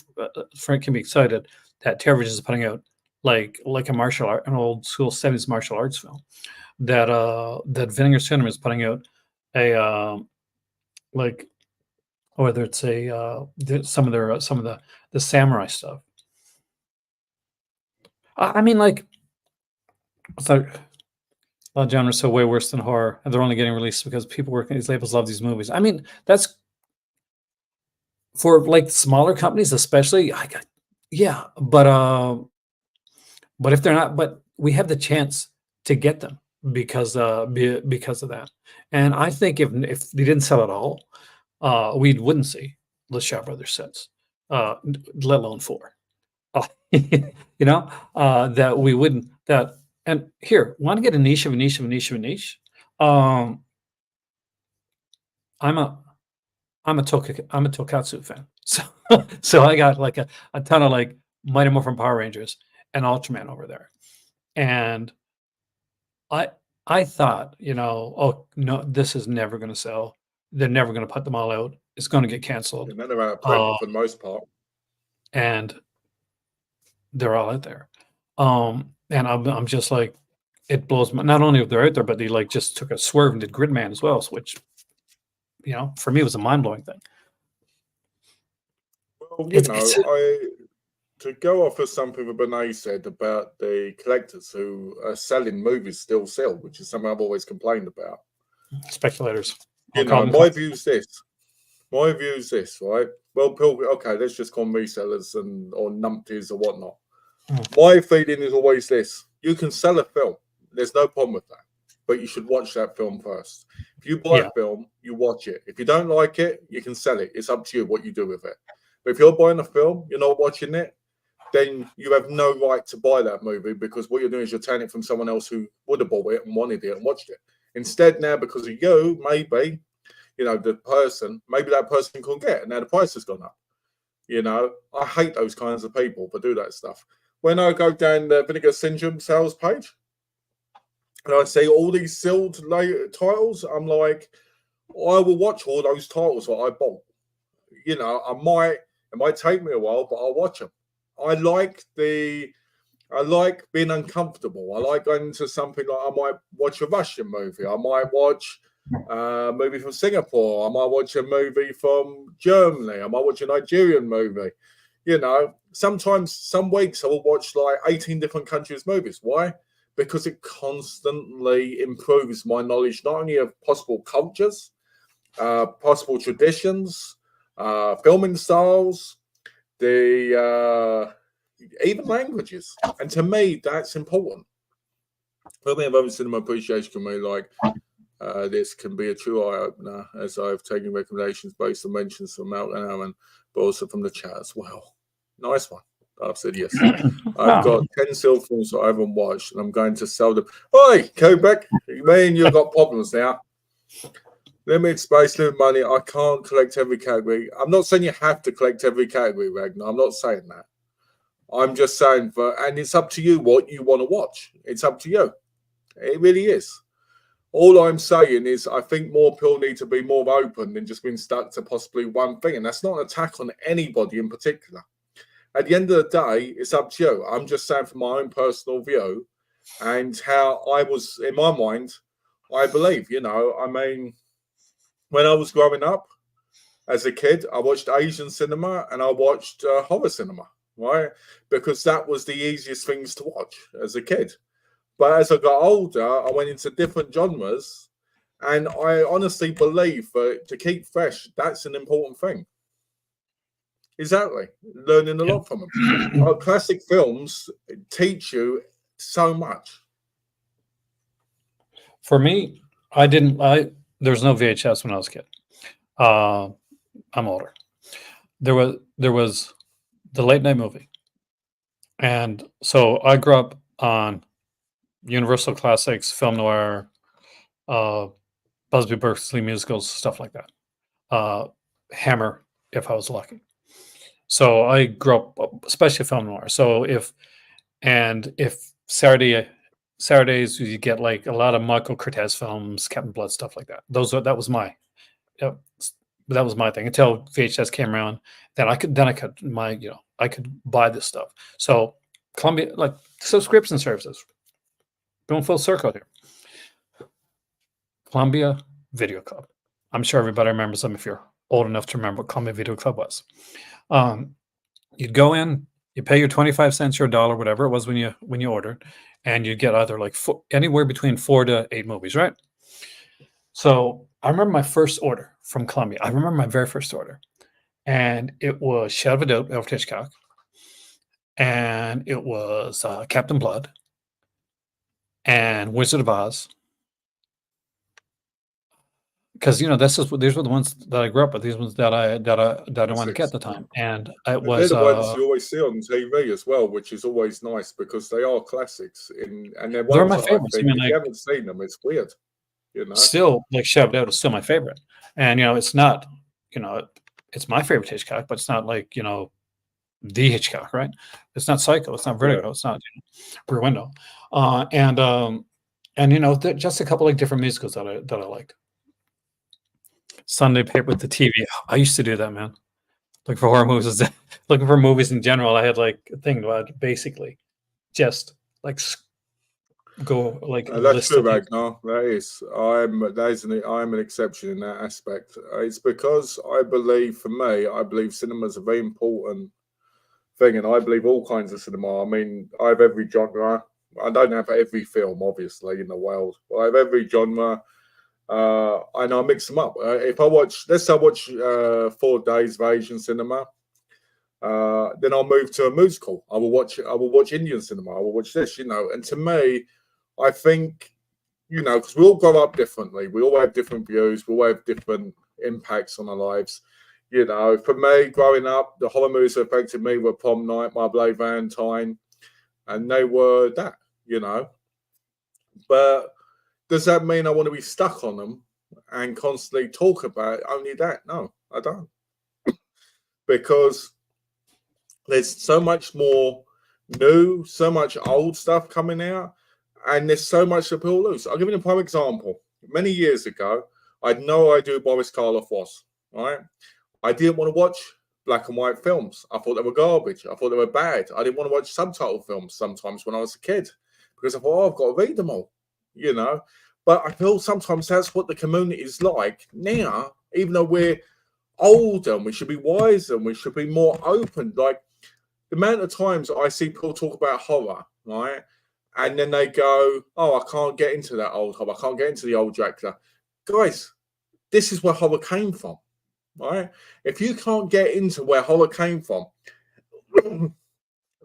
Frank, can be excited that Terrorvision is putting out like a martial art, an old school 70s martial arts film. That Vinegar Cinema is putting out a like, whether it's some of the samurai stuff. I mean, like, it's like a lot of genres so way worse than horror, and they're only getting released because people working at these labels love these movies. I mean, that's for like smaller companies, especially. Yeah, but if they're not, but we have the chance to get them because of that. And I think if they didn't sell at all, we wouldn't see the Shaw Brothers sets, let alone four. You know, that we wouldn't that. And here, want to get a niche of a niche of a niche of a niche? Um, I'm a I'm a Tokatsu fan, so I got like a ton of like Mighty Morphin Power Rangers and Ultraman over there, and I I thought, oh no, this is never going to sell. They're never going to put them all out. It's going to get canceled. And they're out of print Uh, for the most part. and they're all out there. And I'm just like, it blows my, not only if they're out there, but they like just took a swerve and did Gridman as well, which, for me was a mind blowing thing. Well, It's to go off of something that Benet said about the collectors who are selling movies still sell, which is something I've always complained about. speculators. My view is this. My view is this, right? Well, okay, let's just call them resellers or numpties or whatnot. My feeling is always this. You can sell a film. There's no problem with that. But you should watch that film first. If you buy a film, you watch it. If you don't like it, you can sell it. It's up to you what you do with it. But if you're buying a film, you're not watching it, then you have no right to buy that movie, because what you're doing is you're taking it from someone else who would have bought it and wanted it and watched it. Instead, now, because of you, maybe, maybe that person couldn't get it, and now the price has gone up. I hate those kinds of people that do that stuff. When I go down the Vinegar Syndrome sales page and I see all these sealed titles, I'm like, I will watch all those titles that I bought. It might take me a while, but I'll watch them. I like being uncomfortable. I like going into something like, I might watch a Russian movie. I might watch a movie from Singapore. I might watch a movie from Germany. I might watch a Nigerian movie. Sometimes, some weeks I will watch like 18 different countries' movies. Why? Because it constantly improves my knowledge, not only of possible cultures, possible traditions, filming styles, even languages. And to me, that's important. For me, I've Cinema Appreciation Committee, like this can be a true eye-opener, as I've taken recommendations based on mentions from Malcolm and Aaron, but also from the chat as well. Nice one. I've said yes. I've got 10 sealed films that I haven't watched, and I'm going to sell them. Oi, Quebec, man, you've got problems now. Limited space, limited money. I can't collect every category. I'm not saying you have to collect every category, Ragnar. I'm not saying that. I'm just saying, and it's up to you what you want to watch. It's up to you. It really is. All I'm saying is I think more people need to be more open than just being stuck to possibly one thing. And that's not an attack on anybody in particular. At the end of the day, it's up to you. I'm just saying from my own personal view and how I was, in my mind, I believe, when I was growing up as a kid, I watched Asian cinema and I watched horror cinema, right? Because that was the easiest things to watch as a kid. But as I got older, I went into different genres, and I honestly believe that to keep fresh, that's an important thing. Exactly. Learning a lot from them. Classic films teach you so much. For me, there was no VHS when I was a kid. I'm older. There was the late night movie. And so I grew up on Universal Classics, film noir, Busby Berkeley musicals, stuff like that. Hammer, if I was lucky. So I grew up, especially film noir. So if Saturdays you get like a lot of Michael Curtiz films, Captain Blood, stuff like that. That was my But that was my thing until VHS came around. Then I could I could buy this stuff. So Columbia, like subscription services, going full circle here. Columbia Video Club. I'm sure everybody remembers them if you're old enough to remember what Columbia Video Club was. You'd go in, you pay your 25 cents or a dollar, whatever it was when you ordered, and you'd get either like anywhere between 4 to 8 movies, right? So I remember my first order from Columbia. I remember my very first order, and it was Shadow of a Doubt, Alfred Hitchcock, and it was Captain Blood, and Wizard of Oz. Because these were the ones that I grew up with. These ones that I wanted to get at the time, and it They're was the ones you always see on TV as well, which is always nice because they are classics. And they're they're ones my that I favorites. I think mean, if like you haven't seen them, it's weird. still like Shadow of a Doubt is still my favorite, and it's not it's my favorite Hitchcock, but it's not like the Hitchcock, right? It's not Psycho, it's not Vertigo, it's not Rear Window, and just a couple like different musicals that I liked. Sunday paper with the TV. I used to do that, man. Looking for horror movies, looking for movies in general. I had like a thing about basically just like go like That's list true, of things. Ragnar. I'm an exception in that aspect. It's because I believe cinema is a very important thing, and I believe all kinds of cinema. I mean, I have every genre. I don't have every film, obviously, in the world, but I have every genre. And I mix them up. If I watch, let's say I watch 4 days of Asian cinema, then I'll move to a musical. I will watch Indian cinema. I will watch this, And to me, I think, because we all grow up differently. We all have different views. We all have different impacts on our lives. For me, growing up, the horror movies that affected me were Prom Night, My Bloody Valentine, and they were that, But does that mean I want to be stuck on them and constantly talk about only that? No, I don't. Because there's so much more new, so much old stuff coming out, and there's so much to pull loose. I'll give you a prime example. Many years ago, I had no idea who Boris Karloff was, right? I didn't want to watch black and white films. I thought they were garbage. I thought they were bad. I didn't want to watch subtitle films sometimes when I was a kid because I thought, I've got to read them all, But I feel sometimes that's what the community is like now, even though we're older and we should be wiser and we should be more open. Like the amount of times I see people talk about horror, right? And then they go, I can't get into that old horror. I can't get into the old Dracula. Guys, this is where horror came from, right? If you can't get into where horror came from,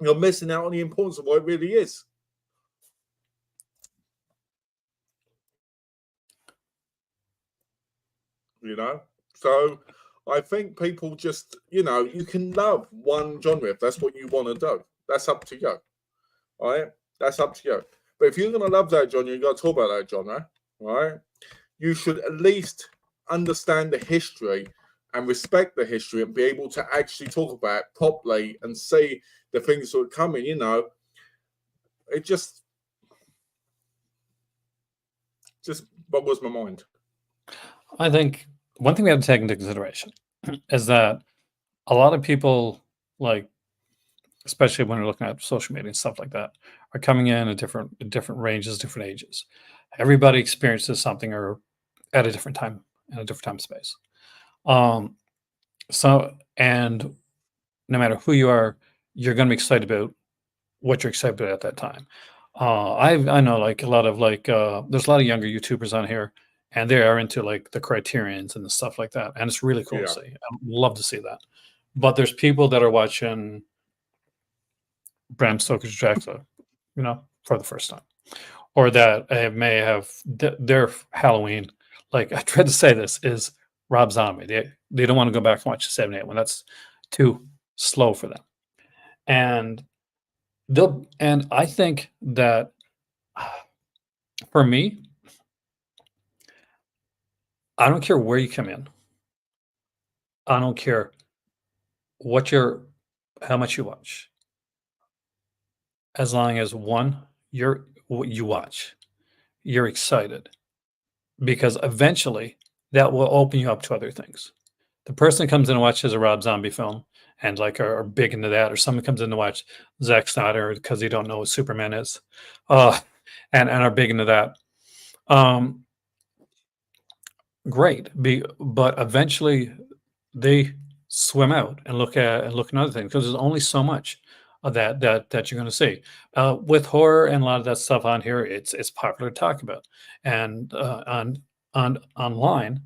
you're missing out on the importance of what it really is. So I think people just, you can love one genre if that's what you want to do. That's up to you. All right? That's up to you. But if you're going to love that genre, you got to talk about that genre, right? You should at least understand the history and respect the history and be able to actually talk about it properly and see the things that are coming, It just boggles my mind. I think one thing we have to take into consideration is that a lot of people, like, especially when we're looking at social media and stuff like that, are coming in at different ranges, different ages. Everybody experiences something or at a different time in a different time space. And no matter who you are, you're going to be excited about what you're excited about at that time. I know like a lot of there's a lot of younger YouTubers on here, and they are into like the Criterions and the stuff like that, and it's really cool to see. I'd love to see that. But there's people that are watching Bram Stoker's Dracula, for the first time, or that may have their Halloween. Like I tried to say, this is Rob Zombie. They don't want to go back and watch the 78 one. That's too slow for them, and I think that for me, I don't care where you come in. I don't care how much you watch. As long as what you watch, you're excited, because eventually that will open you up to other things. the person that comes in and watches a Rob Zombie film and like are big into that, or someone comes in to watch Zack Snyder because they don't know what Superman is, uh, and are big into that. Um, Great, but eventually they swim out and look at other things because there's only so much of that you're going to see. With horror and a lot of that stuff on here, it's popular to talk about, and on online,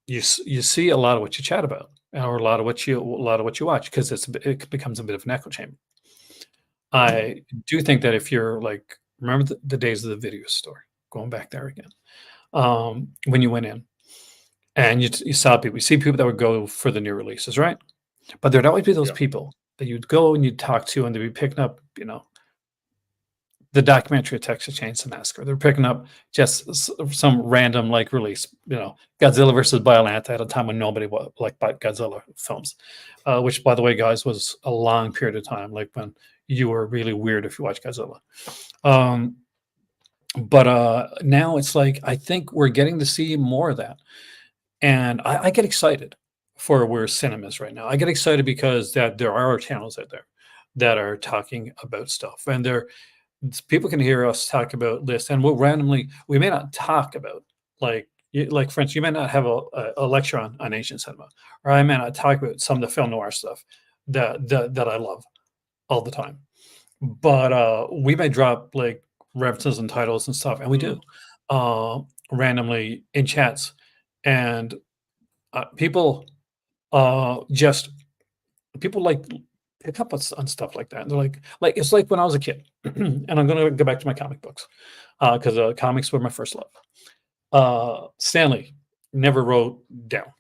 you see a lot of what you chat about, or a lot of what you watch, because it becomes a bit of an echo chamber. I do think that if you're like, remember the days of the video store, going back there again, when you went in and you saw people, you see people that would go for the new releases, right? But there'd always be those Yeah. people that you'd go and you'd talk to, and they'd be picking up, the documentary of Texas Chainsaw Massacre. They're picking up just some random like release, Godzilla versus Biollante at a time when nobody liked Godzilla films, which, by the way, guys, was a long period of time, like when you were really weird if you watched Godzilla. But now it's like, I think we're getting to see more of that. And I get excited for where cinema is right now. I get excited because that there are channels out there that are talking about stuff, and people can hear us talk about lists, and we may not talk about, like for instance, you may not have a lecture on Asian cinema, or I may not talk about some of the film noir stuff that I love all the time, but we may drop like references and titles and stuff, and we do randomly in chats, and people just people like pick up on stuff like that. And they're like it's like when I was a kid, and I'm going to go back to my comic books, because comics were my first love. Stanley never wrote down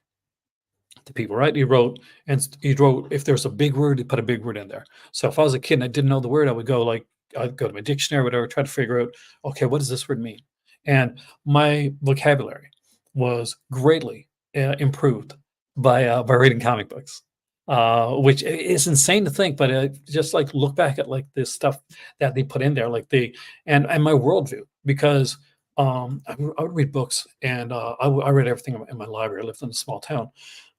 the people, right? He wrote if there's a big word, he put a big word in there. So if I was a kid and I didn't know the word, I'd go to my dictionary or whatever, try to figure out, okay, what does this word mean? And my vocabulary was greatly improved by reading comic books, which is insane to think. But just like look back at like this stuff that they put in there, like and my worldview, because I would read books, and I read everything in my library. I lived in a small town,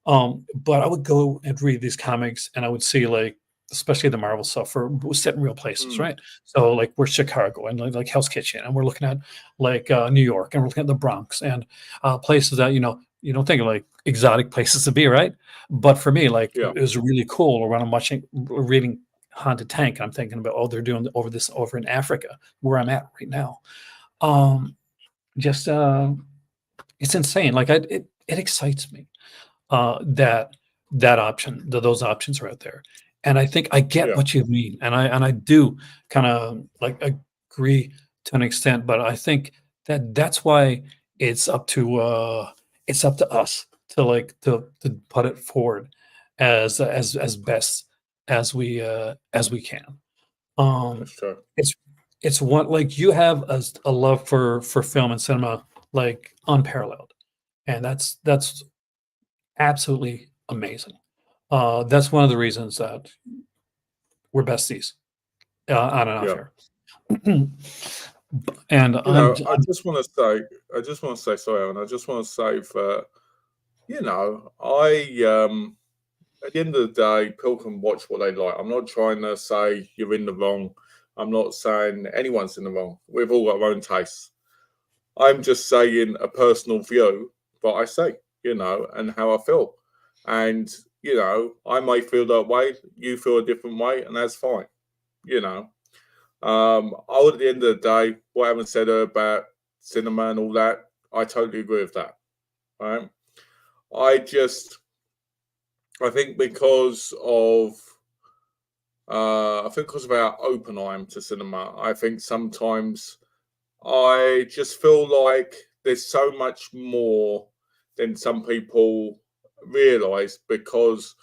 but I would go and read these comics, and I would see, like, especially the Marvel stuff, was set in real places, right? So like we're Chicago and like Hell's Kitchen, and we're looking at like New York, and we're looking at the Bronx, and places that you don't think of like exotic places to be, right? But for me, like Yeah. it was really cool. Or when I'm reading Haunted Tank, I'm thinking about, oh, they're doing over in Africa, where I'm at right now. Just it's insane. Like it excites me that those options are out there. And I think I get Yeah. what you mean, and I do kind of like agree to an extent, but I think that's why it's up to us to to put it forward as best as we can. That's true. It's one, like, you have a love for film and cinema like unparalleled, and that's absolutely amazing. That's one of the reasons that we're besties on and off Yeah. here. And I just want to say, sorry, Alan, I just want to say that, at the end of the day, people can watch what they like. I'm not trying to say you're in the wrong. I'm not saying anyone's in the wrong. We've all got our own tastes. I'm just saying a personal view, but I say, and how I feel. And, I may feel that way, you feel a different way, and that's fine, I would, at the end of the day, what I haven't said about cinema and all that, I totally agree with that. Right? I think because of our open eye to cinema, I think sometimes I just feel like there's so much more than some people realise, because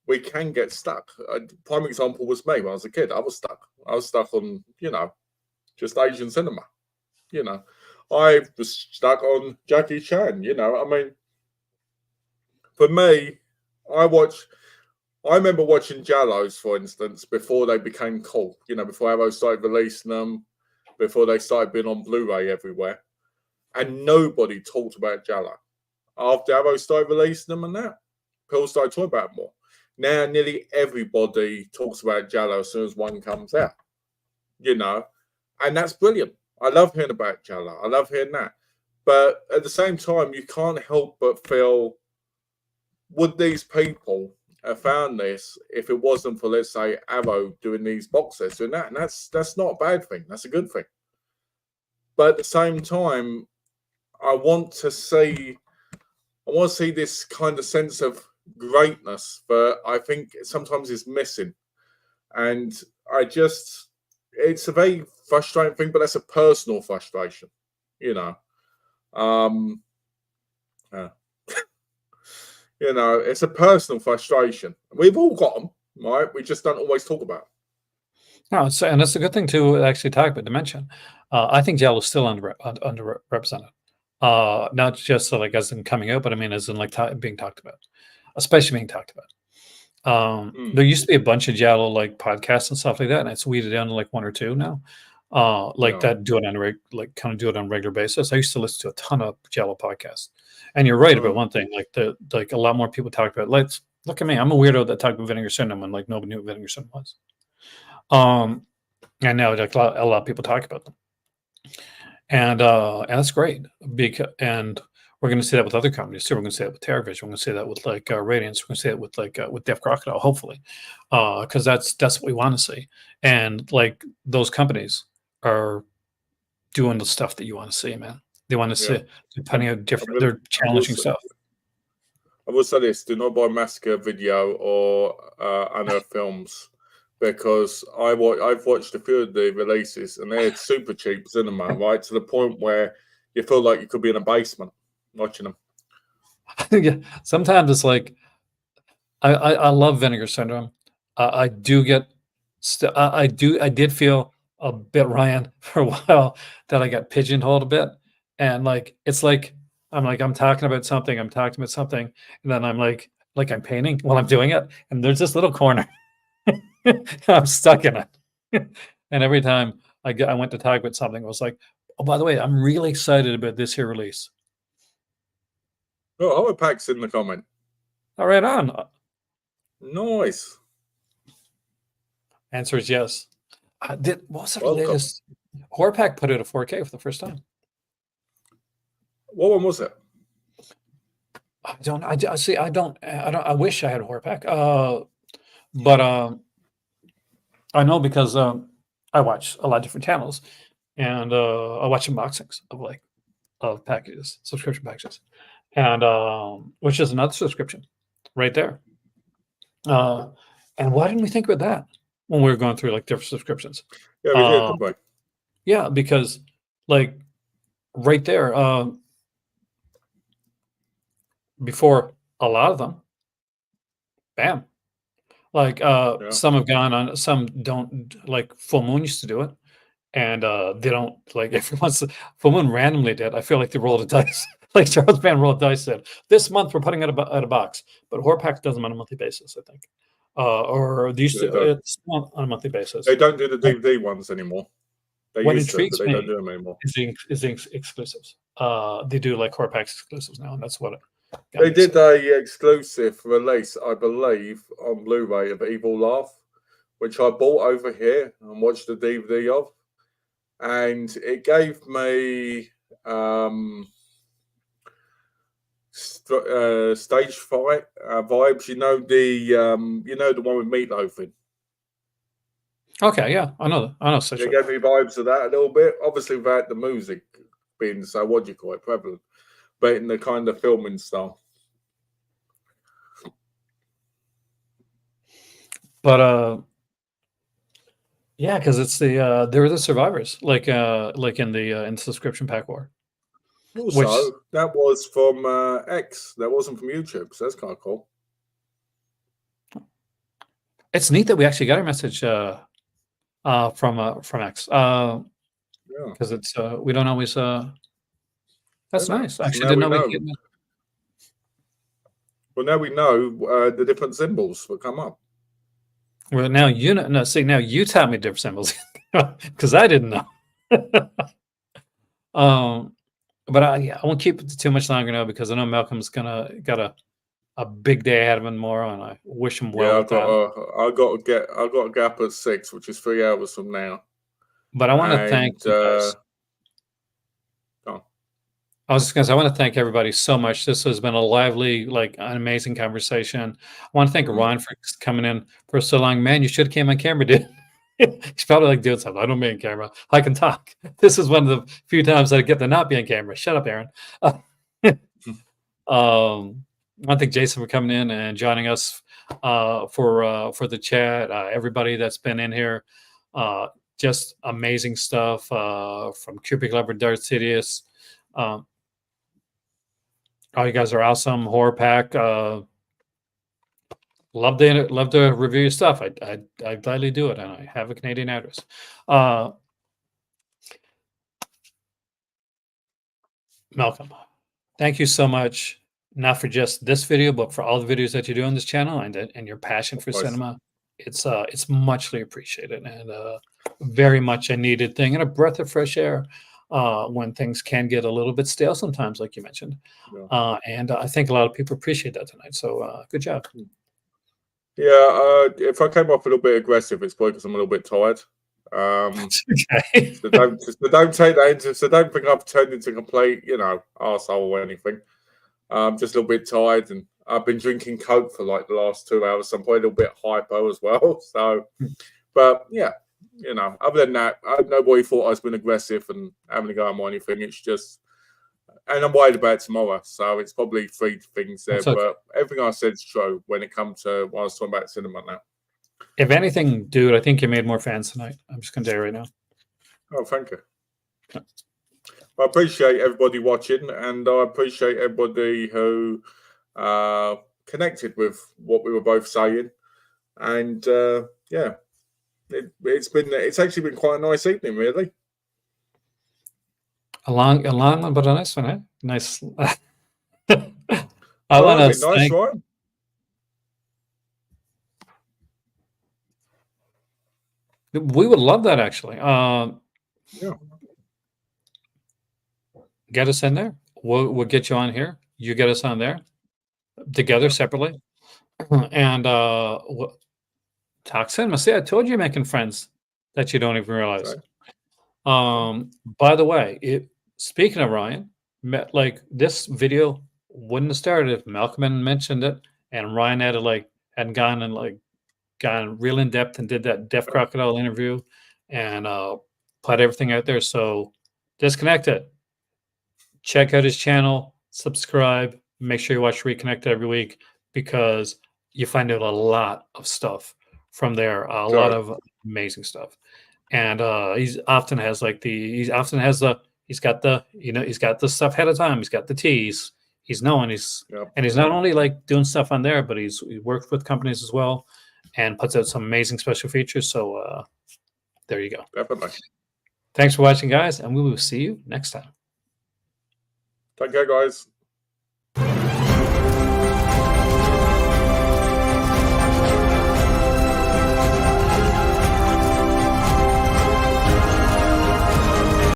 we can get stuck. A prime example was me when I was a kid. I was stuck. I was stuck on, just Asian cinema. I was stuck on Jackie Chan. I mean, for me, I remember watching Jallos, for instance, before they became cool. Before Arrow started releasing them, before they started being on Blu-ray everywhere, and nobody talked about Jallo. after Arrow started releasing them and that, people started talking about it more. Now nearly everybody talks about Jallo as soon as one comes out, you know, and that's brilliant. I love hearing about Jallo. I love hearing that. But at the same time, you can't help but feel, would these people have found this if it wasn't for, let's say, Arrow doing these box sets and that? And that's not a bad thing. That's a good thing. But at the same time, I want to see this kind of sense of greatness that I think sometimes is missing. And it's a very frustrating thing, but that's a personal frustration, you know. You know, it's a personal frustration. We've all got them, right? We just don't always talk about them. No, and that's a good thing to actually talk about, to mention. I think Jallo is still underrepresented. Not just like as in coming out, but I mean as in like being talked about, especially being talked about. There used to be a bunch of Jallo like podcasts and stuff like that, and it's weeded down to like one or two now. That do it on a regular basis. I used to listen to a ton of Jallo podcasts, and you're right about one thing. Like a lot more people talked about. Let's look at me. I'm a weirdo that talked about vinegar syndrome when like nobody knew what vinegar syndrome was. And now like a lot of people talk about them, and that's great. And we're going to see that with other companies too. We're going to see that with TerraVision. We're going to see that with like Radiance. We're going to see it with like with Deaf Crocodile, hopefully, because that's what we want to see. And like those companies are doing the stuff that you want to see, man. They want to see, depending on different, they're challenging stuff. I will say this: do not buy Massacre Video or Unearth Films, because I've watched a few of the releases and they're super cheap cinema, right? To the point where you feel like you could be in a basement watching them. Yeah, sometimes it's like I love Vinegar Syndrome. I do get, I did feel a bit, Ryan, for a while that I got pigeonholed a bit, and like it's like I'm talking about something, and then I'm like I'm painting while I'm doing it, and there's this little corner. I'm stuck in it. And every time I went to talk about something, I was like, oh, by the way, I'm really excited about this here release. Oh, Pack's in the comment. All right, on. Nice. Answer is yes. What was the latest? Horpack put out a 4K for the first time. What one was it? I wish I had a Horpack. But I know because I watch a lot of different channels, and I watch unboxings of packages, subscription packages, and which is another subscription right there. And why didn't we think about that when we were going through like different subscriptions? Yeah, we did, didn't we? Yeah, because like right there, before a lot of them, bam. Like some have gone on, some don't. Like Full Moon used to do it, and they don't like every once. Full Moon randomly did. I feel like they rolled a dice. Like Charles Band rolled a dice, said this month we're putting out a box, but Horpack does them on a monthly basis, I think, or they used to it's not on a monthly basis. They don't do the DVD ones anymore. They what used intrigues to, but they me don't do them anymore. Is the exclusives. They do like Horpack's exclusives now, and that's what they did a exclusive release, I believe, on Blu-ray of Evil Laugh, which I bought over here and watched the DVD of, and it gave me stage fight vibes. You know the one with Meatloaf in. Okay, yeah, I know such. It gave me vibes of that a little bit. Obviously, without the music being so prevalent, but in the kind of filming style. But yeah, because it's they're the survivors, like in the subscription pack war. Also, that was from X. That wasn't from YouTube, so that's kind of cool. It's neat that we actually got our message from X. Because it's we don't always. That's nice. Actually, so didn't know. Well, now we know the different symbols that come up. Well, now you know. No, see, now you taught me different symbols because I didn't know. But I won't keep it too much longer now because I know Malcolm's got a big day ahead of him tomorrow, and I wish him well Yeah, with that. I got a gap at 6, which is 3 hours from now. But I want to thank And you guys. oh, I was just going to say, I want to thank everybody so much. This has been a lively, like, an amazing conversation. I want to thank Ron for coming in for so long. Man, you should have came on camera, dude. He's probably like doing something. I don't be on camera. I can talk. This is one of the few times I get to not be on camera. Shut up, Aaron. I want to thank Jason for coming in and joining us for the chat. Everybody that's been in here, just amazing stuff from Cubic Lover, Darth Sidious. Oh, you guys are awesome. Horror Pack. Love to review your stuff. I gladly do it, and I have a Canadian address. Malcolm, thank you so much. Not for just this video, but for all the videos that you do on this channel and your passion for cinema. It's muchly appreciated and very much a needed thing and a breath of fresh air when things can get a little bit stale sometimes, like you mentioned. yeah. And I think a lot of people appreciate that tonight. So good job. Yeah, if I came off a little bit aggressive, it's probably because I'm a little bit tired. Okay. So don't take that into. So don't think I've turned into a complete, arsehole or anything. I'm just a little bit tired, and I've been drinking Coke for like the last 2 hours. So I'm probably a little bit hypo as well. So, but yeah, other than that, nobody thought I was being aggressive and having a go or anything. It's just, and I'm worried about tomorrow. So it's probably 3 things there. Okay. But everything I said is true when it comes to what I was talking about cinema now. If anything, dude, I think you made more fans tonight. I'm just gonna tell you right now. Oh, thank you. I appreciate everybody watching, and I appreciate everybody who connected with what we were both saying. And yeah, it's actually been quite a nice evening, really. A long one, but a nice one, eh? Nice. I Oh, want that'd to be nice, thank. right? We would love that, actually. Yeah. Get us in there. We'll get you on here. You get us on there together separately, and talk cinema. See, I told you you're making friends that you don't even realize. By the way, speaking of Ryan, like this video wouldn't have started if Malcolm hadn't mentioned it and Ryan hadn't gone real in depth and did that Deaf Crocodile interview and put everything out there. So disconnect it. Check out his channel, subscribe, make sure you watch Reconnected every week because you find out a lot of stuff from there, a lot of amazing stuff. And he's got the stuff ahead of time. He's got the teas. He's known and he's not only like doing stuff on there, but he worked with companies as well and puts out some amazing special features. So there you go. Definitely. Thanks for watching, guys, and we will see you next time. Take care, guys.